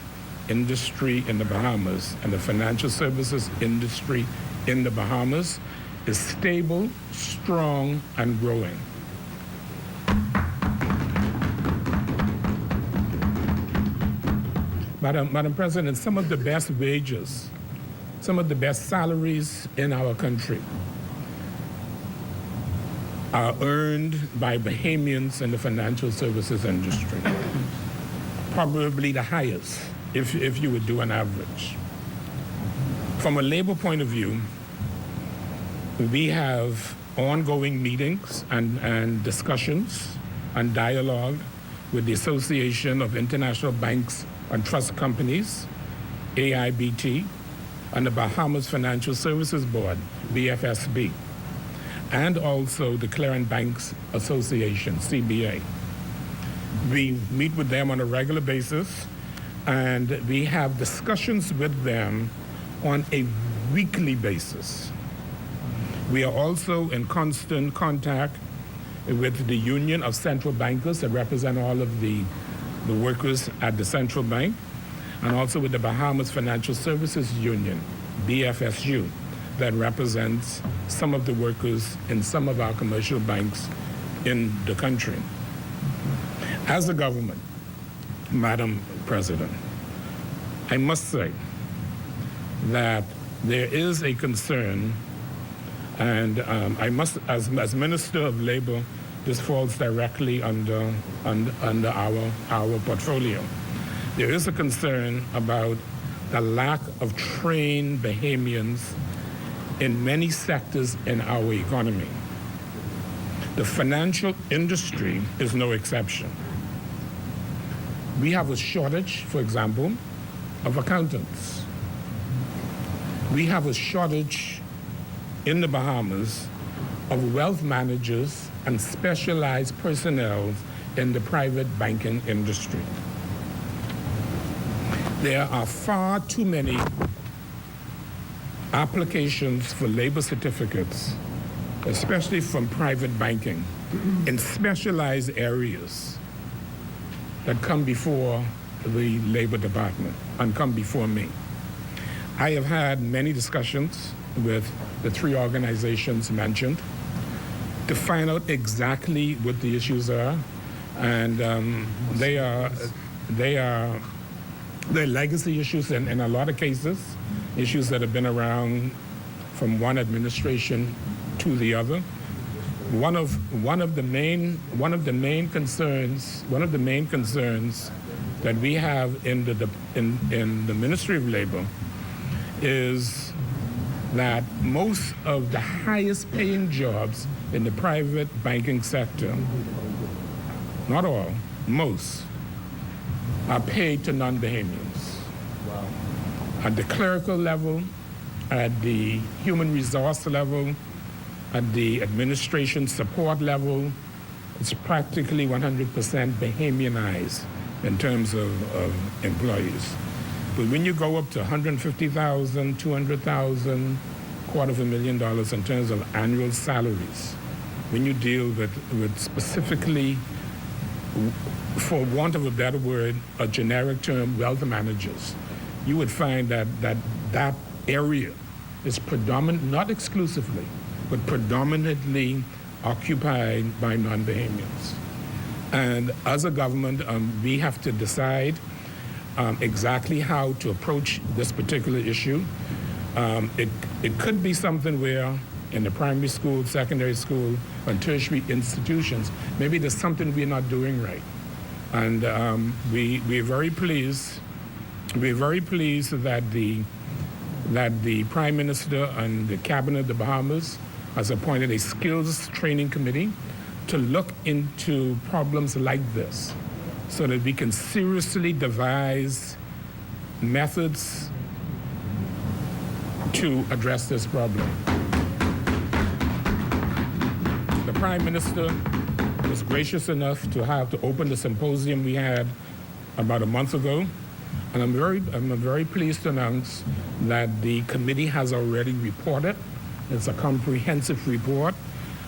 industry in the Bahamas and the financial services industry in the Bahamas is stable, strong, and growing. Madam President, some of the best wages, some of the best salaries in our country are earned by Bahamians in the financial services industry. Probably the highest, if you would do an average. From a labor point of view, we have ongoing meetings and discussions and dialogue with the Association of International Banks and Trust Companies, AIBT, and the Bahamas Financial Services Board, BFSB, and also the Clearing Banks Association, CBA. We meet with them on a regular basis, and we have discussions with them on a weekly basis. We are also in constant contact with the Union of Central Bankers that represent all of the workers at the central bank, and also with the Bahamas Financial Services Union, BFSU, that represents some of the workers in some of our commercial banks in the country. As a government, Madam President, I must say that there is a concern, and I must, as Minister of Labor, this falls directly under our portfolio. There is a concern about the lack of trained Bahamians in many sectors in our economy. The financial industry is no exception. We have a shortage, for example, of accountants. We have a shortage in the Bahamas of wealth managers and specialized personnel in the private banking industry. There are far too many applications for labor certificates, especially from private banking, in specialized areas that come before the Labor Department and come before me. I have had many discussions with the three organizations mentioned to find out exactly what the issues are, and they're legacy issues in a lot of cases, issues that have been around from one administration to the other. One of the main concerns that we have in the Ministry of Labor is that most of the highest paying jobs in the private banking sector, not all, most, are paid to non-Bahamians. Wow. At the clerical level, at the human resource level, at the administration support level, it's practically 100% Bahamianized in terms of employees. But when you go up to $150,000, $200,000, $250,000 in terms of annual salaries, when you deal with specifically, for want of a better word, a generic term, wealth managers, you would find that area is predominant, not exclusively, but predominantly occupied by non-Bahamians. And as a government, we have to decide exactly how to approach this particular issue. It could be something where in the primary school, secondary school, and tertiary institutions, maybe there's something we're not doing right. And we're very pleased that the Prime Minister and the Cabinet of the Bahamas has appointed a skills training committee to look into problems like this so that we can seriously devise methods to address this problem. The Prime Minister was gracious enough to open the symposium we had about a month ago, and I'm very pleased to announce that the committee has already reported. It's a comprehensive report.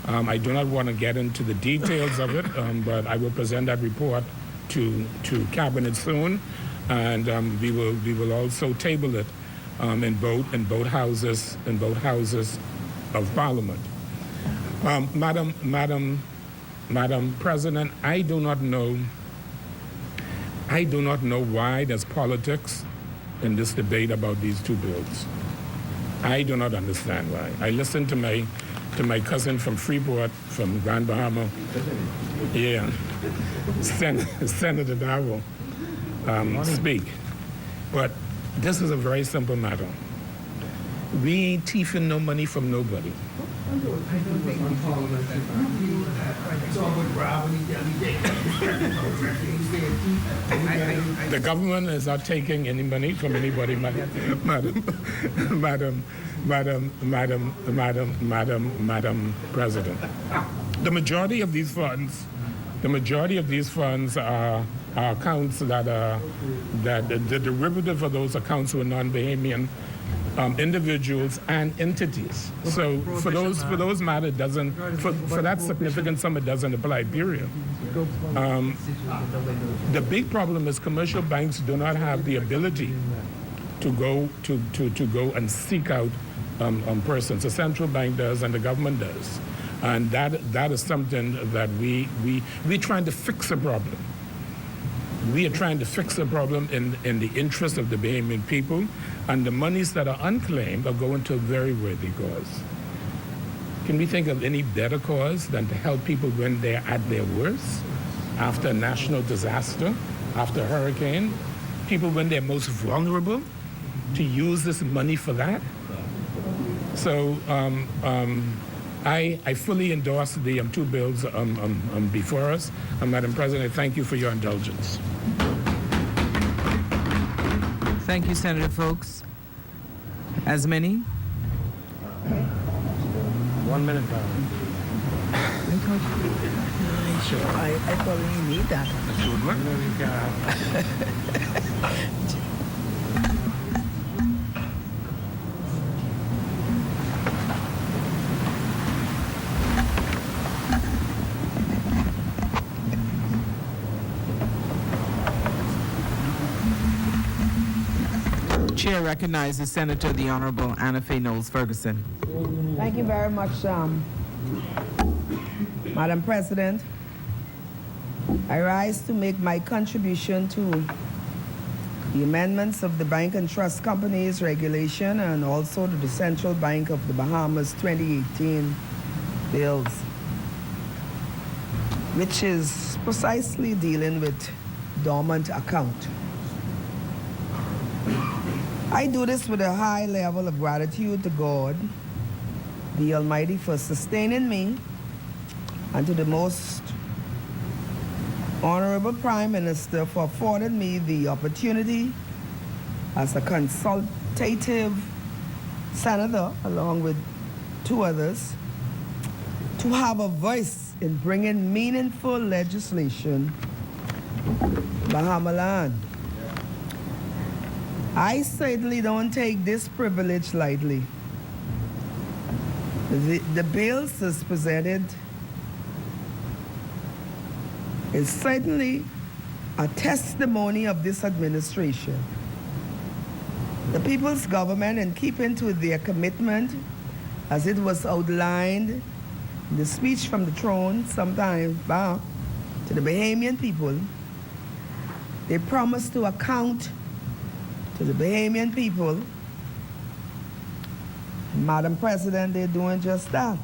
I do not want to get into the details of it, but I will present that report to Cabinet soon, and we will also table it in both houses of Parliament. Madam President, I do not know why there's politics in this debate about these two bills. I do not understand why. I listened to my cousin from Freeport, from Grand Bahama, Senator Darrell, speak. But this is a very simple matter. We ain't thieving no money from nobody. The government is not taking any money from anybody, Madam President. The majority of these funds are accounts that the derivative of those accounts were non-Bahamian individuals and entities. So for those matter doesn't for that significant sum it doesn't apply. Period. The big problem is commercial banks do not have the ability to go and seek out persons. The central bank does and the government does, and that is something that we're trying to fix a problem. We are trying to fix the problem in the interest of the Bahamian people, and the monies that are unclaimed are going to a very worthy cause. Can we think of any better cause than to help people when they're at their worst, after a national disaster, after a hurricane, people when they're most vulnerable, to use this money for that? So I fully endorse the two bills before us. Madam President, thank you for your indulgence. Thank you, Senator Folks. As many? 1 minute, Madam. I probably need that. Chair recognizes Senator the Honorable Anna Faye Knowles Ferguson. Thank you very much, Madam President. I rise to make my contribution to the amendments of the Bank and Trust Companies Regulation and also to the Central Bank of the Bahamas 2018 bills, which is precisely dealing with dormant account. I do this with a high level of gratitude to God, the Almighty, for sustaining me, and to the most Honorable Prime Minister for affording me the opportunity as a consultative senator, along with two others, to have a voice in bringing meaningful legislation to Bahama land. I certainly don't take this privilege lightly. The bills as presented is certainly a testimony of this administration. The people's government, in keeping to their commitment as it was outlined in the speech from the throne sometime back to the Bahamian people, they promised to account to the Bahamian people. Madam President, they're doing just that.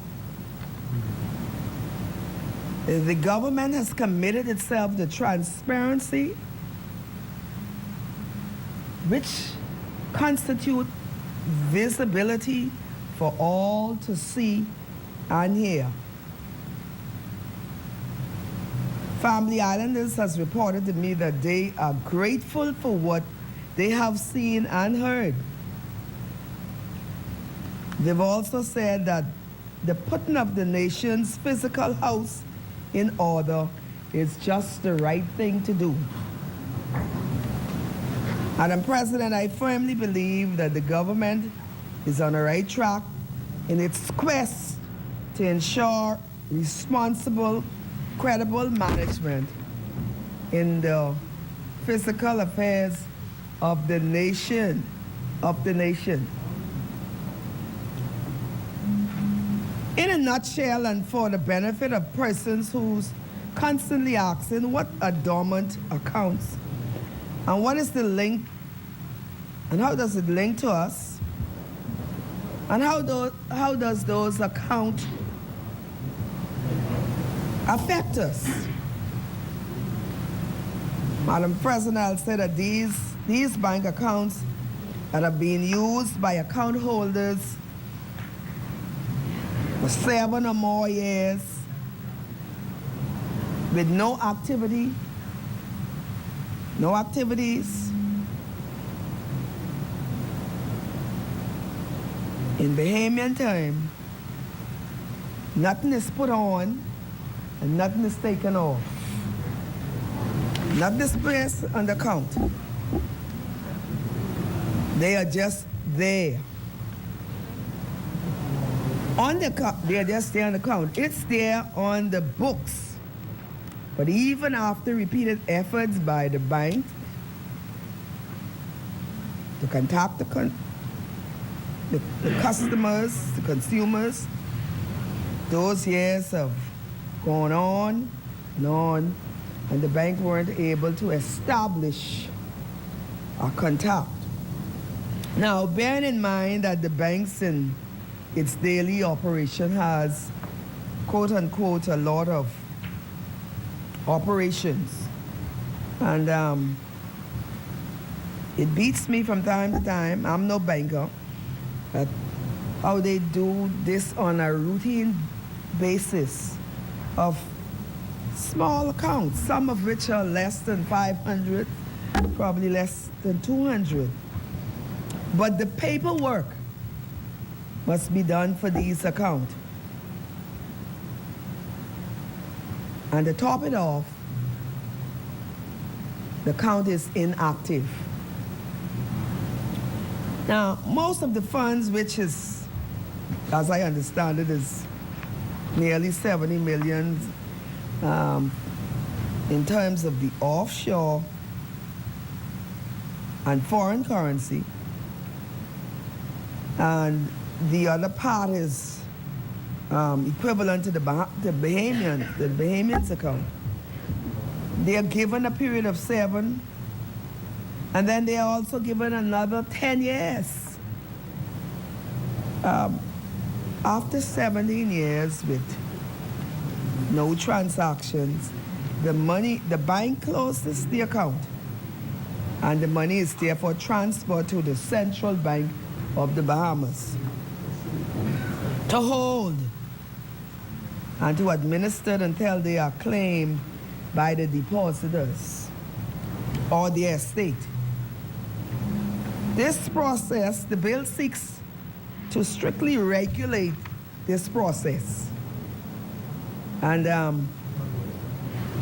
The government has committed itself to transparency, which constitute visibility for all to see and hear. Family Islanders has reported to me that they are grateful for what they have seen and heard. They've also said that the putting of the nation's physical house in order is just the right thing to do. Madam President, I firmly believe that the government is on the right track in its quest to ensure responsible, credible management in the physical affairs of the nation, In a nutshell, and for the benefit of persons who's constantly asking what are dormant accounts and what is the link and how does it link to us and how does those accounts affect us? Madam President, I'll say that these bank accounts that have been used by account holders for 7 or more years with no activity, no activities. In Bahamian time, nothing is put on and nothing is taken off. Not displaced on the account. They are just there. On the account, they are just there on the account. It's there on the books. But even after repeated efforts by the bank to contact the customers, the consumers, those years have gone on, and the bank weren't able to establish a contact. Now, bearing in mind that the banks in its daily operation has, quote unquote, a lot of operations, and it beats me from time to time, I'm no banker, but how they do this on a routine basis of small accounts, some of which are less than 500, probably less than 200. But the paperwork must be done for these accounts. And to top it off, the account is inactive. Now, most of the funds, which is, as I understand it, is nearly 70 million in terms of the offshore and foreign currency, and the other part is equivalent to the Bahamians account. They are given a period of 7, and then they are also given another 10 years. After 17 years with no transactions, the bank closes the account, and the money is therefore transferred to the Central Bank of the Bahamas to hold and to administer until they are claimed by the depositors or the estate. This process, the bill seeks to strictly regulate this process. And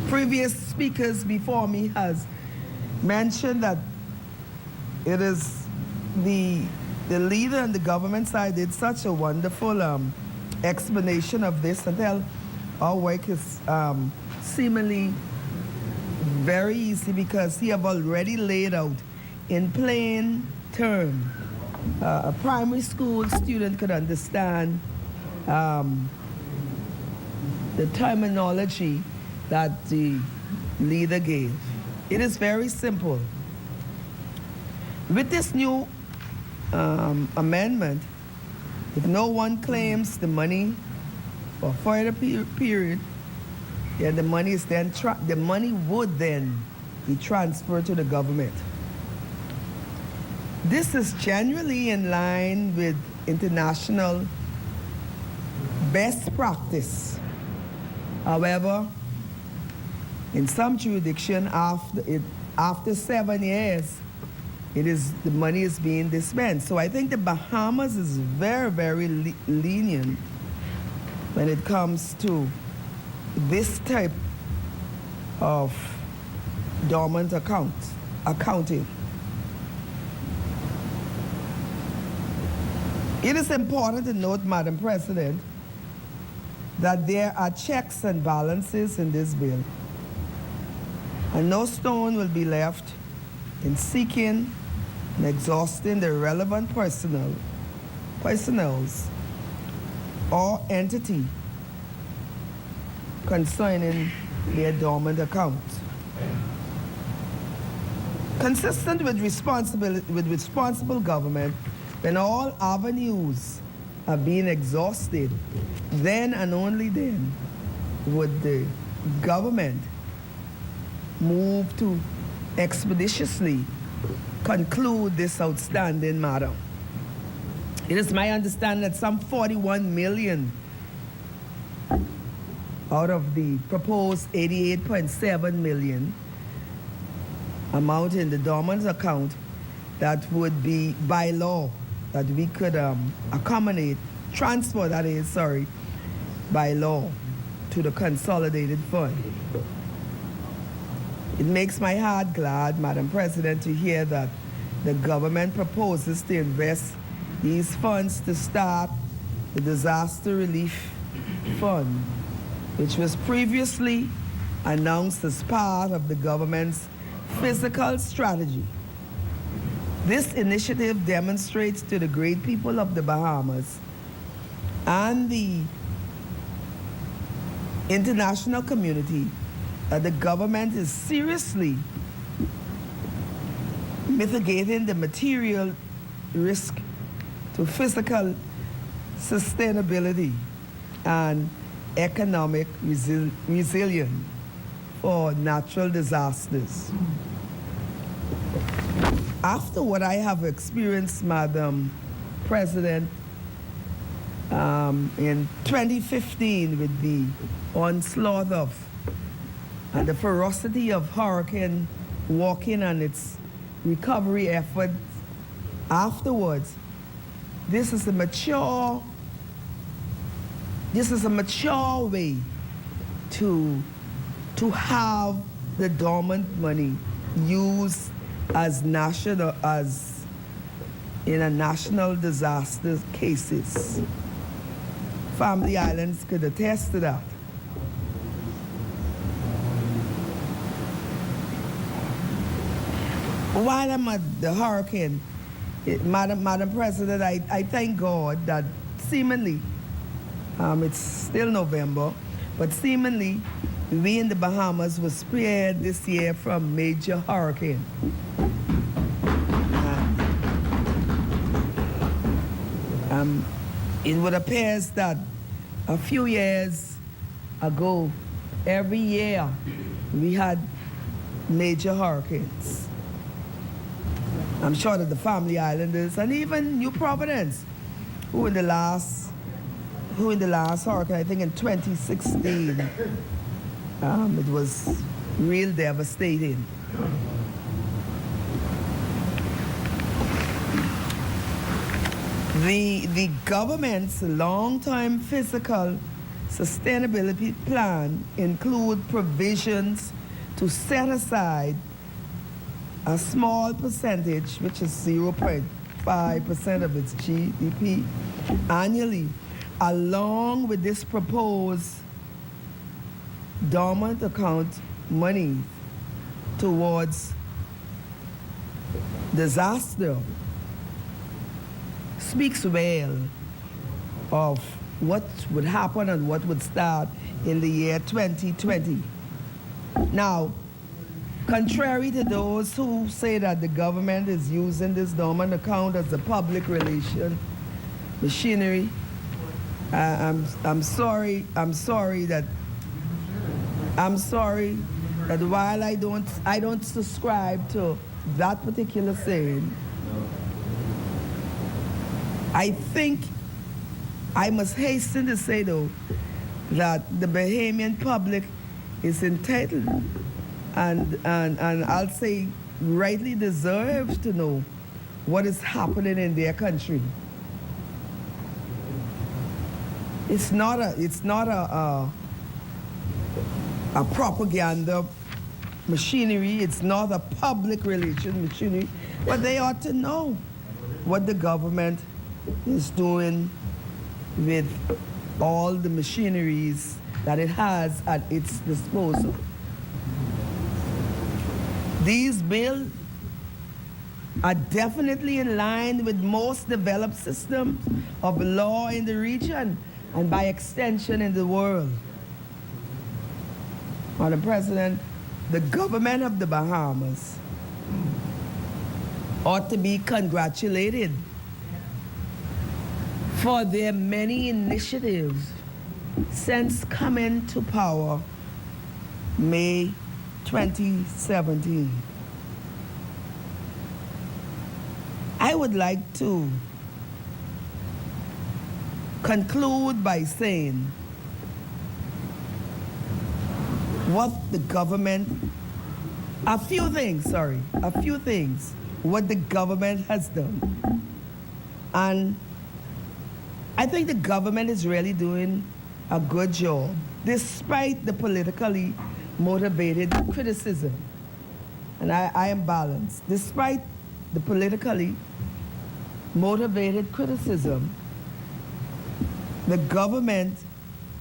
previous speakers before me has mentioned that it is the leader on the government side did such a wonderful explanation of this until our work is seemingly very easy because he have already laid out in plain terms. A primary school student could understand the terminology that the leader gave. It is very simple. With this new amendment, if no one claims the money for a further period, then the money is then the money would then be transferred to the government. This is generally in line with international best practice. However, in some jurisdiction, after 7 years, the money is being dispensed. So I think the Bahamas is very, very lenient when it comes to this type of dormant accounting. It is important to note, Madam President, that there are checks and balances in this bill, and no stone will be left in seeking and exhausting the relevant personnels or entity concerning their dormant accounts. Consistent with responsible government, when all avenues are being exhausted, then and only then would the government move to expeditiously conclude this outstanding matter. It is my understanding that some 41 million out of the proposed 88.7 million amount in the dormant account that would be by law, that we could accommodate, transfer that is, sorry, by law to the consolidated fund. It makes my heart glad, Madam President, to hear that the government proposes to invest these funds to start the Disaster Relief Fund, which was previously announced as part of the government's fiscal strategy. This initiative demonstrates to the great people of the Bahamas and the international community that the government is seriously mitigating the material risk to physical sustainability and economic resilience for natural disasters. After what I have experienced, Madam President, in 2015 with the onslaught of and the ferocity of Hurricane Joaquin and its recovery efforts afterwards, this is a mature way to have the dormant money used as in a national disaster cases. Family Islands could attest to that. While I'm at the hurricane, Madam President, I thank God that seemingly, it's still November, but seemingly we in the Bahamas were spared this year from major hurricane. It would appear that a few years ago, every year we had major hurricanes. I'm sure that the Family Islanders and even New Providence, who in the last hurricane, I think in 2016, it was real devastating. The government's long-term fiscal sustainability plan include provisions to set aside a small percentage, which is 0.5% of its GDP annually, along with this proposed dormant account money towards disaster, speaks well of what would happen and what would start in the year 2020. Now, contrary to those who say that the government is using this dormant account as a public relation machinery, I'm sorry that while I don't subscribe to that particular saying, I think I must hasten to say though that the Bahamian public is entitled and I'll say rightly deserves to know what is happening in their country. It's not a propaganda machinery. It's not a public relation machinery, but they ought to know what the government is doing with all the machineries that it has at its disposal. These bills are definitely in line with most developed systems of law in the region and by extension in the world. Madam President, the government of the Bahamas ought to be congratulated for their many initiatives since coming to power May 2017. I would like to conclude by saying what the government, a few things, what the government has done. And I think the government is really doing a good job, despite the politically motivated criticism. And I am balanced. Despite the politically motivated criticism, the government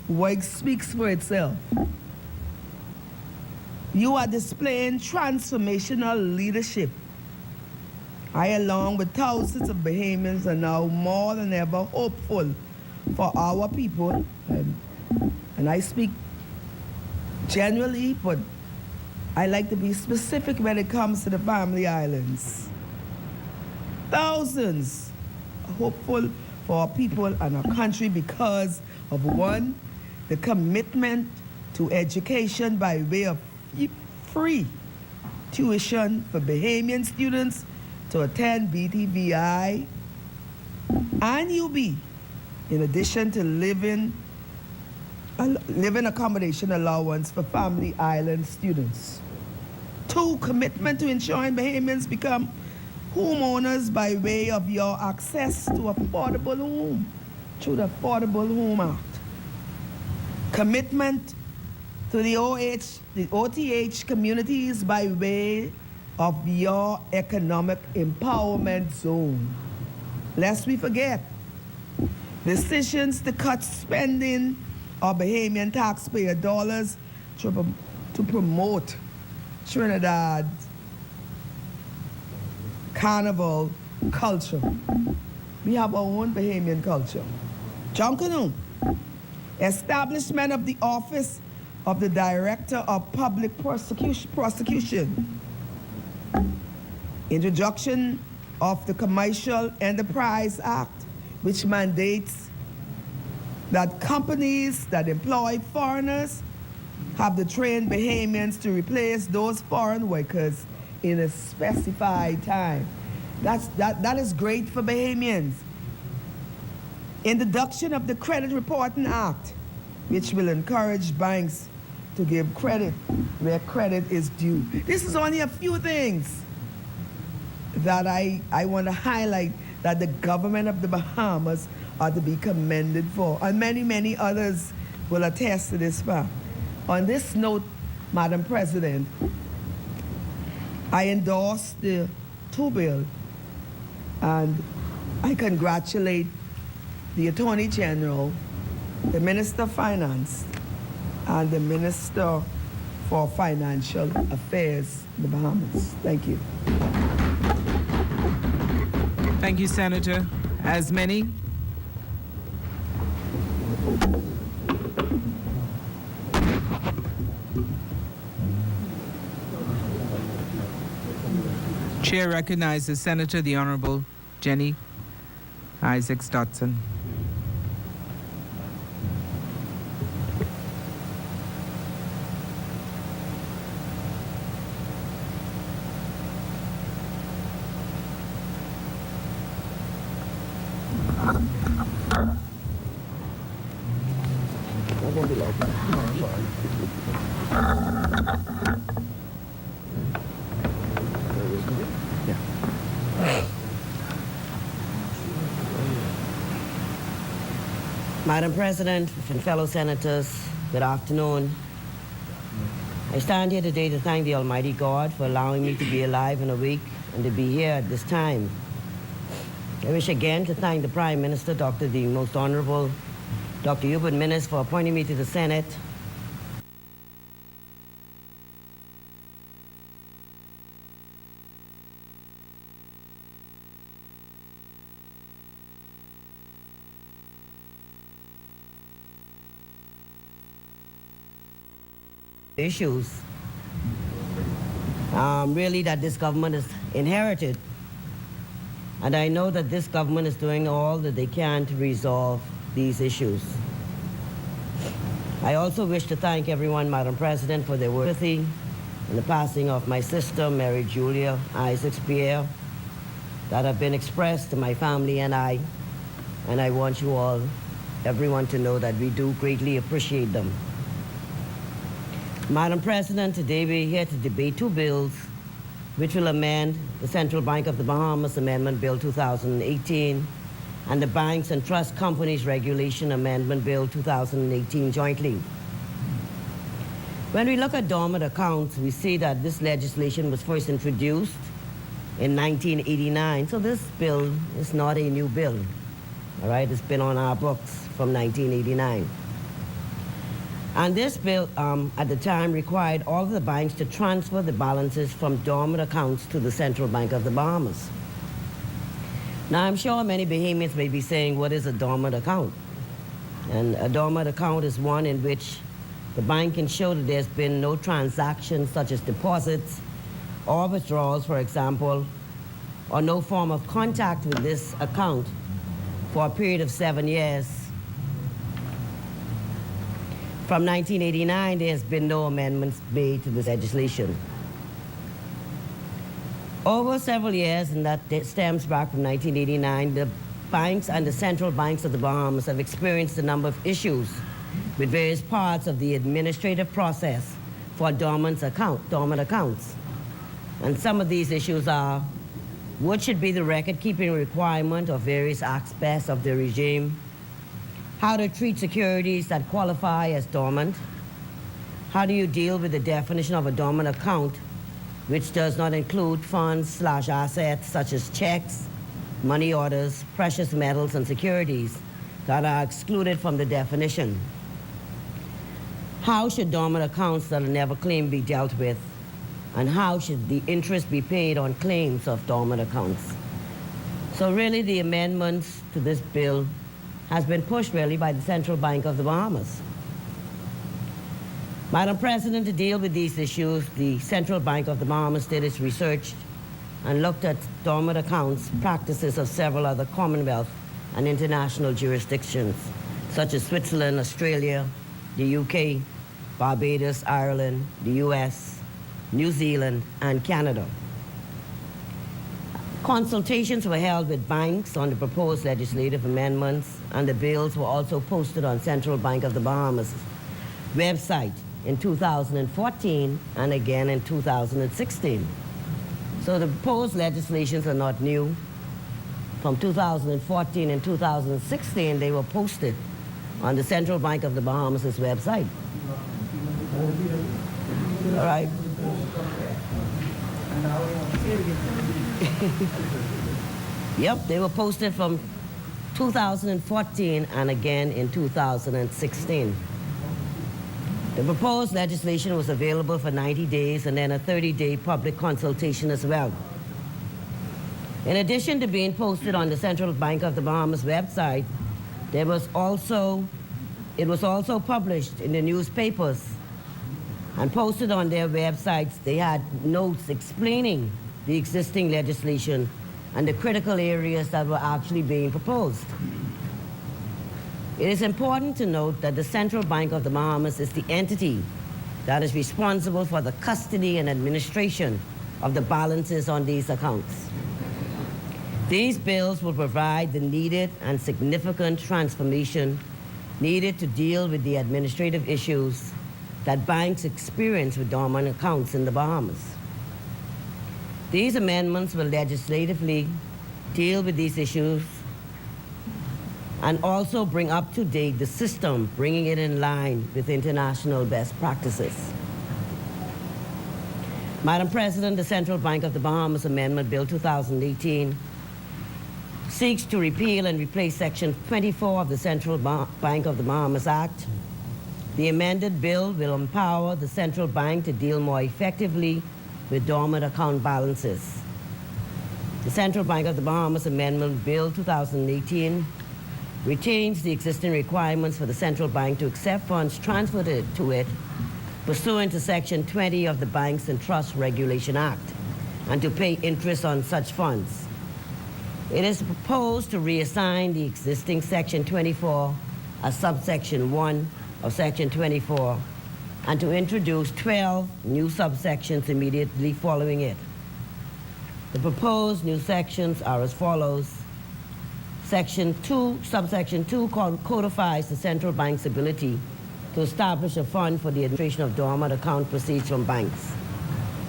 work speaks for itself. You are displaying transformational leadership. I, along with thousands of Bahamians, are now more than ever hopeful for our people. And I speak generally, but I like to be specific when it comes to the Family Islands. Thousands are hopeful for our people and our country because of, one, the commitment to education by way of free tuition for Bahamian students to attend BTVI and UB, in addition to living accommodation allowance for Family Island students. Two, commitment to ensuring Bahamians become homeowners by way of your access to affordable home through the Affordable Home Act. Commitment to the OTH communities by way of your economic empowerment zone. Lest we forget, decisions to cut spending of Bahamian taxpayer dollars to promote Trinidad carnival culture. We have our own Bahamian culture. Junkanu, establishment of the Office of the Director of Public Prosecution. Introduction of the Commercial Enterprise Act, which mandates that companies that employ foreigners have to train Bahamians to replace those foreign workers in a specified time. That is great for Bahamians. Introduction of the Credit Reporting Act, which will encourage banks to give credit where credit is due. This is only a few things that I want to highlight that the government of the Bahamas are to be commended for. And many, many others will attest to this fact. On this note, Madam President, I endorse the two bill, and I congratulate the Attorney General, the Minister of Finance, and the Minister for Financial Affairs in the Bahamas. Thank you. Thank you, Senator. As many Chair recognizes Senator the Honorable Jenny Isaacs Dotson. Madam President and fellow senators, good afternoon. I stand here today to thank the Almighty God for allowing me to be alive and awake and to be here at this time. I wish again to thank the Prime Minister, the Most Honorable Dr. Hubert Minnis, for appointing me to the Senate. Issues really that this government has inherited, and I know that this government is doing all that they can to resolve these issues. I also wish to thank everyone, Madam President, for their worthy in the passing of my sister, Mary Julia Isaacs Pierre. that have been expressed to my family and I want you all, everyone, to know that we do greatly appreciate them. Madam President, today we're here to debate two bills which will amend the Central Bank of the Bahamas Amendment Bill 2018 and the Banks and Trust Companies Regulation Amendment Bill 2018 jointly. When we look at dormant accounts, we see that this legislation was first introduced in 1989, so this bill is not a new bill. All right, it's been on our books from 1989. And this bill, at the time, required all of the banks to transfer the balances from dormant accounts to the Central Bank of the Bahamas. Now, I'm sure many Bahamians may be saying, what is a dormant account? And a dormant account is one in which the bank can show that there's been no transactions such as deposits or withdrawals, for example, or no form of contact with this account for a period of 7 years. From 1989, there has been no amendments made to this legislation. Over several years, and that stems back from 1989, the banks and the central banks of the Bahamas have experienced a number of issues with various parts of the administrative process for dormant accounts. And some of these issues are, what should be the record-keeping requirement of various aspects of the regime? How to treat securities that qualify as dormant? How do you deal with the definition of a dormant account, which does not include funds/assets such as checks, money orders, precious metals, and securities that are excluded from the definition? How should dormant accounts that are never claimed be dealt with? And how should the interest be paid on claims of dormant accounts? So really the amendments to this bill has been pushed really by the Central Bank of the Bahamas. Madam President, to deal with these issues, the Central Bank of the Bahamas did its research and looked at dormant accounts practices of several other Commonwealth and international jurisdictions, such as Switzerland, Australia, the UK, Barbados, Ireland, the US, New Zealand, and Canada. Consultations were held with banks on the proposed legislative amendments, and the bills were also posted on Central Bank of the Bahamas' website in 2014 and again in 2016. So the proposed legislations are not new. From 2014 and 2016, they were posted on the Central Bank of the Bahamas' website. All right. Yep, they were posted from 2014 and again in 2016. The proposed legislation was available for 90 days and then a 30-day public consultation as well. In addition to being posted on the Central Bank of the Bahamas website, it was also published in the newspapers and posted on their websites. They had notes explaining the existing legislation and the critical areas that were actually being proposed. It is important to note that the Central Bank of the Bahamas is the entity that is responsible for the custody and administration of the balances on these accounts. These bills will provide the needed and significant transformation needed to deal with the administrative issues that banks experience with dormant accounts in the Bahamas. These amendments will legislatively deal with these issues and also bring up to date the system, bringing it in line with international best practices. Madam President, the Central Bank of the Bahamas Amendment Bill 2018 seeks to repeal and replace Section 24 of the Central Bank of the Bahamas Act. The amended bill will empower the central bank to deal more effectively with dormant account balances. The Central Bank of the Bahamas Amendment Bill 2018 retains the existing requirements for the central bank to accept funds transferred to it pursuant to Section 20 of the Banks and Trust Regulation Act and to pay interest on such funds. It is proposed to reassign the existing Section 24 as subsection 1 of Section 24 and to introduce 12 new subsections immediately following it. The proposed new sections are as follows. Subsection 2 codifies the central bank's ability to establish a fund for the administration of dormant account proceeds from banks.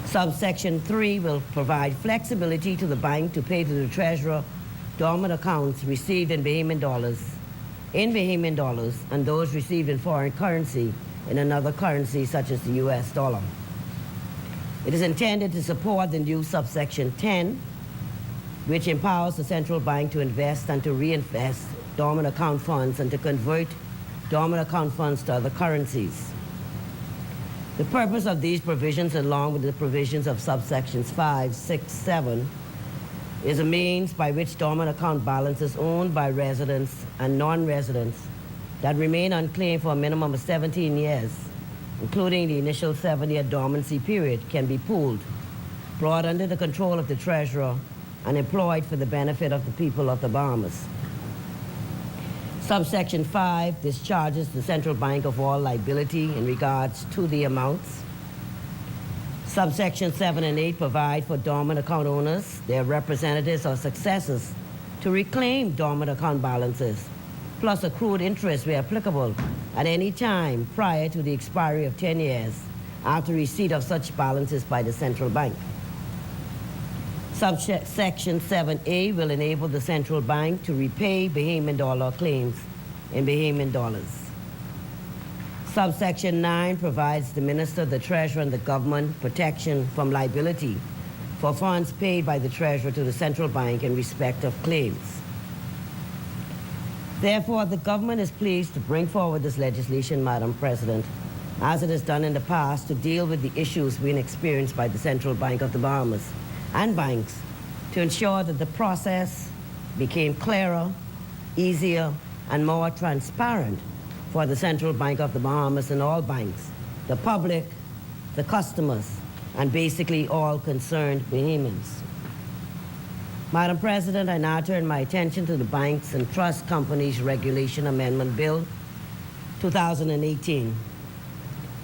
Subsection 3 will provide flexibility to the bank to pay to the treasurer dormant accounts received in Bahamian dollars, and those received in foreign currency in another currency such as the US dollar. It is intended to support the new subsection 10, which empowers the central bank to invest and to reinvest dormant account funds and to convert dormant account funds to other currencies. The purpose of these provisions, along with the provisions of subsections 5, 6, 7, is a means by which dormant account balances owned by residents and non-residents that remain unclaimed for a minimum of 17 years, including the initial 7-year dormancy period, can be pooled, brought under the control of the treasurer, and employed for the benefit of the people of the Bahamas. Subsection 5 discharges the central bank of all liability in regards to the amounts. Subsection 7 and 8 provide for dormant account owners, their representatives or successors, to reclaim dormant account balances, plus accrued interest where applicable, at any time prior to the expiry of 10 years after receipt of such balances by the central bank. Subsection 7A will enable the central bank to repay Bahamian dollar claims in Bahamian dollars. Subsection 9 provides the Minister, the Treasurer, and the government protection from liability for funds paid by the Treasurer to the central bank in respect of claims. Therefore, the government is pleased to bring forward this legislation, Madam President, as it has done in the past, to deal with the issues being experienced by the Central Bank of the Bahamas and banks, to ensure that the process became clearer, easier, and more transparent for the Central Bank of the Bahamas and all banks, the public, the customers, and basically all concerned Bahamians. Madam President, I now turn my attention to the Banks and Trust Companies Regulation Amendment Bill 2018.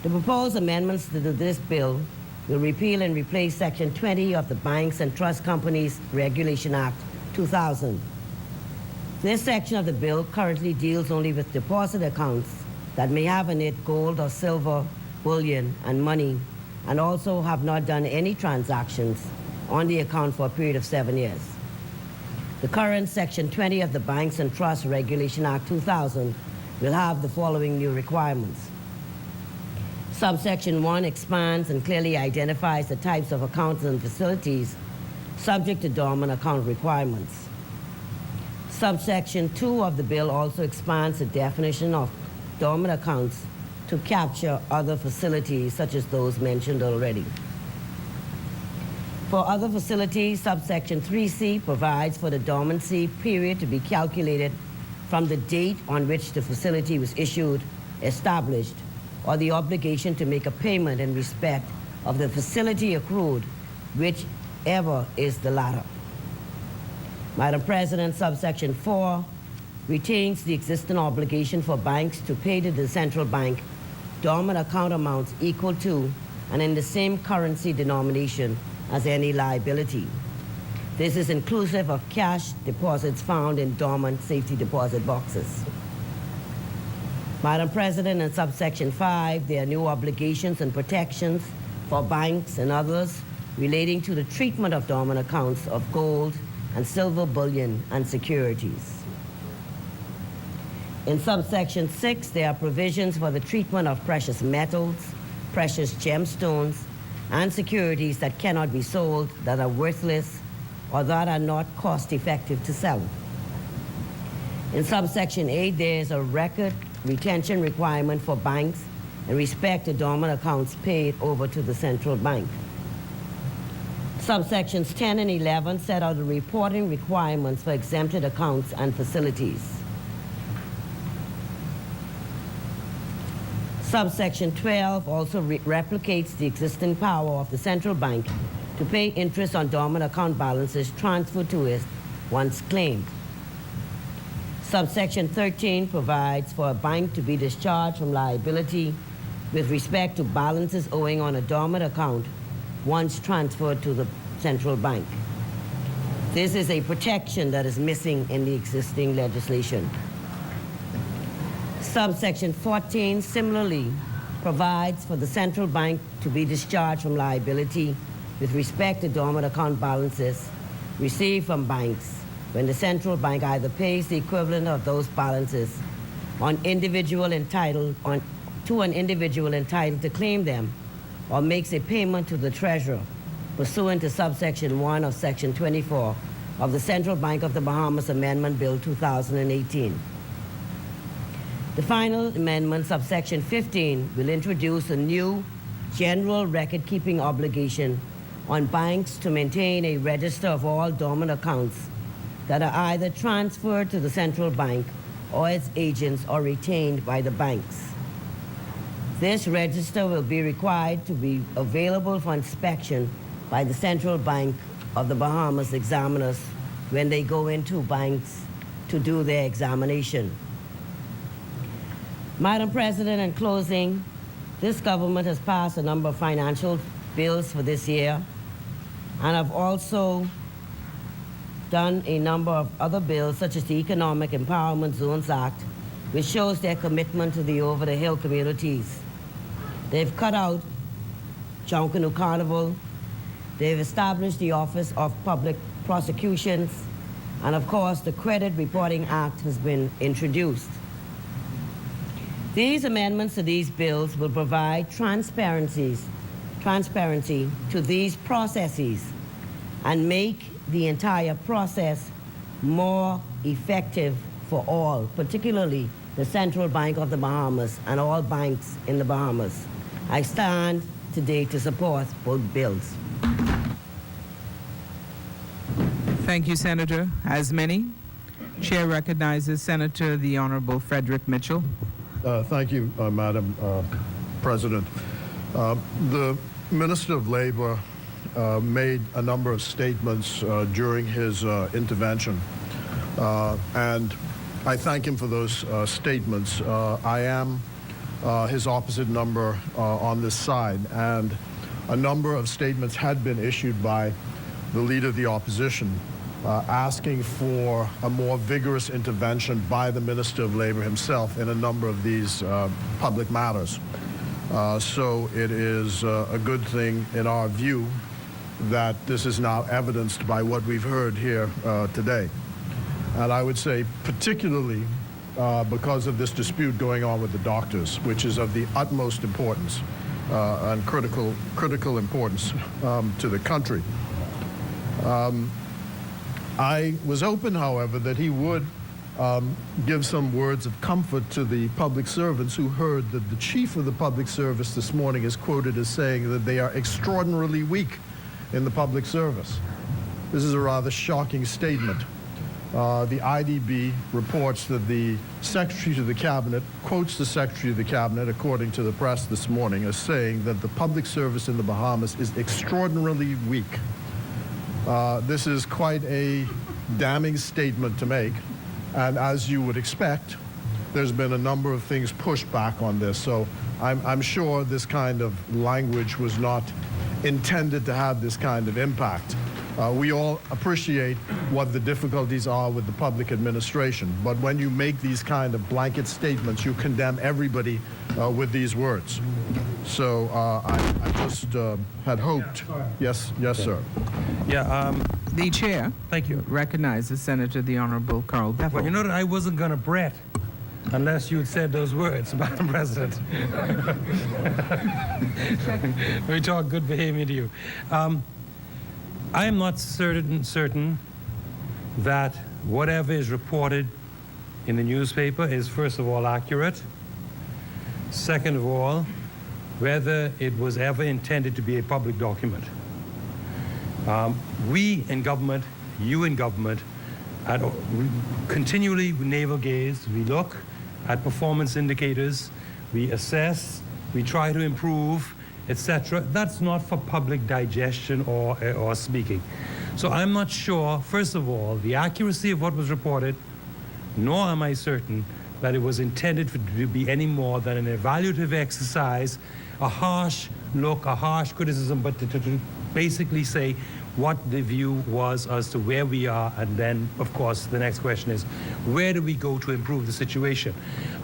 The proposed amendments to this bill will repeal and replace Section 20 of the Banks and Trust Companies Regulation Act 2000. This section of the bill currently deals only with deposit accounts that may have in it gold or silver, bullion, and money, and also have not done any transactions on the account for a period of 7 years. The current Section 20 of the Banks and Trust Regulation Act 2000 will have the following new requirements. Subsection 1 expands and clearly identifies the types of accounts and facilities subject to dormant account requirements. Subsection 2 of the bill also expands the definition of dormant accounts to capture other facilities such as those mentioned already. For other facilities, subsection 3C provides for the dormancy period to be calculated from the date on which the facility was issued, established, or the obligation to make a payment in respect of the facility accrued, whichever is the latter. Madam President, subsection 4 retains the existing obligation for banks to pay to the central bank dormant account amounts equal to and in the same currency denomination as any liability. This is inclusive of cash deposits found in dormant safety deposit boxes. Madam President, in subsection 5, there are new obligations and protections for banks and others relating to the treatment of dormant accounts of gold and silver bullion and securities. In subsection 6, there are provisions for the treatment of precious metals, precious gemstones, and securities that cannot be sold, that are worthless, or that are not cost-effective to sell. In subsection 8, there is a record retention requirement for banks in respect to dormant accounts paid over to the central bank. Subsections 10 and 11 set out the reporting requirements for exempted accounts and facilities. Subsection 12 also replicates the existing power of the central bank to pay interest on dormant account balances transferred to it once claimed. Subsection 13 provides for a bank to be discharged from liability with respect to balances owing on a dormant account once transferred to the central bank. This is a protection that is missing in the existing legislation. Subsection 14 similarly provides for the central bank to be discharged from liability with respect to dormant account balances received from banks when the central bank either pays the equivalent of those balances to an individual entitled to claim them, or makes a payment to the treasurer pursuant to subsection 1 of section 24 of the Central Bank of the Bahamas Amendment Bill 2018. The final amendment, subsection 15, will introduce a new general record-keeping obligation on banks to maintain a register of all dormant accounts that are either transferred to the central bank or its agents or retained by the banks. This register will be required to be available for inspection by the Central Bank of the Bahamas examiners when they go into banks to do their examination. Madam President, in closing, this government has passed a number of financial bills for this year, and have also done a number of other bills, such as the Economic Empowerment Zones Act, which shows their commitment to the over-the-hill communities. They've cut out Junkanoo Carnival. They've established the Office of Public Prosecutions, and of course, the Credit Reporting Act has been introduced. These amendments to these bills will provide transparency to these processes and make the entire process more effective for all, particularly the Central Bank of the Bahamas and all banks in the Bahamas. I stand today to support both bills. Thank you, Senator. As many, Chair recognizes Senator the Honorable Frederick Mitchell. Thank you, Madam President. The Minister of Labor made a number of statements during his intervention, and I thank him for those statements. I am his opposite number on this side, and a number of statements had been issued by the Leader of the Opposition asking for a more vigorous intervention by the Minister of Labor himself in a number of these public matters. So it is a good thing in our view that this is now evidenced by what we've heard here today. And I would say particularly because of this dispute going on with the doctors, which is of the utmost importance and critical importance to the country. I was open, however, that he would give some words of comfort to the public servants who heard that the chief of the public service this morning is quoted as saying that they are extraordinarily weak in the public service. This is a rather shocking statement. The IDB reports that the Secretary to the Cabinet quotes the Secretary of the Cabinet, according to the press this morning, as saying that the public service in the Bahamas is extraordinarily weak. This is quite a damning statement to make, and as you would expect, there's been a number of things pushed back on this. So I'm sure this kind of language was not intended to have this kind of impact. We all appreciate what the difficulties are with the public administration, but when you make these kind of blanket statements, you condemn everybody with these words. So I just had hoped. Yes, sir. Yeah. The Chair Thank you. recognizes Senator the Honorable Carl Bethel. Well, you know that I wasn't going to Brett unless you had said those words, Madam President. We talk good behavior to you. I am not certain that whatever is reported in the newspaper is, first of all, accurate. Second of all, whether it was ever intended to be a public document. We in government, you in government, continually navel gaze. We look at performance indicators, we assess, we try to improve, etc. That's not for public digestion or speaking. So I'm not sure, first of all, the accuracy of what was reported, nor am I certain that it was intended to be any more than an evaluative exercise, a harsh look, a harsh criticism, but to basically say what the view was as to where we are, and then, of course, the next question is, where do we go to improve the situation?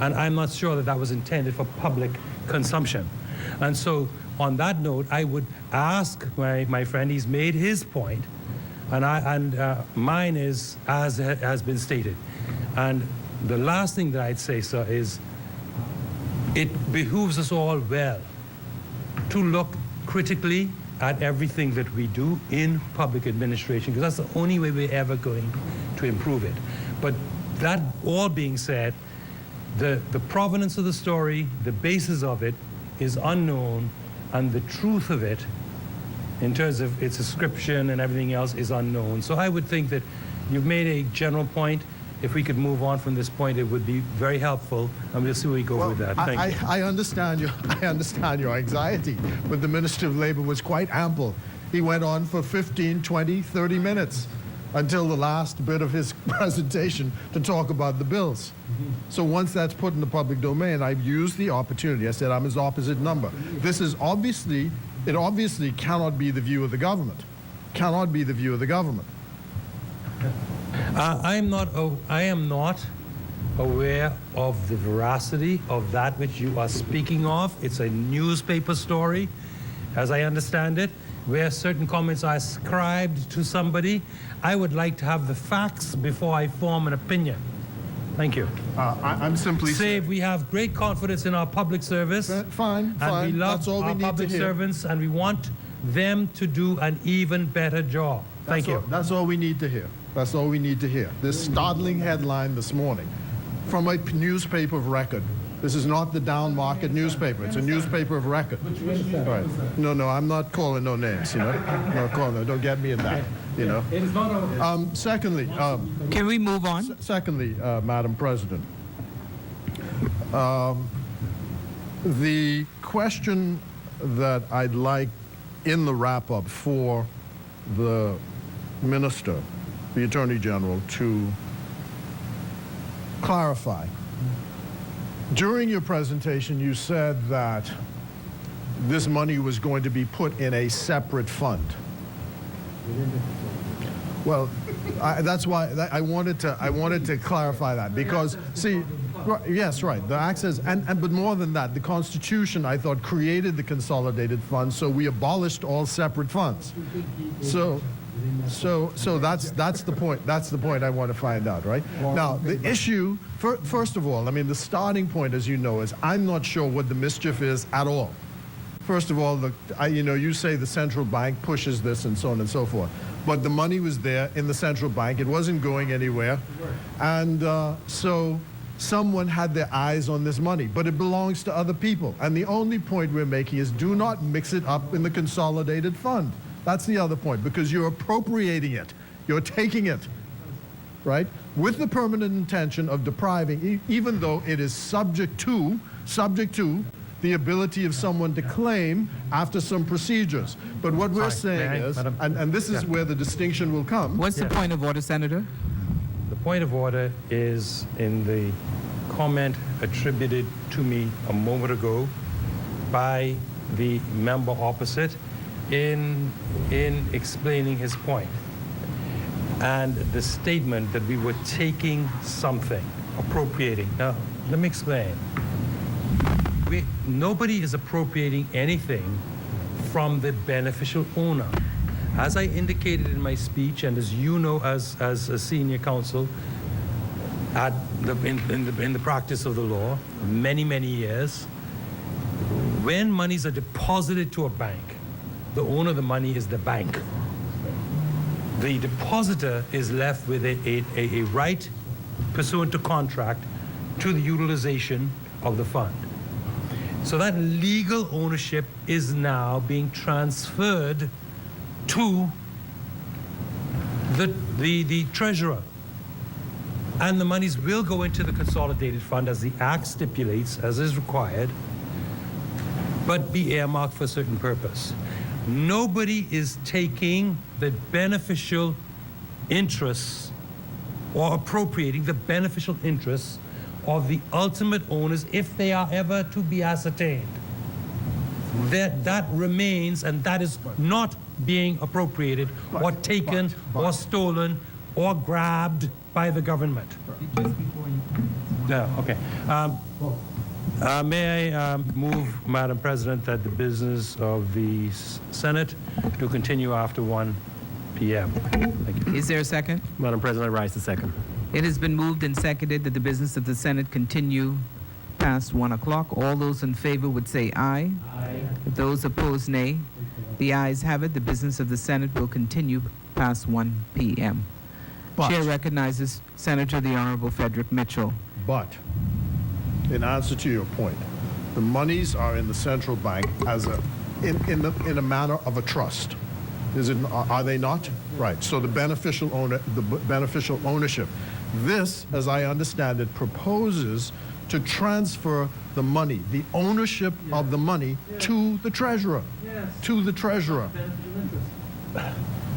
And I'm not sure that that was intended for public consumption. And so, on that note, I would ask my friend, he's made his point, and mine is, as has been stated. And the last thing that I'd say, sir, is it behooves us all well to look critically at everything that we do in public administration, because that's the only way we're ever going to improve it. But that all being said, the provenance of the story, the basis of it is unknown, and the truth of it, in terms of its ascription and everything else, is unknown. So I would think that you've made a general point. If we could move on from this point, it would be very helpful, and we'll see where we go with that. Thank you. I understand your anxiety, but the Minister of Labor was quite ample. He went on for 15, 20, 30 minutes until the last bit of his presentation to talk about the bills. So once that's put in the public domain, I've used the opportunity. I said I'm his opposite number. This is obviously cannot be the view of the government. Cannot be the view of the government. I am not aware of the veracity of that which you are speaking of. It's a newspaper story, as I understand it, where certain comments are ascribed to somebody. I would like to have the facts before I form an opinion. Thank you. I'm simply saying we have great confidence in our public service. Fine. And we love That's all our we need public to hear. servants, and we want them to do an even better job. Thank you. That's all we need to hear. That's all we need to hear. This startling headline this morning from a newspaper of record. This is not the down market newspaper. It's a newspaper of record. Right. No, I'm not calling no names, you know. I'm not calling no, don't get me in that, you know. It is not Secondly, can we move on? Secondly, Madam President, the question that I'd like in the wrap-up for the Minister, the Attorney General, to clarify. During your presentation, you said that this money was going to be put in a separate fund. Well, that's why I wanted to clarify that, because see, yes, right. The Act says, but more than that, the Constitution, I thought, created the consolidated fund, so we abolished all separate funds. So that's the point. That's the point I want to find out, right? Now, the issue, first of all, I mean, the starting point, as you know, is I'm not sure what the mischief is at all. First of all, you say the central bank pushes this and so on and so forth, but the money was there in the central bank. It wasn't going anywhere, and so someone had their eyes on this money, but it belongs to other people. And the only point we're making is do not mix it up in the consolidated fund. That's the other point, because you're appropriating it. You're taking it, right, with the permanent intention of depriving, even though it is subject to the ability of someone to claim after some procedures. But what we're saying is, and this is where the distinction will come. What's the point of order, Senator? The point of order is in the comment attributed to me a moment ago by the member opposite in explaining his point, and the statement that we were taking something, appropriating. Now, let me explain. Nobody is appropriating anything from the beneficial owner. As I indicated in my speech, and as you know, as a senior counsel in the practice of the law, many years, when monies are deposited to a bank, the owner of the money is the bank. The depositor is left with a right pursuant to contract to the utilization of the fund. So that legal ownership is now being transferred to the treasurer. And the monies will go into the consolidated fund as the Act stipulates, as is required, but be earmarked for a certain purpose. Nobody is taking the beneficial interests or appropriating the beneficial interests of the ultimate owners if they are ever to be ascertained. That remains, and that is not being appropriated or taken or stolen or grabbed by the government. Yeah, okay. May I move, Madam President, that the business of the Senate to continue after 1 p.m. Thank you. Is there a second? Madam President, I rise to second. It has been moved and seconded that the business of the Senate continue past 1 o'clock. All those in favor would say aye. Aye. Those opposed, nay. The ayes have it. The business of the Senate will continue past 1 p.m. But- Chair recognizes Senator the Honorable Frederick Mitchell. But, in answer to your point, the monies are in the central bank as in a manner of a trust. Are they not? Right. So the beneficial ownership. This, as I understand it, proposes to transfer the money, the ownership of the money, to the treasurer. To the treasurer.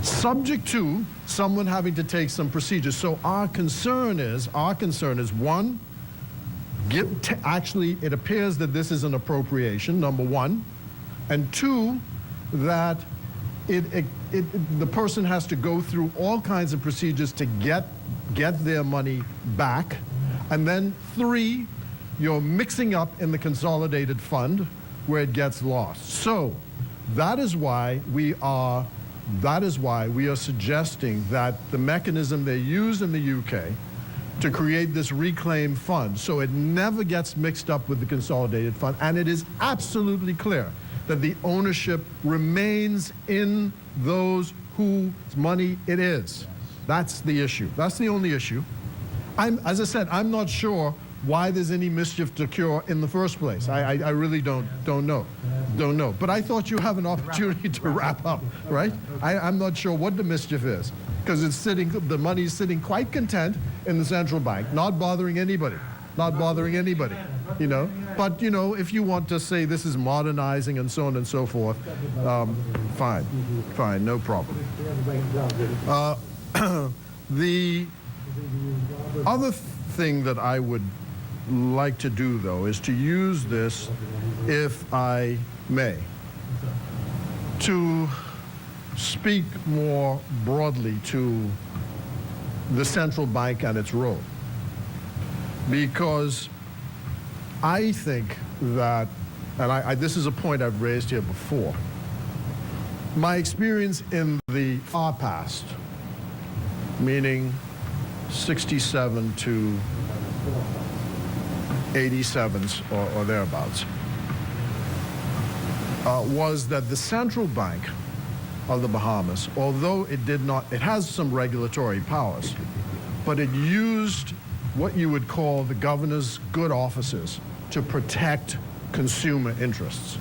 Subject to someone having to take some procedures. So our concern is one, actually it appears that this is an appropriation, number one, and two, that the person has to go through all kinds of procedures to get their money back, and then three, you're mixing up in the consolidated fund where it gets lost. So that is why we are suggesting that the mechanism they use in the UK to create this reclaim fund, so it never gets mixed up with the consolidated fund, and it is absolutely clear that the ownership remains in those whose money it is. That's the issue. That's the only issue. As I said, I'm not sure why there's any mischief to cure in the first place. I really don't know. But I thought you have an opportunity to wrap up, right? I'm not sure what the mischief is, because the money's sitting quite content in the central bank, not bothering anybody. You know. But if you want to say this is modernizing and so on and so forth, fine, no problem. The other thing that I would like to do, though, is to use this, if I may, to speak more broadly to the central bank and its role. Because I think that, and this is a point I've raised here before, my experience in the far past, meaning 67 to 87s or thereabouts, was that the central bank of the Bahamas, although it has some regulatory powers, but it used what you would call the governor's good offices to protect consumer interests.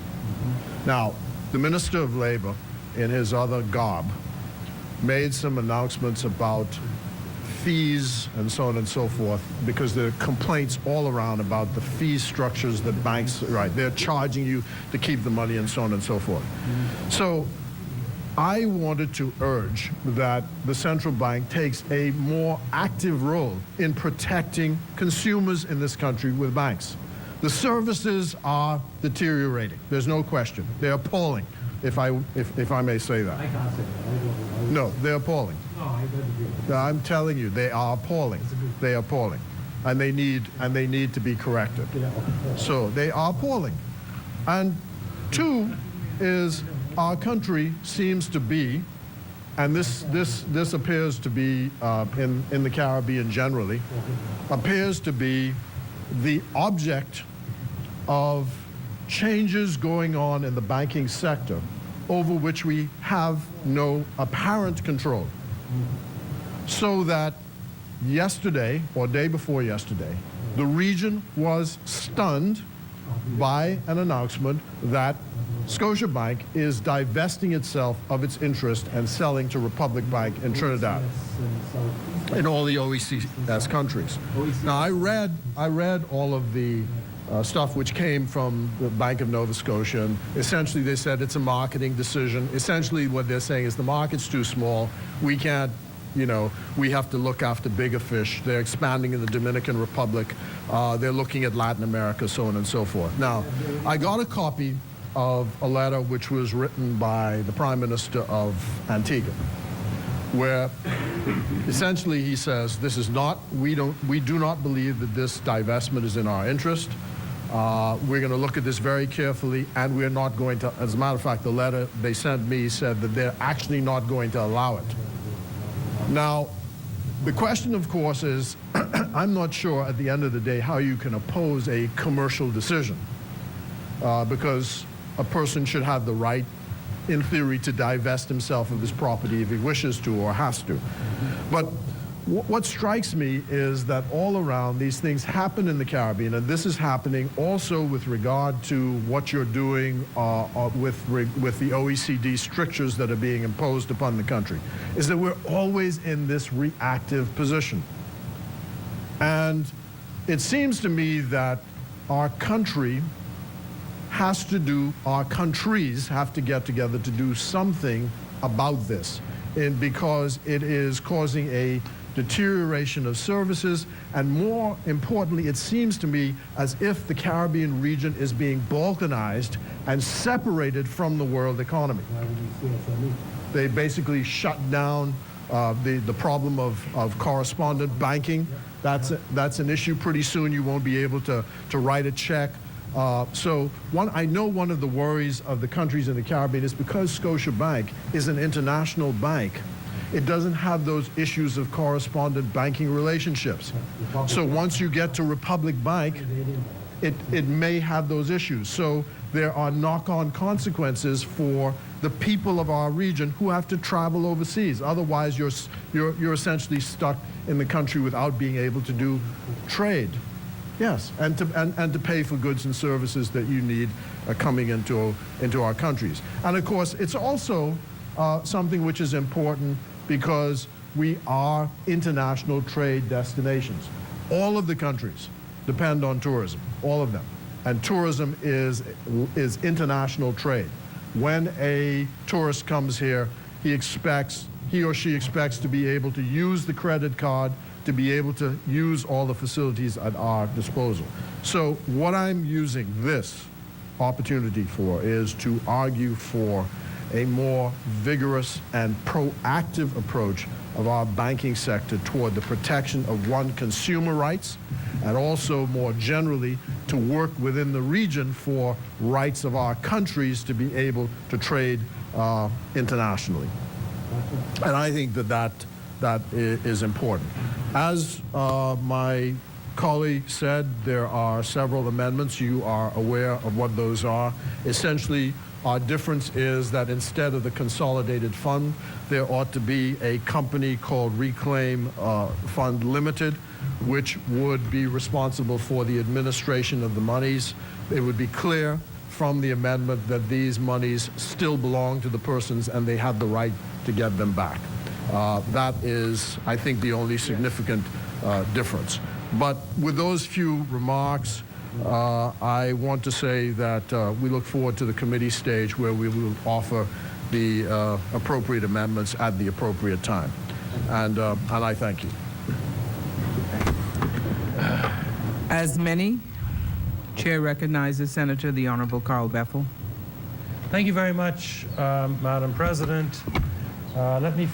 Now, the Minister of Labor, in his other garb, made some announcements about fees and so on and so forth, because there are complaints all around about the fee structures that banks, right, they're charging you to keep the money and so on and so forth. So I wanted to urge that the central bank takes a more active role in protecting consumers in this country with banks. The services are deteriorating. There's no question. They're appalling, if I may say that. I can't say that. No, they're appalling. No, I agree. I'm telling you, they are appalling. They are appalling, and they need to be corrected. So they are appalling. And two is, our country seems to be, and this appears to be in the Caribbean generally, appears to be the object of changes going on in the banking sector over which we have no apparent control. So that yesterday, or day before yesterday, the region was stunned by an announcement that Scotiabank is divesting itself of its interest and selling to Republic Bank in Trinidad, in all the OECS countries. Now, I read all of the stuff which came from the Bank of Nova Scotia, and essentially they said it's a marketing decision. Essentially what they're saying is the market's too small. We can't, we have to look after bigger fish. They're expanding in the Dominican Republic. They're looking at Latin America, so on and so forth. Now, I got a copy of a letter which was written by the Prime Minister of Antigua, where essentially he says, this is not, we do not believe that this divestment is in our interest. We're going to look at this very carefully, and we're not going to, as a matter of fact, the letter they sent me said that they're actually not going to allow it. Now, the question, of course, is, I'm not sure at the end of the day how you can oppose a commercial decision, because a person should have the right, in theory, to divest himself of his property if he wishes to or has to. But what strikes me is that all around these things happen in the Caribbean, and this is happening also with regard to what you're doing with the OECD strictures that are being imposed upon the country, is that we're always in this reactive position. And it seems to me that our country has to do, our countries have to get together to do something about this, because it is causing a deterioration of services, and more importantly, it seems to me as if the Caribbean region is being balkanized and separated from the world economy. They basically shut down the problem of correspondent banking. That's an issue. Pretty soon you won't be able to write a check. I know one of the worries of the countries in the Caribbean is because Scotiabank is an international bank, it doesn't have those issues of correspondent banking relationships. So once you get to Republic Bank, it may have those issues. So there are knock-on consequences for the people of our region who have to travel overseas. Otherwise, you're essentially stuck in the country without being able to do trade. Yes, and to pay for goods and services that you need coming into our countries. And of course, it's also something which is important because we are international trade destinations. All of the countries depend on tourism, all of them. And tourism is international trade. When a tourist comes here, he or she expects to be able to use the credit card, to be able to use all the facilities at our disposal. So what I'm using this opportunity for is to argue for a more vigorous and proactive approach of our banking sector toward the protection of, one, consumer rights, and also more generally to work within the region for rights of our countries to be able to trade internationally. And I think that is important. As my colleague said, there are several amendments. You are aware of what those are. Essentially, our difference is that instead of the consolidated fund, there ought to be a company called Reclaim Fund Limited, which would be responsible for the administration of the monies. It would be clear from the amendment that these monies still belong to the persons and they have the right to get them back. That is, I think, the only significant difference. But with those few remarks, I want to say that we look forward to the committee stage where we will offer the appropriate amendments at the appropriate time. And I thank you. As many, Chair recognizes Senator the Honorable Carl Bethel. Thank you very much, Madam President. Let me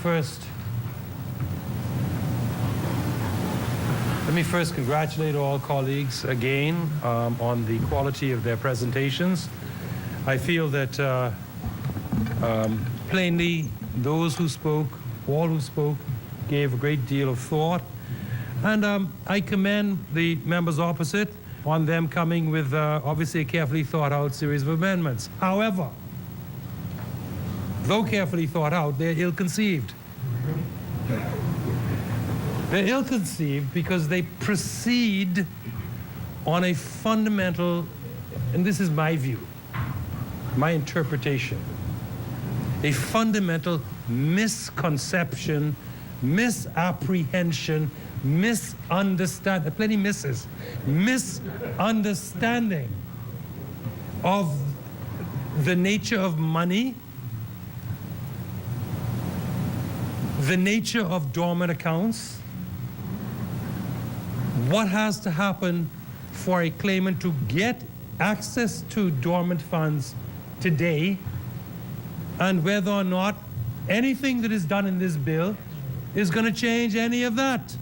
first congratulate all colleagues again on the quality of their presentations. I feel that plainly those who spoke, all who spoke, gave a great deal of thought. And I commend the members opposite on them coming with obviously a carefully thought out series of amendments. However, though carefully thought out, they're ill-conceived. They're ill-conceived because they proceed on a fundamental, and this is my view, my interpretation, a fundamental misconception, misapprehension, misunderstanding, plenty misses, misunderstanding of the nature of money, the nature of dormant accounts, what has to happen for a claimant to get access to dormant funds today and whether or not anything that is done in this bill is going to change any of that.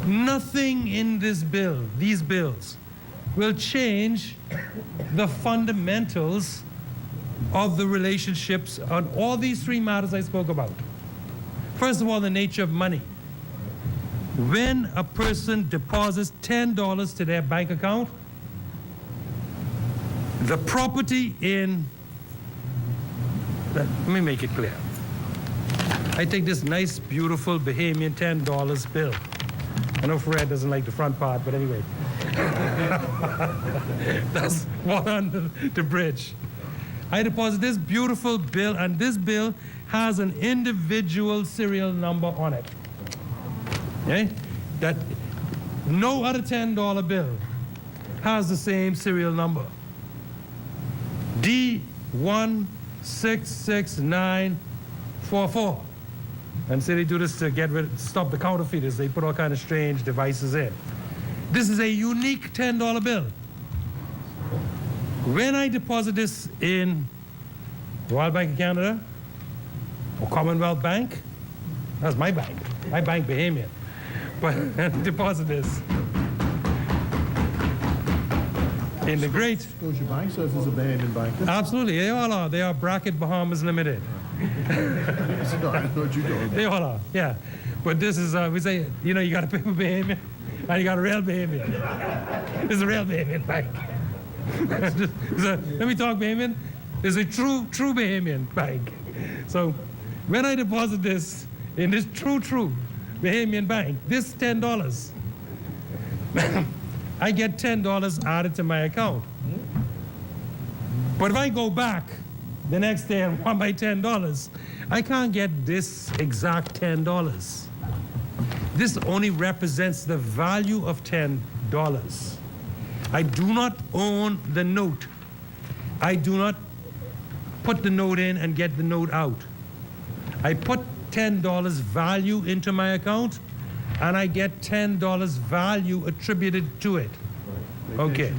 Nothing in this bill, these bills, will change the fundamentals of the relationships on all these three matters I spoke about. First of all, the nature of money. When a person deposits $10 to their bank account, the property in, let me make it clear. I take this nice, beautiful Bahamian $10 bill. I know Fred doesn't like the front part, but anyway. That's one under the bridge. I deposit this beautiful bill, and this bill has an individual serial number on it. Okay? That no other $10 bill has the same serial number. D166944. And say they do this to stop the counterfeiters. They put all kind of strange devices in. This is a unique $10 bill. When I deposit this in Royal Bank of Canada or Commonwealth Bank, that's my bank Bahamian, but deposit this in the great Scotia Bank says it's a Bahamian bank. Absolutely, they all are. They are Bracket Bahamas Limited. They all are, yeah. But this is, we say, you know, you got a paper Bahamian and you got a real Bahamian. This is a real Bahamian bank. Let me talk Bahamian. This is a true Bahamian bank. So when I deposit this in this true Bahamian bank, this $10, I get $10 added to my account. But if I go back the next day and want my $10, I can't get this exact $10. This only represents the value of $10. I do not own the note. I do not put the note in and get the note out. I put $10 value into my account, and I get $10 value attributed to it. Okay.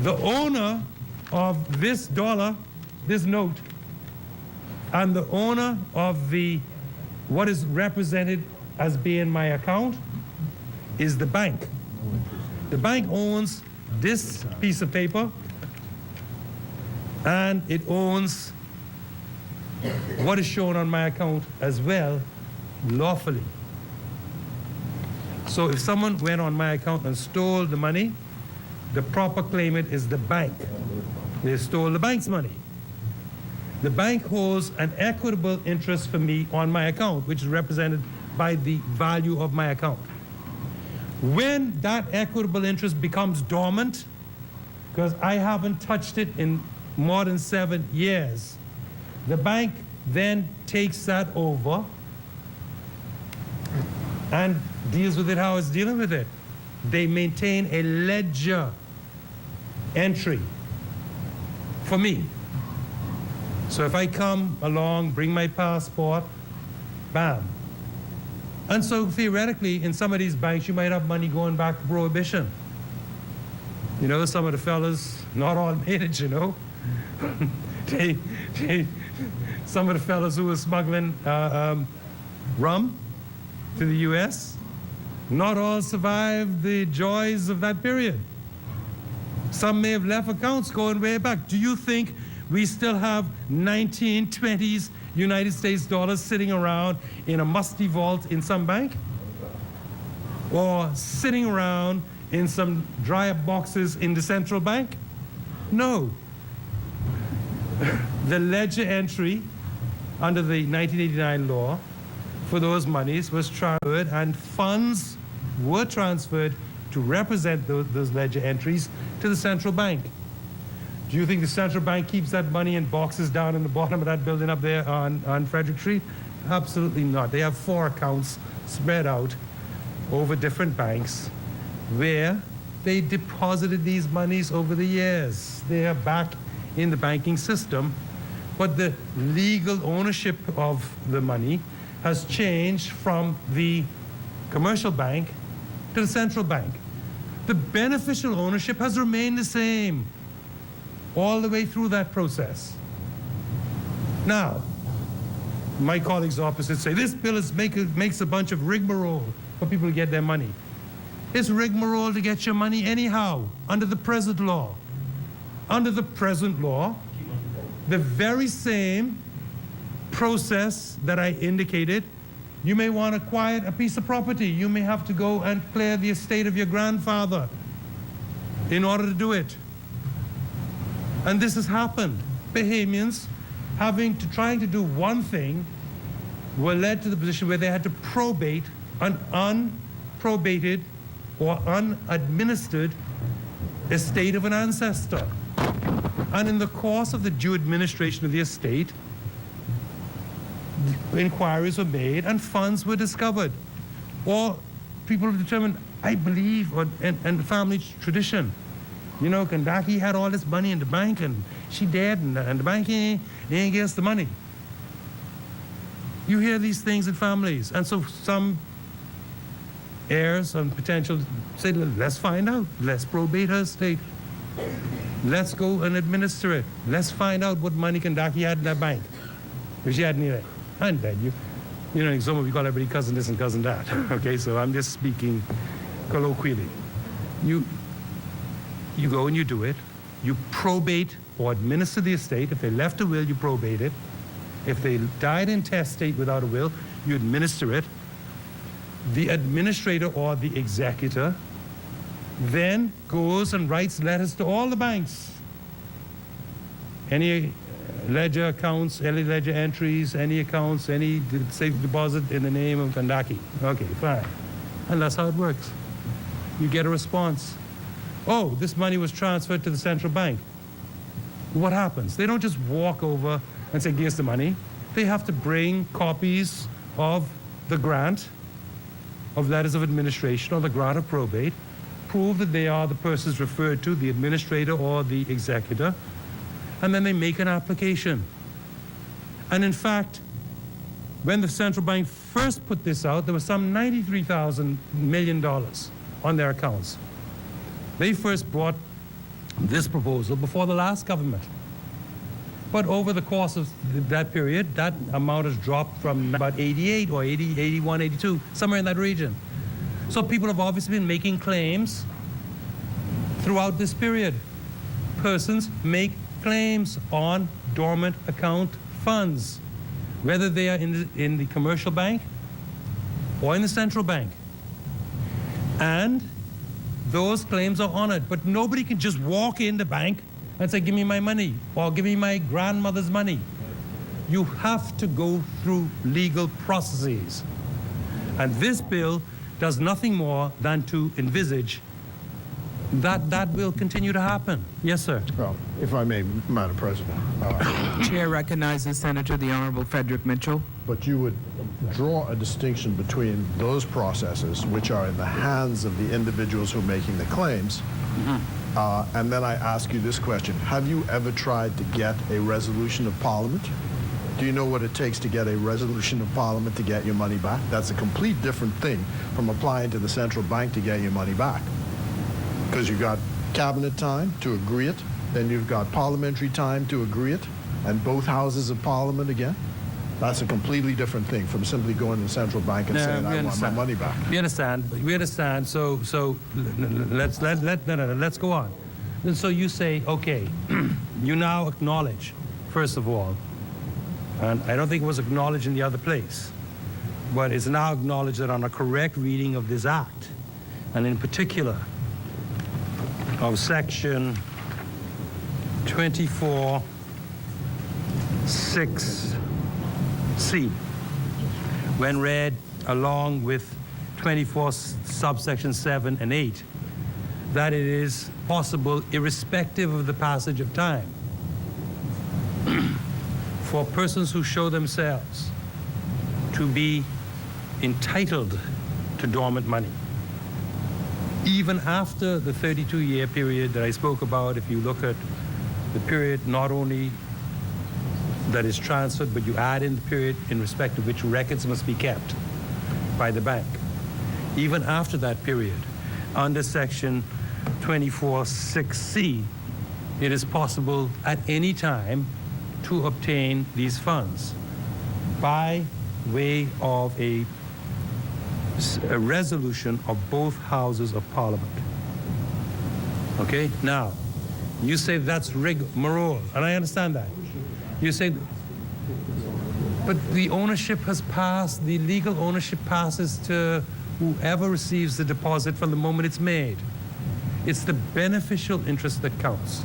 The owner of this dollar, this note, and the owner of what is represented as being my account is the bank. The bank owns this piece of paper, and it owns what is shown on my account as well, lawfully. So if someone went on my account and stole the money, the proper claimant is the bank. They stole the bank's money. The bank holds an equitable interest for me on my account, which is represented by the value of my account. When that equitable interest becomes dormant, because I haven't touched it in more than 7 years, the bank then takes that over and deals with it how it's dealing with it. They maintain a ledger entry for me. So if I come along, bring my passport, bam. And so theoretically, in some of these banks, you might have money going back to Prohibition. You know, some of the fellas, not all made it, you know. Some of the fellas who were smuggling rum to the U.S., not all survived the joys of that period. Some may have left accounts going way back. Do you think we still have 1920s United States dollars sitting around in a musty vault in some bank? Or sitting around in some dry-up boxes in the central bank? No. The ledger entry under the 1989 law for those monies was transferred, and funds were transferred to represent those ledger entries to the central bank. Do you think the central bank keeps that money in boxes down in the bottom of that building up there on Frederick Street? Absolutely not. They have 4 accounts spread out over different banks where they deposited these monies over the years. They are back in the banking system, but the legal ownership of the money has changed from the commercial bank to the central bank. The beneficial ownership has remained the same. all the way through that process. Now, my colleagues opposite say this bill makes a bunch of rigmarole for people to get their money. It's rigmarole to get your money anyhow, under the present law. Under the present law, the very same process that I indicated, you may want to acquire a piece of property. You may have to go and clear the estate of your grandfather in order to do it. And this has happened. Bahamians trying to do one thing were led to the position where they had to probate an unprobated or unadministered estate of an ancestor. And in the course of the due administration of the estate, inquiries were made and funds were discovered. Or people determined, I believe, and family tradition, you know, Kandaki had all this money in the bank and she dead and the bank ain't give us the money. You hear these things in families. And so some heirs and potential say, let's find out. Let's probate her estate. Let's go and administer it. Let's find out what money Kandaki had in that bank. If she had any of that. And then you know, in some of you call everybody cousin this and cousin that. Okay, so I'm just speaking colloquially. You go and you do it. You probate or administer the estate. If they left a will, you probate it. If they died intestate without a will, you administer it. The administrator or the executor then goes and writes letters to all the banks. Any ledger accounts, any ledger entries, any accounts, any safe deposit in the name of Kandaki. Okay, fine. And that's how it works. You get a response. Oh, this money was transferred to the central bank. What happens? They don't just walk over and say, give us the money. They have to bring copies of the grant, of letters of administration, or the grant of probate, prove that they are the persons referred to, the administrator or the executor, and then they make an application. And in fact, when the central bank first put this out, there was some $93,000 million on their accounts. They first brought this proposal before the last government. But over the course of that period, that amount has dropped from about 88 or 80, 81, 82, somewhere in that region. So people have obviously been making claims throughout this period. Persons make claims on dormant account funds, whether they are in the commercial bank or in the central bank. And those claims are honored, but nobody can just walk in the bank and say, give me my money, or give me my grandmother's money. You have to go through legal processes. And this bill does nothing more than to envisage that will continue to happen. Yes, sir. Well, if I may, Madam President. Chair recognizes Senator the Honorable Frederick Mitchell. But you would draw a distinction between those processes, which are in the hands of the individuals who are making the claims, and then I ask you this question. Have you ever tried to get a resolution of Parliament? Do you know what it takes to get a resolution of Parliament to get your money back? That's a complete different thing from applying to the central bank to get your money back. Because you've got cabinet time to agree it, then you've got parliamentary time to agree it, and both houses of Parliament again. That's a completely different thing from simply going to the central bank and saying, I want my money back. We understand. So let's go on. And so you say, okay, you now acknowledge, first of all, and I don't think it was acknowledged in the other place, but it's now acknowledged that on a correct reading of this act, and in particular of section 24(6)(c), when read along with 24 subsection 7 and 8, that it is possible, irrespective of the passage of time, for persons who show themselves to be entitled to dormant money, even after the 32-year period that I spoke about. If you look at the period not only that is transferred, but you add in the period in respect of which records must be kept by the bank. Even after that period, under section 24(6)(c), it is possible at any time to obtain these funds by way of a resolution of both houses of Parliament. Okay? Now, you say that's rigmarole, and I understand that. You say, but the ownership has passed, the legal ownership passes to whoever receives the deposit from the moment it's made. It's the beneficial interest that counts.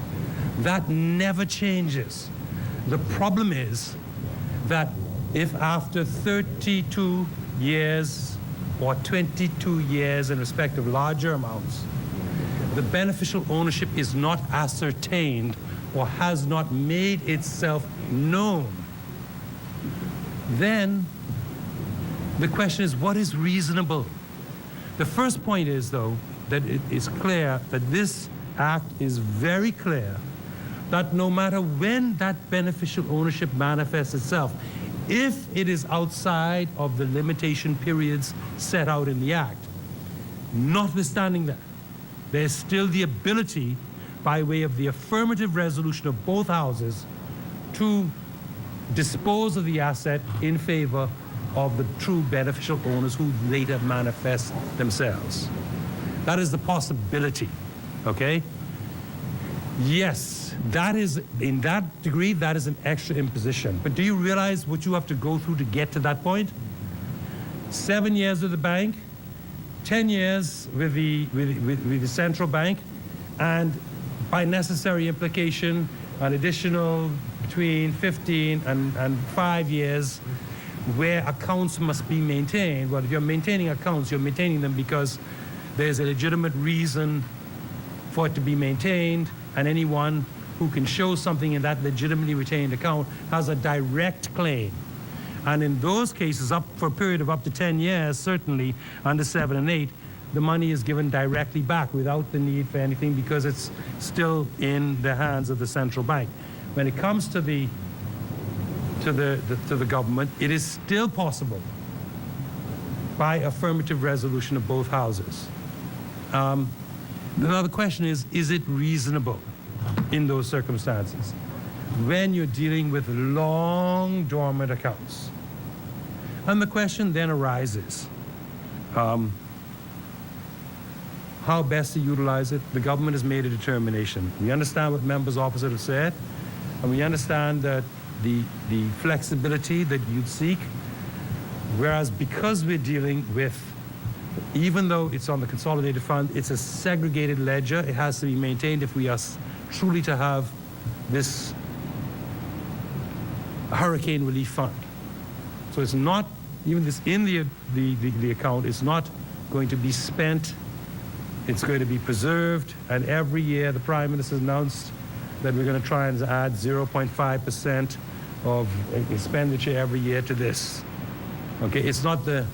That never changes. The problem is that if after 32 years or 22 years in respect of larger amounts, the beneficial ownership is not ascertained or has not made itself known, then the question is, what is reasonable? The first point is, though, that it is clear that this act is very clear that no matter when that beneficial ownership manifests itself, if it is outside of the limitation periods set out in the act, notwithstanding that, there's still the ability, by way of the affirmative resolution of both houses, to dispose of the asset in favor of the true beneficial owners who later manifest themselves. That is the possibility, okay? Yes, that is, in that degree, that is an extra imposition. But do you realize what you have to go through to get to that point? 7 years with the bank, 10 years with the central bank, and by necessary implication, an additional between 15 and 5 years where accounts must be maintained. Well, if you're maintaining accounts, you're maintaining them because there's a legitimate reason for it to be maintained, and anyone who can show something in that legitimately retained account has a direct claim. And in those cases, up for a period of up to 10 years, certainly under 7 and 8, the money is given directly back without the need for anything because it's still in the hands of the central bank. When it comes to the government, it is still possible by affirmative resolution of both houses. Now the question is it reasonable in those circumstances when you're dealing with long dormant accounts? And the question then arises, how best to utilize it? The government has made a determination. We understand what members opposite have said, and we understand that the flexibility that you'd seek, whereas because we're dealing with, even though it's on the consolidated fund, it's a segregated ledger. It has to be maintained if we are truly to have this hurricane relief fund. So it's not, even this in the account, it's not going to be spent. It's going to be preserved, and every year the Prime Minister announced that we're going to try and add 0.5% of expenditure every year to this. Okay, it's not a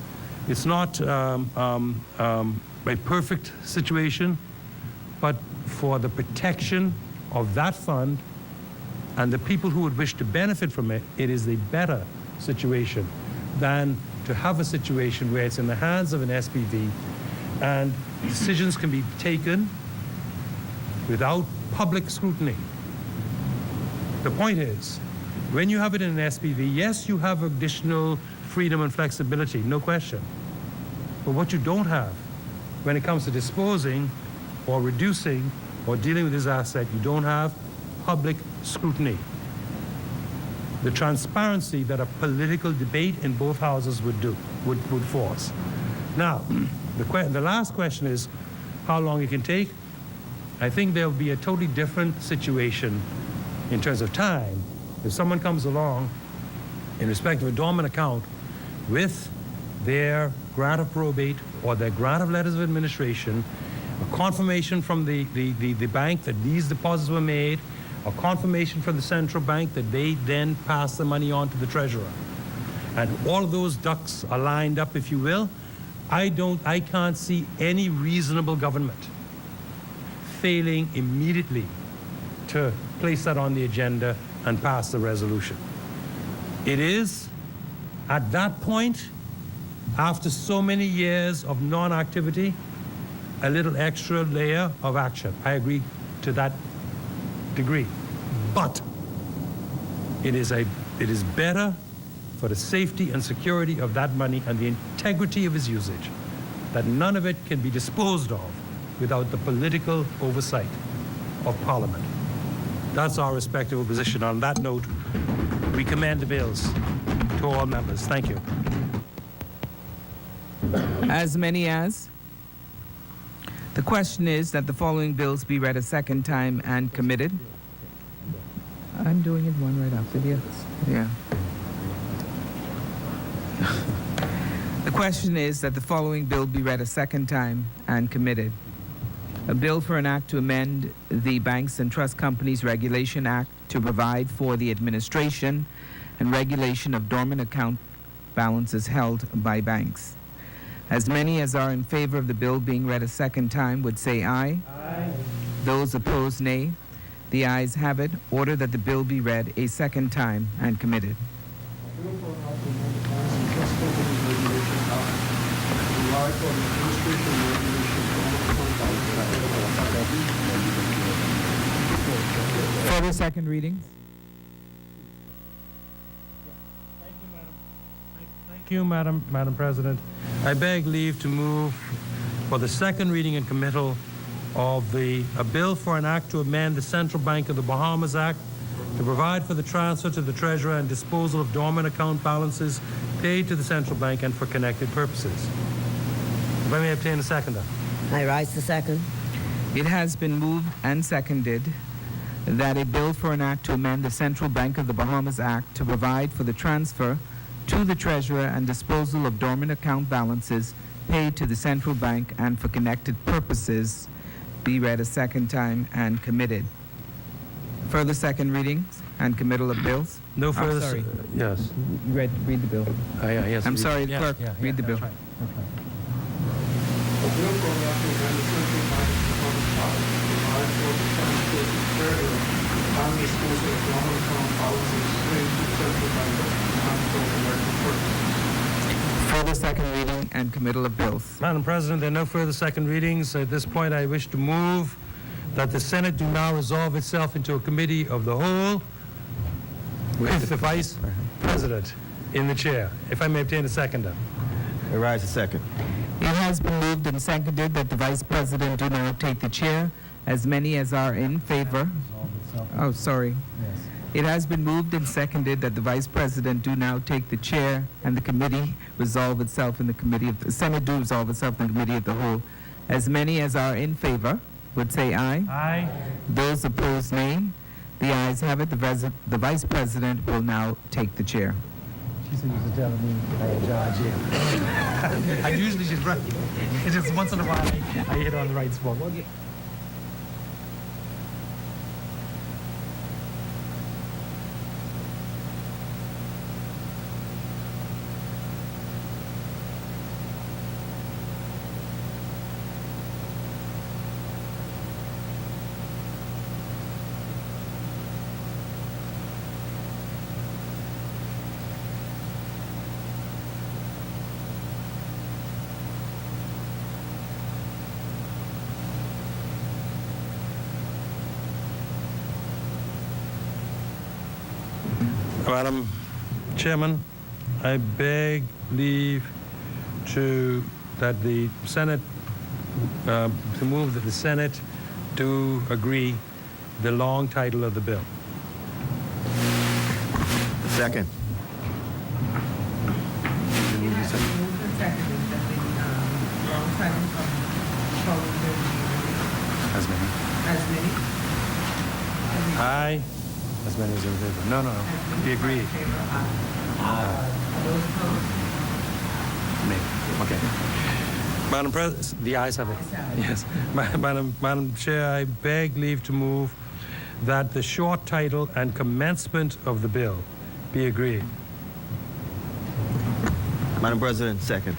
perfect situation, but for the protection of that fund and the people who would wish to benefit from it, it is a better situation than to have a situation where it's in the hands of an SPV and decisions can be taken without public scrutiny. The point is, when you have it in an SPV, yes, you have additional freedom and flexibility, no question. But what you don't have when it comes to disposing or reducing or dealing with this asset, you don't have public scrutiny. The transparency that a political debate in both houses would force. Now, the last question is how long it can take. I think there will be a totally different situation in terms of time if someone comes along in respect of a dormant account with their grant of probate or their grant of letters of administration, a confirmation from the bank that these deposits were made, a confirmation from the central bank that they then pass the money on to the treasurer. And all of those ducks are lined up, if you will. I can't see any reasonable government failing immediately to place that on the agenda and pass the resolution. It is, at that point, after so many years of non-activity, a little extra layer of action. I agree to that degree. But it is better for the safety and security of that money and the integrity of its usage that none of it can be disposed of without the political oversight of Parliament. That's our respectable position. On that note, we commend the bills to all members. Thank you. As many as? The question is that the following bills be read a second time and committed. I'm doing it one right after the others. Yeah. The question is that the following bill be read a second time and committed. A bill for an act to amend the Banks and Trust Companies Regulation Act to provide for the administration and regulation of dormant account balances held by banks. As many as are in favor of the bill being read a second time would say aye. Aye. Those opposed, nay. The ayes have it. Order that the bill be read a second time and committed. Further second readings? Thank you, Madam President. I beg leave to move for the second reading and committal of a bill for an act to amend the Central Bank of the Bahamas Act to provide for the transfer to the Treasurer and disposal of dormant account balances paid to the Central Bank and for connected purposes. If I may obtain a seconder. I rise to second. It has been moved and seconded that a bill for an act to amend the Central Bank of the Bahamas Act to provide for the transfer to the Treasurer and disposal of dormant account balances paid to the Central Bank and for connected purposes be read a second time and committed. Further second readings and committal of bills? No further. Sorry. Yes. Read the bill. Yes. I'm sorry, clerk, read the bill. A bill for an act to amend the Central Bank of the Bahamas Act to provide for the transfer to the Treasurer and disposal of dormant account balances paid to the Central Bank and for connected purposes. Further second reading and committal of bills. Madam President, there are no further second readings. At this point, I wish to move that the Senate do now resolve itself into a committee of the whole with the Vice President in the chair. If I may obtain a seconder. I rise a second. It has been moved and seconded that the Vice President do now take the chair. As many as are in favor. Oh, sorry. Yes. It has been moved and seconded that the Vice President do now take the chair and the committee resolve itself in the committee of the Senate do resolve itself in the committee of the whole. As many as are in favor would say aye. Aye. Those opposed, nay. The ayes have it. The Vice President will now take the chair. She said you were telling me I had George here. I usually just right. It's just once in a while I hit on the right spot. Madam Chairman, I beg leave to the Senate to move that the Senate do agree the long title of the bill. Second. As many. Aye. As many as in favor. No. We agree. Me. Okay. Madam President, the ayes have it. Yes. Madam Chair, I beg leave to move that the short title and commencement of the bill be agreed. Madam President, second.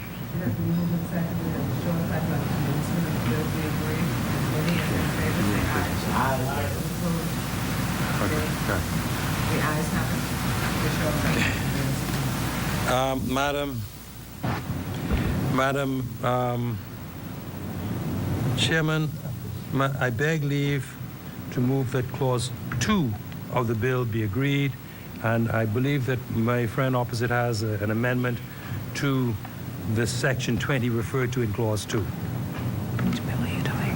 Madam Chairman, I beg leave to move that clause 2 of the bill be agreed, and I believe that my friend opposite has an amendment to the section 20 referred to in clause 2. Which bill are you doing?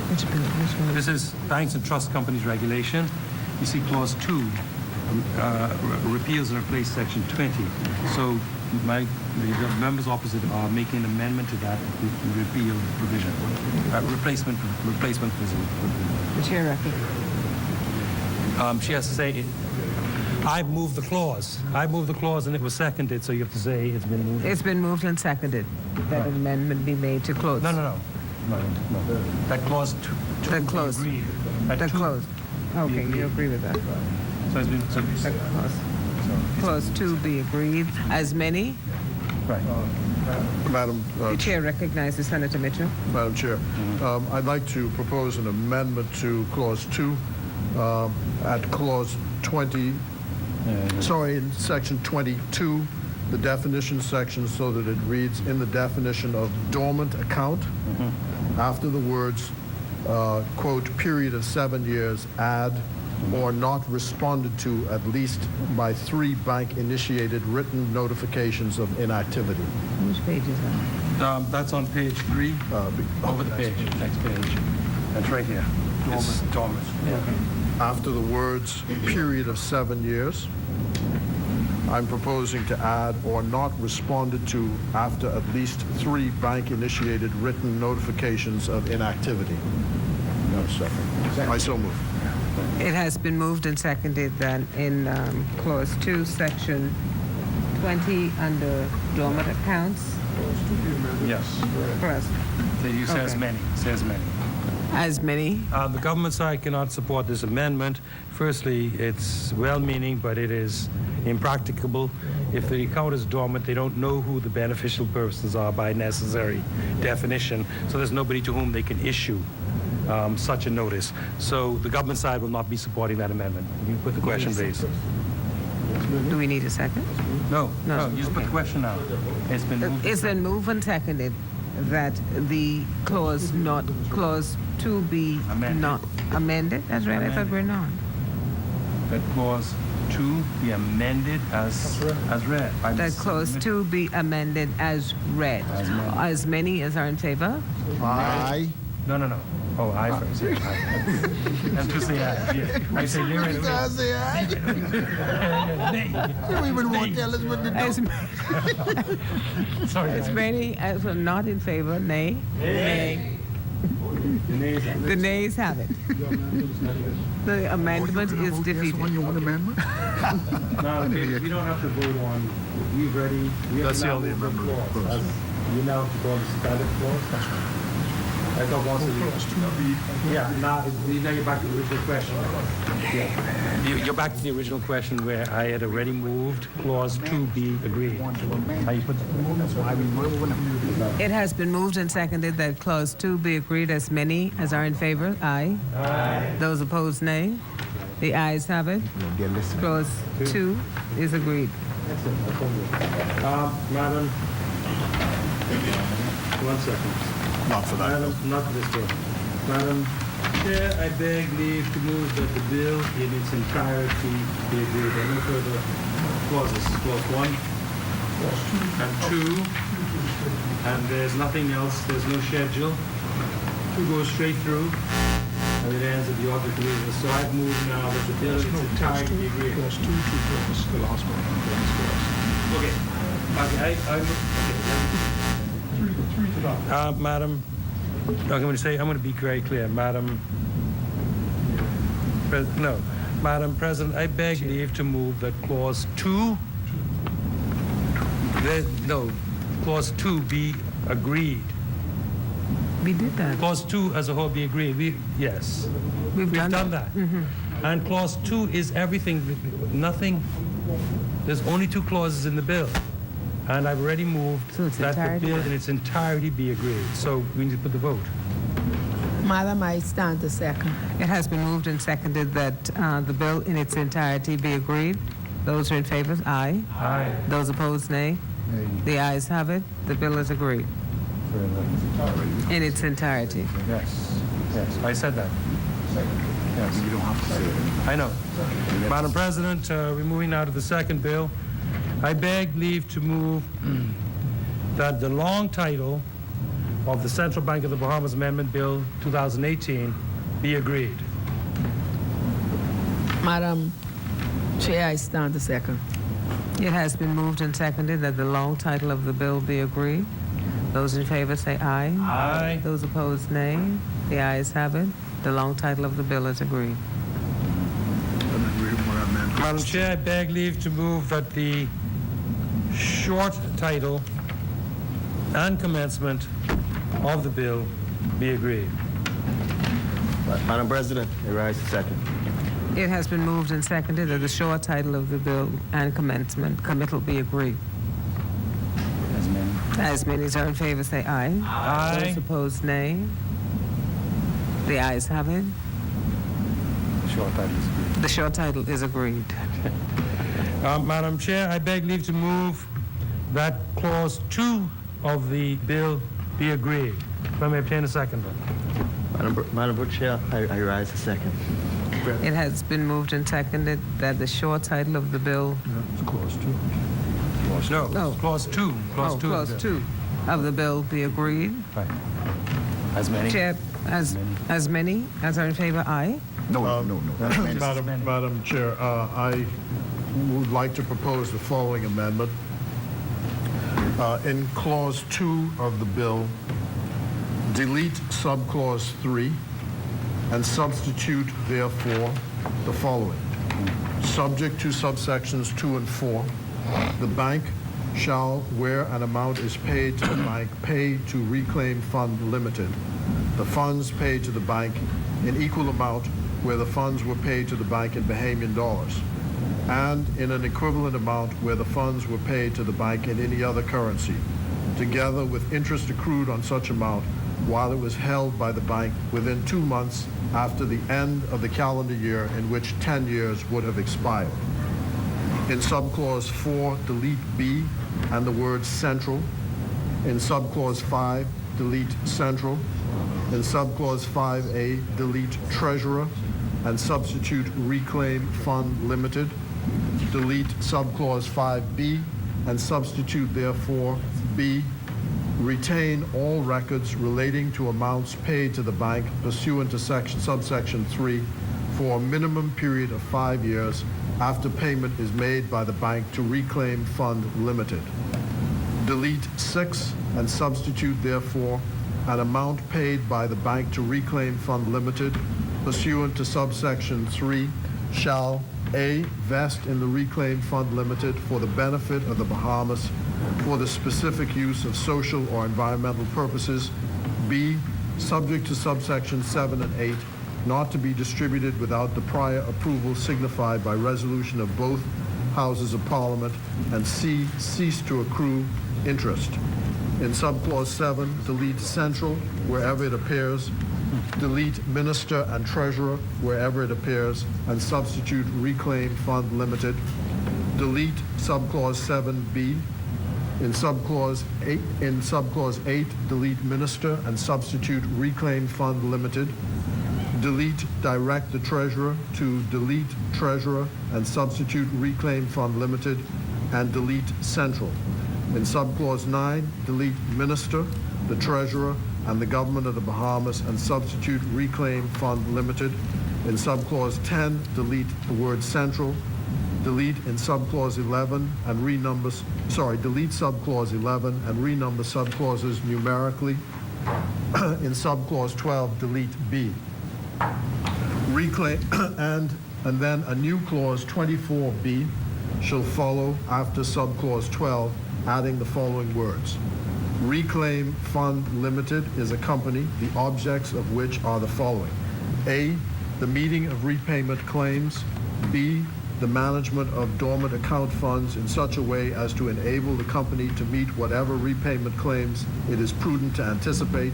Which bill? Which one? This is Banks and Trust Companies Regulation. You see clause 2 repeals and replaces section 20. So the members opposite are making an amendment to that to repeal the provision. Replacement provision. The chair recognizes. She has to say, I've moved the clause. I moved the clause and it was seconded, so you have to say it's been moved. It's been moved and seconded that an amendment be made to close. No. That clause to That clause. be agreed. The clause. Okay, you agree with that. So it's been... That clause 2 be agreed. As many? Right. Madam The chair recognizes Senator Mitchell. Madam Chair, I'd like to propose an amendment to clause 2 at clause 20, in section 22, the definition section, so that it reads, in the definition of dormant account, after the words, quote, period of 7 years, add, or not responded to at least by 3 bank-initiated written notifications of inactivity. Which page is that? That's on page 3. Over the page. Next page. That's right here. Dormant. Okay. After the words, period of 7 years, I'm proposing to add, or not responded to after at least 3 bank-initiated written notifications of inactivity. No, second. I so move. It has been moved and seconded that in clause 2, section 20, under dormant accounts. Yes. First. You say as many. Says many. As many? The government side cannot support this amendment. Firstly, it's well-meaning, but it is impracticable. If the account is dormant, they don't know who the beneficial persons are by necessary definition, so there's nobody to whom they can issue such a notice. So the government side will not be supporting that amendment. You put the question, please. Do we need a second? No, you just put the question now. It's been moved. It's been moved and seconded that the clause 2 be not amended. That's right. I thought we're not. That clause 2 be amended as read. That clause 2 be amended as read. As many as are in favor? Aye. No. Oh, aye first. Yeah, aye. And to say aye. Yeah. I say nay right away. Say aye. You even won't tell us what to do. Sorry. As many as are not in favor, nay? Nay. The nays have it. The amendment is defeated. You want amendment? No, we don't have to vote on. We've ready. That's the only amendment. You now have to go on the standard clause. That's right. I thought once yeah, now you're back to the original question. Yeah. You're back to the original question where I had already moved clause 2 be agreed. It has been moved and seconded that clause 2 be agreed. As many as are in favor, aye. Aye. Those opposed, nay. The ayes have it. Clause 2 is agreed. Madam, 1 second. Not for that. Madam, not for this bill. Madam Chair, I beg leave to move that the bill in its entirety be agreed. There are no further clauses. Clause 1 and 2, and there's nothing else. There's no schedule. 2 goes straight through, and it ends at the object of business. So I've moved now that the bill in its entirety be agreed. Clause 2, the last one. Okay. Madam, I'm going to be very clear. Madam President, I beg leave to move that clause 2, clause 2 be agreed. We did that. Clause 2 as a whole be agreed. Yes. We've done that. And clause 2 is everything, nothing, there's only 2 clauses in the bill. And I've already moved that the bill in its entirety be agreed. So we need to put the vote. Madam, I stand to second. It has been moved and seconded that the bill in its entirety be agreed. Those are in favor, aye. Aye. Those opposed, nay. The ayes have it. The bill is agreed. In its entirety. Yes. I said that. Yes, you don't have to say it. I know. Madam President, we're moving now to the second bill. I beg leave to move that the long title of the Central Bank of the Bahamas Amendment Bill 2018 be agreed. Madam Chair, I stand to second. It has been moved and seconded that the long title of the bill be agreed. Those in favor say aye. Aye. Those opposed, nay. The ayes have it. The long title of the bill is agreed. Madam Chair, I beg leave to move that the short title and commencement of the bill be agreed. Madam President, I rise to second. It has been moved and seconded that the short title of the bill and committal be agreed. As many as are in favor say aye. Aye. Those opposed, nay. The ayes have it. The short title is agreed. Madam Chair, I beg leave to move that clause 2 of the bill be agreed. If I may obtain a second. Madam Chair, I rise to second. It has been moved and seconded that the short title of the bill. It's clause 2. No, clause 2. Clause 2 of the bill be agreed. Right. As many? Chair, as many as are in favor, aye. No. Madam Chair, I would like to propose the following amendment. In clause 2 of the bill, delete subclause 3 and substitute therefore the following. Subject to subsections 2 and 4, the bank shall, where an amount is paid to the bank, pay to Reclaim Fund Limited, the funds paid to the bank in equal amount where the funds were paid to the bank in Bahamian dollars, and in an equivalent amount where the funds were paid to the bank in any other currency, together with interest accrued on such amount while it was held by the bank within 2 months after the end of the calendar year in which 10 years would have expired. In subclause 4, delete B and the word central. In subclause 5, delete central. In subclause 5A, delete treasurer and substitute Reclaim Fund Limited. Delete subclause 5B and substitute therefore B. Retain all records relating to amounts paid to the bank pursuant to subsection 3 for a minimum period of 5 years after payment is made by the bank to Reclaim Fund Limited. Delete 6 and substitute therefore an amount paid by the bank to Reclaim Fund Limited pursuant to subsection 3 shall A, vest in the Reclaim Fund Limited for the benefit of the Bahamas for the specific use of social or environmental purposes. B, subject to subsection 7 and 8, not to be distributed without the prior approval signified by resolution of both Houses of Parliament. And C, cease to accrue interest. In subclause 7, delete central wherever it appears. Delete minister and treasurer wherever it appears, and substitute Reclaim Fund Limited. Delete subclause 7B. In subclause 8, delete minister and substitute Reclaim Fund Limited. Delete direct the treasurer to delete treasurer and substitute Reclaim Fund Limited, and delete central. In subclause 9, delete minister, the treasurer, and the government of the Bahamas, and substitute Reclaim Fund Limited. In subclause 10, delete the word central. Delete in subclause 11 and delete subclause 11 and renumber subclauses numerically. In subclause 12, delete B. Reclaim and then a new clause 24B shall follow after subclause 12, adding the following words. Reclaim Fund Limited is a company, the objects of which are the following. A, the meeting of repayment claims. B, the management of dormant account funds in such a way as to enable the company to meet whatever repayment claims it is prudent to anticipate.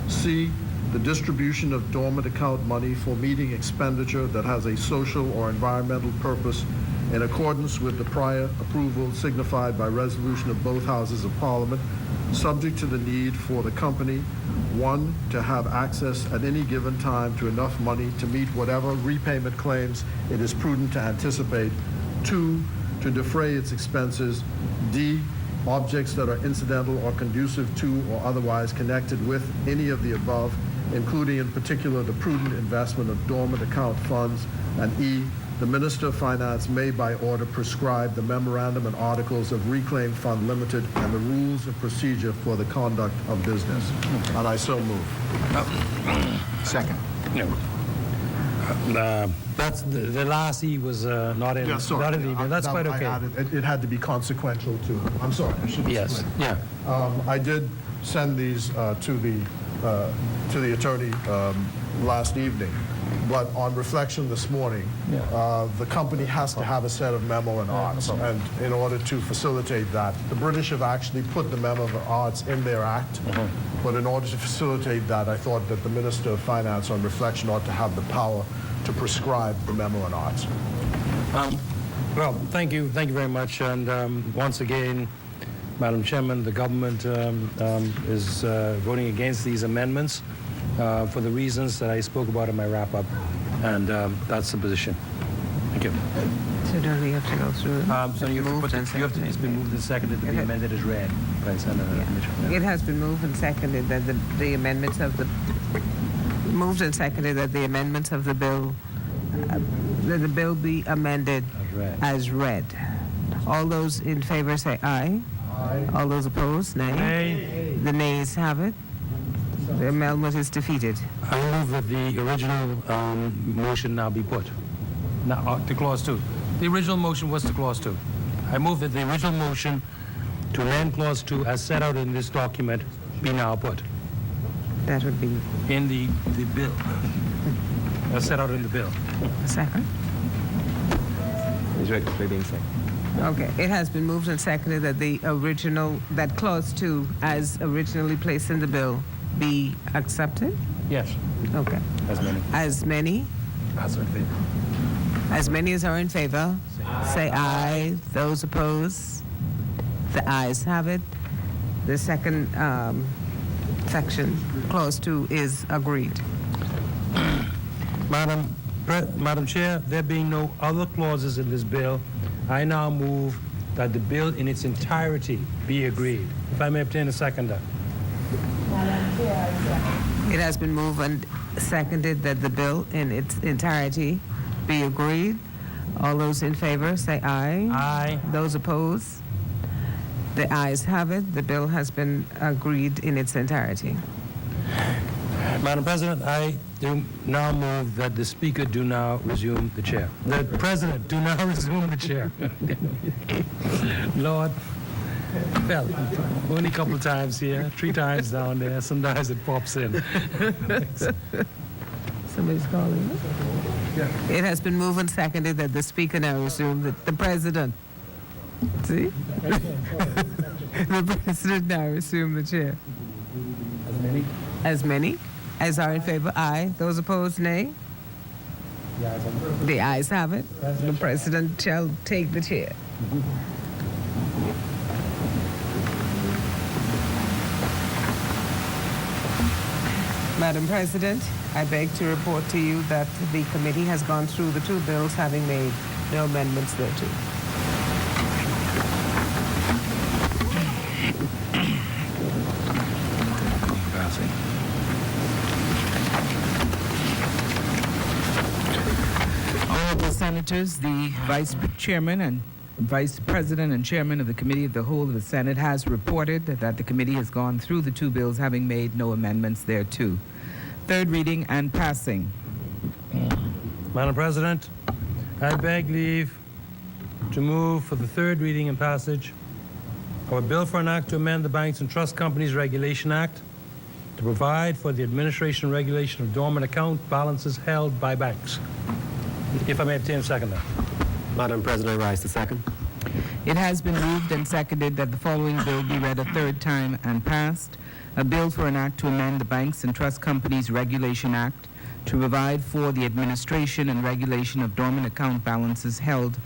C, the distribution of dormant account money for meeting expenditure that has a social or environmental purpose in accordance with the prior approval signified by resolution of both Houses of Parliament. subject to the need for the company, 1, to have access at any given time to enough money to meet whatever repayment claims it is prudent to anticipate, 2, to defray its expenses, D, objects that are incidental or conducive to or otherwise connected with any of the above, including in particular the prudent investment of dormant account funds, and E, the Minister of Finance may by order prescribe the memorandum and articles of Reclaim Fund Limited and the rules of procedure for the conduct of business. And I so move. Second. That's the last E was not in Yeah, sorry. not in the email. That's quite I okay. added- It had to be consequential to, I'm sorry, I should Yes. explain. Yeah. I did send these to the attorney last evening, but on reflection this morning, the company has to have a set of memo and arts, and in order to facilitate that, the British have actually put the memo of arts in their act, but in order to facilitate that, I thought that the Minister of Finance on reflection ought to have the power to prescribe the memo and arts. Well, thank you very much, and once again, Madam Chairman, the government is voting against these amendments for the reasons that I spoke about in my wrap-up, and that's the position. Thank you. So don't we have to go through it? So you have to put it's been moved and seconded to be amended as read by Senator Mitchell. It has been moved and seconded that the amendments of the amendments of the bill that the bill be amended as read. All those in favor say aye. Aye. All those opposed, nay. Nay. The nays have it. The amendment is defeated. I move that the original motion now be put. Now, to clause 2. The original motion was to clause 2. I move that the original motion to amend clause 2 as set out in this document be now put. That would be in the bill. As set out in the bill. Second. Is ready for being second. Okay. It has been moved and seconded that that clause 2 as originally placed in the bill be accepted? Yes. Okay. As many. As many? As in favor. As many as are in favor, say aye. Those opposed, the ayes have it. The second section, clause 2, is agreed. Madam Chair, there being no other clauses in this bill, I now move that the bill in its entirety be agreed. If I may obtain a seconder. It has been moved and seconded that the bill in its entirety be agreed. All those in favor say aye. Aye. Those opposed? The ayes have it. The bill has been agreed in its entirety. Madam President, I do now move that the Speaker do now resume the chair. The President do now resume the chair. Lord, well, only a couple of times here, 3 times down there. Sometimes it pops in. Somebody's calling. It has been moved and seconded that the Speaker now resume the President. See? The President now resume the chair. As many? As many as are in favor, aye. Those opposed, nay. The ayes have it. The President shall take the chair. Madam President, I beg to report to you that the committee has gone through the 2 bills, having made no amendments thereto. Honorable Senators, the Vice Chairman and Vice President and Chairman of the Committee of the Whole of the Senate has reported that the committee has gone through the 2 bills, having made no amendments thereto. Third reading and passing. Madam President, I beg leave to move for the 3rd reading and passage of a bill for an act to amend the Banks and Trust Companies Regulation Act to provide for the administration and regulation of dormant account balances held by banks. If I may obtain a seconder. Madam President, I rise to second. It has been moved and seconded that the following bill be read a 3rd time and passed. A bill for an act to amend the Banks and Trust Companies Regulation Act to provide for the administration and regulation of dormant account balances held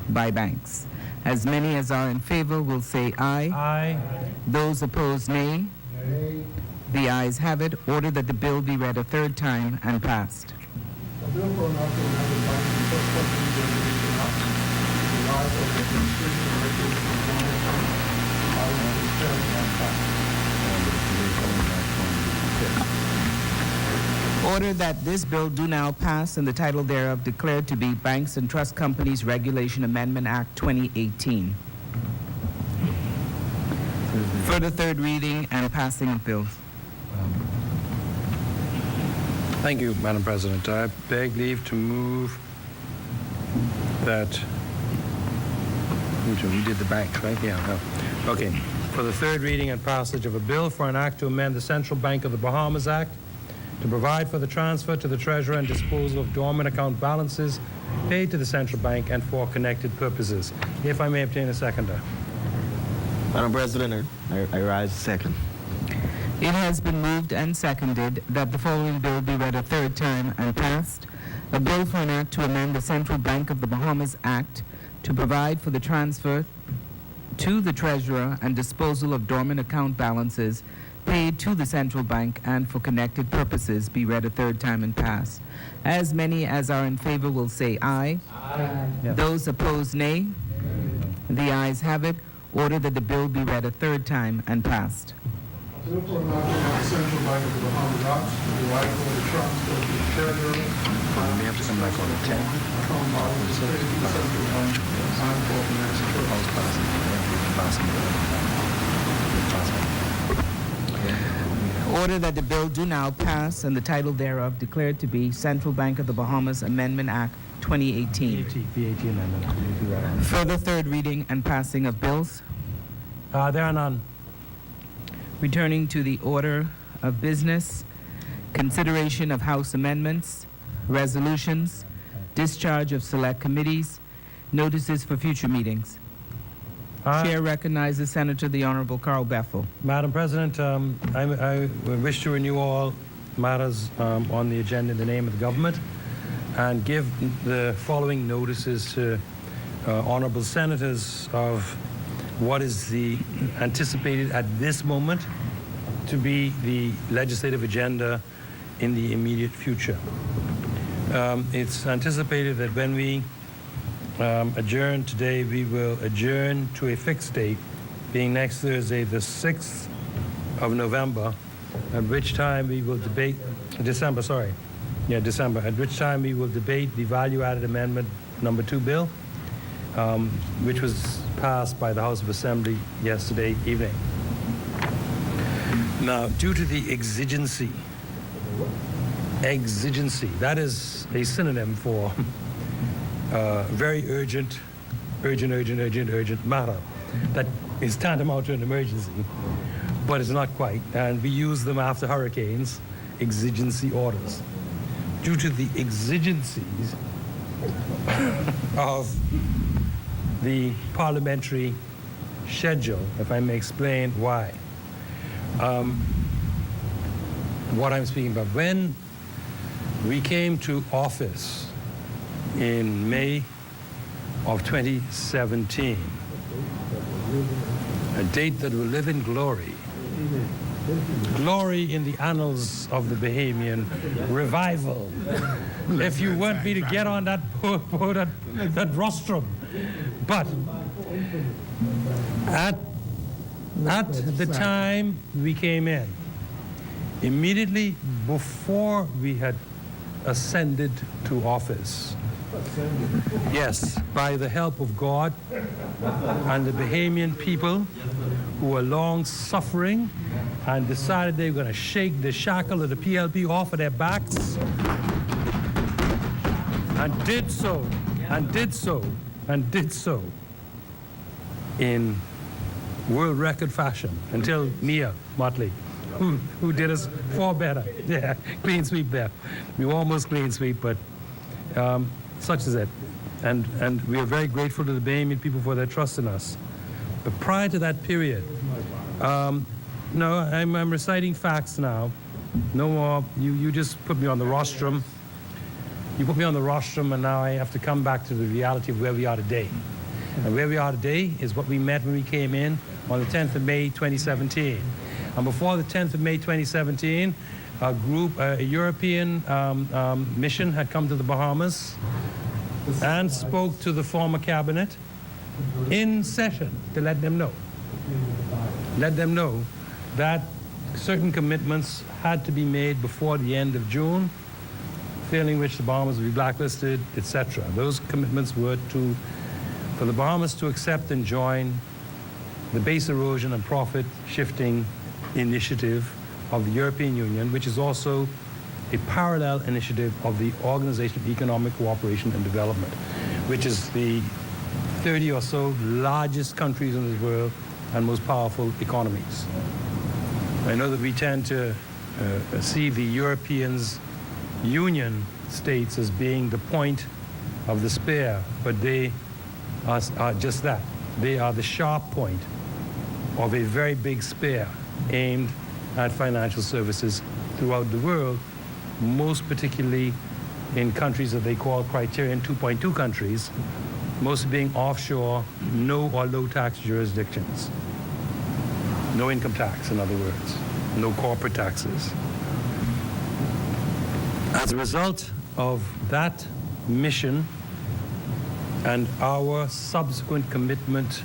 by banks. As many as are in favor will say aye. Aye. Those opposed, nay. The ayes have it. Order that the bill be read a third time and passed. A bill for an act to amend the Banks and Trust Companies Regulation Act, derived from the administration and regulation of common accounts, balances, carried and passed. Order that this bill do now pass and the title thereof declared to be Banks and Trust Companies Regulation Amendment Act 2018. For the third reading and passing of bills. Thank you, Madam President. I beg leave to move that, we did the banks, right? Yeah. No. Okay. For the third reading and passage of a bill for an act to amend the Central Bank of the Bahamas Act to provide for the transfer to the Treasurer and disposal of dormant account balances paid to the Central Bank and for connected purposes. If I may obtain a seconder. Madam President, I rise second. It has been moved and seconded that the following bill be read a third time and passed. A bill for an act to amend the Central Bank of the Bahamas Act to provide for the transfer to the Treasurer and disposal of dormant account balances paid to the Central Bank and for connected purposes be read a third time and passed. As many as are in favor will say aye. Aye. Yeah. Those opposed, nay. The ayes have it. Order that the bill be read a third time and passed. A bill for an act to amend the Central Bank of the Bahamas Act, to provide for the transfer to the Treasurer We have to come back on the 10th. account balances paid to the Central Bank and for connected purposes. Order that the bill do now pass and the title thereof declared to be Central Bank of the Bahamas Amendment Act 2018. VAT amendment. For the third reading and passing of bills. There are none. Returning to the order of business, consideration of House amendments, resolutions, discharge of select committees, notices for future meetings. Chair recognizes Senator the Honorable Carl Bethel. Madam President, I wish to renew all matters on the agenda in the name of the government and give the following notices to honorable senators of what is the anticipated at this moment to be the legislative agenda in the immediate future. It's anticipated that when we adjourn today, we will adjourn to a fixed date, being next Thursday, the 6th of November, at which time we will debate, December, at which time we will debate the value-added amendment number 2 bill, which was passed by the House of Assembly yesterday evening. Now, due to the exigency, that is a synonym for very urgent matter that is tantamount to an emergency, but it's not quite. And we use them after hurricanes, exigency orders. Due to the exigencies of the parliamentary schedule, if I may explain why. What I'm speaking about. When we came to office in May of 2017, a date that will live in glory in the annals of the Bahamian revival. If you want me to get on that rostrum. But at the time we came in, immediately before we had ascended to office, yes, by the help of God and the Bahamian people who were long suffering and decided they were going to shake the shackle of the PLP off of their backs, and did so in world record fashion until Mia Motley, who did us far better. Yeah, clean sweep there. We were almost clean sweep, but such is it. And we are very grateful to the Bahamian people for their trust in us. But prior to that period, no, I'm reciting facts now. No more, you just put me on the rostrum. You put me on the rostrum, and now I have to come back to the reality of where we are today. And where we are today is what we met when we came in on the 10th of May 2017. And before the 10th of May 2017, a European mission had come to the Bahamas and spoke to the former cabinet in session to let them know that certain commitments had to be made before the end of June, failing which the Bahamas would be blacklisted, etc. Those commitments were for the Bahamas to accept and join the base erosion and profit shifting initiative of the European Union, which is also a parallel initiative of the Organization of Economic Cooperation and Development, which is the 30 or so largest countries in the world and most powerful economies. I know that we tend to see the European Union states as being the point of the spear, but they are just that. They are the sharp point of a very big spear aimed at financial services throughout the world, most particularly in countries that they call Criterion 2.2 countries, most being offshore, no or low tax jurisdictions. No income tax, in other words, no corporate taxes. As a result of that mission and our subsequent commitment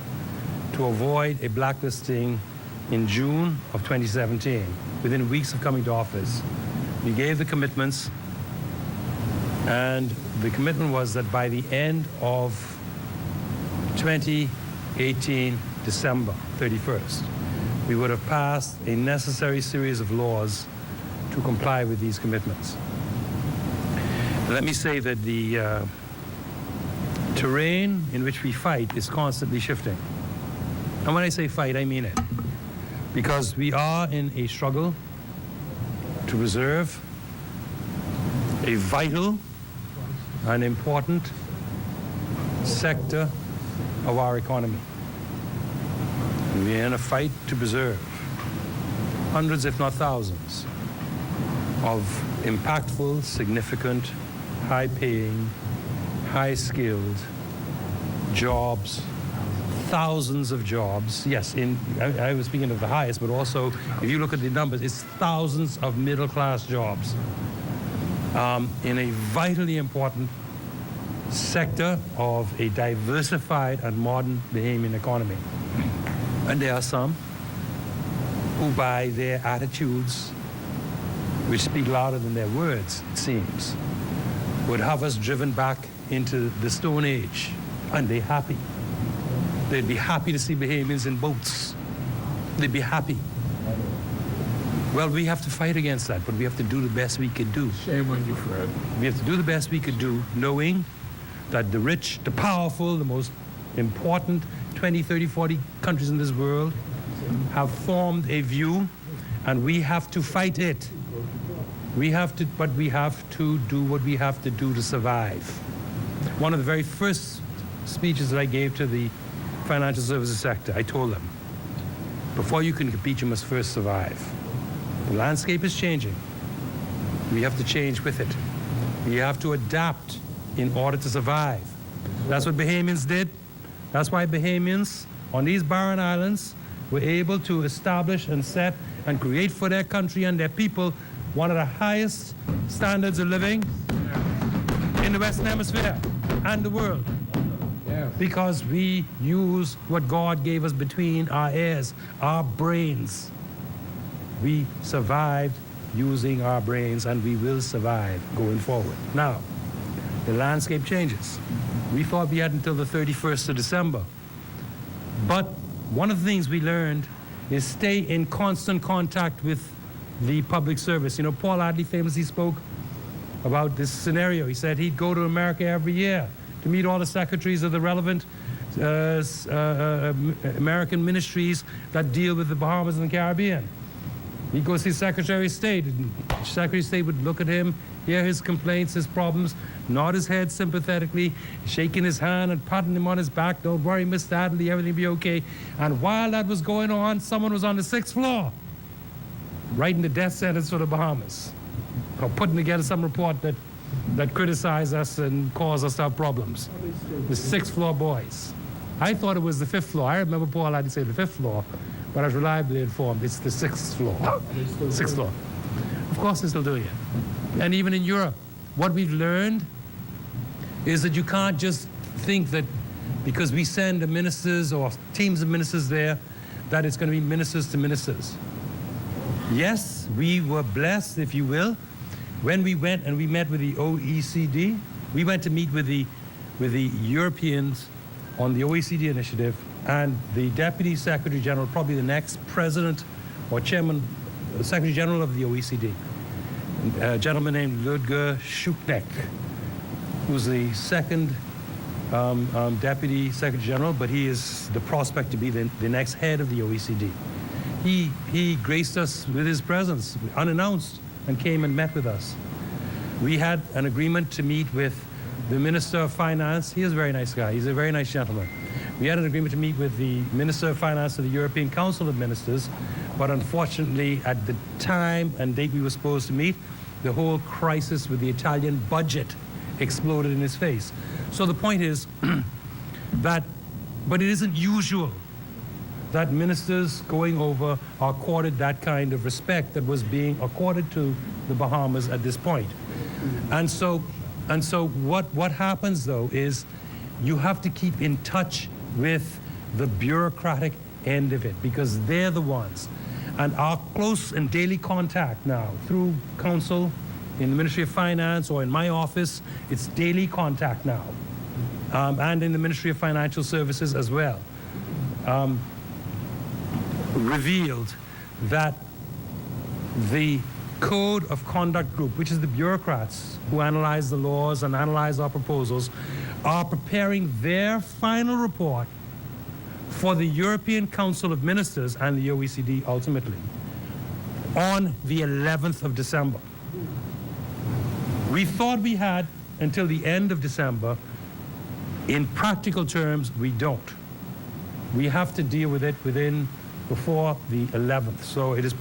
to avoid a blacklisting in June of 2017, within weeks of coming to office, we gave the commitments, and the commitment was that by the end of 2018, December 31st, we would have passed a necessary series of laws to comply with these commitments. Let me say that the terrain in which we fight is constantly shifting. And when I say fight, I mean it. Because we are in a struggle to preserve a vital and important sector of our economy. We're in a fight to preserve hundreds, if not thousands, of impactful, significant, high-paying, high-skilled jobs, thousands of jobs. Yes, I was speaking of the highest, but also, if you look at the numbers, it's thousands of middle-class jobs in a vitally important sector of a diversified and modern Bahamian economy. And there are some who, by their attitudes, which speak louder than their words, it seems, would have us driven back into the Stone Age. And they're happy. They'd be happy to see Bahamians in boats. They'd be happy. Well, we have to fight against that, but we have to do the best we could do. Shame on you, Fred. We have to do the best we could do, knowing that the rich, the powerful, the most important 20, 30, 40 countries in this world have formed a view, and we have to fight it. But we have to do what we have to do to survive. One of the very first speeches that I gave to the financial services sector, I told them, before you can compete, you must first survive. The landscape is changing. We have to change with it. We have to adapt in order to survive. That's what Bahamians did. That's why Bahamians on these barren islands were able to establish and set and create for their country and their people one of the highest standards of living in the Western Hemisphere and the world. Because we use what God gave us between our ears, our brains. We survived using our brains, and we will survive going forward. Now, the landscape changes. We thought we had until the 31st of December. But one of the things we learned is stay in constant contact with the public service. You know, Paul Adley famously spoke about this scenario. He said he'd go to America every year to meet all the secretaries of the relevant American ministries that deal with the Bahamas and the Caribbean. He'd go see Secretary of State, and Secretary of State would look at him, hear his complaints, his problems, nod his head sympathetically, shaking his hand and patting him on his back. Don't worry, Mr. Adley, everything will be okay. And while that was going on, someone was on the 6th floor writing the death sentence for the Bahamas, or putting together some report that criticized us and caused us to have problems. The 6th floor boys. I thought it was the 5th floor. I remember Paul had to say the 5th floor, but I was reliably informed it's the 6th floor. 6th floor. Of course they're still doing it. And even in Europe, what we've learned is that you can't just think that because we send the ministers or teams of ministers there, that it's going to be ministers to ministers. Yes, we were blessed, if you will, when we went and we met with the OECD. We went to meet with the Europeans on the OECD initiative, and the Deputy Secretary General, probably the next president or chairman, Secretary General of the OECD, a gentleman named Ludger Schuckneck, who's the second Deputy Secretary General, but he is the prospect to be the next head of the OECD. He graced us with his presence, unannounced, and came and met with us. We had an agreement to meet with the Minister of Finance. He is a very nice guy. He's a very nice gentleman. We had an agreement to meet with the Minister of Finance of the European Council of Ministers, but unfortunately, at the time and date we were supposed to meet, the whole crisis with the Italian budget exploded in his face. So the point is that, but it isn't usual that ministers going over are accorded that kind of respect that was being accorded to the Bahamas at this point. And so what happens, though, is you have to keep in touch with the bureaucratic end of it, because they're the ones. And our close and daily contact now through council, in the Ministry of Finance, or in my office, it's daily contact now. And in the Ministry of Financial Services as well. Revealed that the Code of Conduct Group, which is the bureaucrats who analyze the laws and analyze our proposals, are preparing their final report for the European Council of Ministers and the OECD ultimately on the 11th of December. We thought we had until the end of December. In practical terms, we don't. We have to deal with it before the 11th. So it is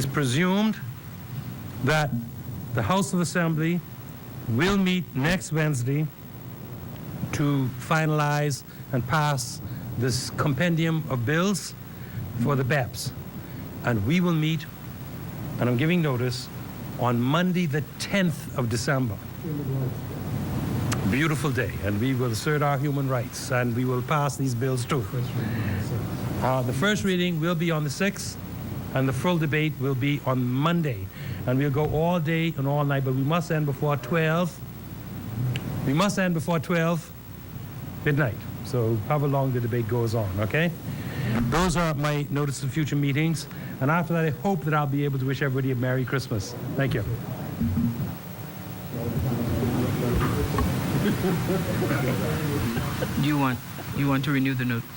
presumed that the House of Assembly will meet next Wednesday to finalize and pass this compendium of bills for the BEPS. And we will meet, and I'm giving notice, on Monday the 10th of December. Beautiful day, and we will assert our human rights, and we will pass these bills too. The first reading will be on the 6th, and the full debate will be on Monday. And we'll go all day and all night, but we must end before 12. We must end before 12 midnight. So however long the debate goes on, okay? Those are my notice of future meetings. And after that, I hope that I'll be able to wish everybody a Merry Christmas. Thank you. You want to renew the notice?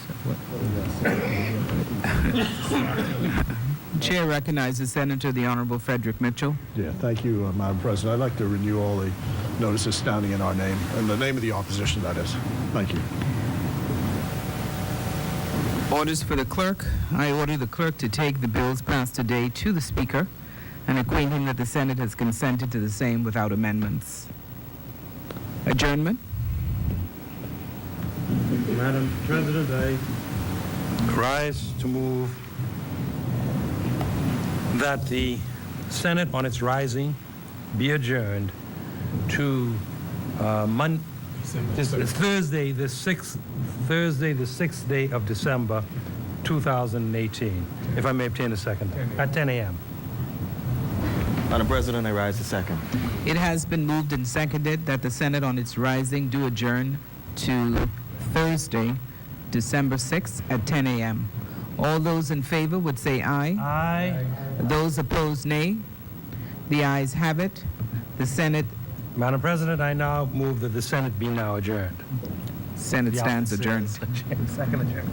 Chair recognizes Senator the Honorable Frederick Mitchell. Yeah, thank you, Madam President. I'd like to renew all the notices standing in our name, in the name of the opposition, that is. Thank you. Orders for the clerk. I order the clerk to take the bills passed today to the Speaker and acquaint him that the Senate has consented to the same without amendments. Adjournment. Madam President, I rise to move that the Senate on its rising be adjourned to Thursday, the 6th day of December, 2018. If I may obtain a second. At 10 a.m. Madam President, I rise to second. It has been moved and seconded that the Senate on its rising do adjourn to Thursday, December 6th at 10 a.m. All those in favor would say aye. Aye. Those opposed, nay. The ayes have it. The Senate... Madam President, I now move that the Senate be now adjourned. Senate stands adjourned. Second adjourned.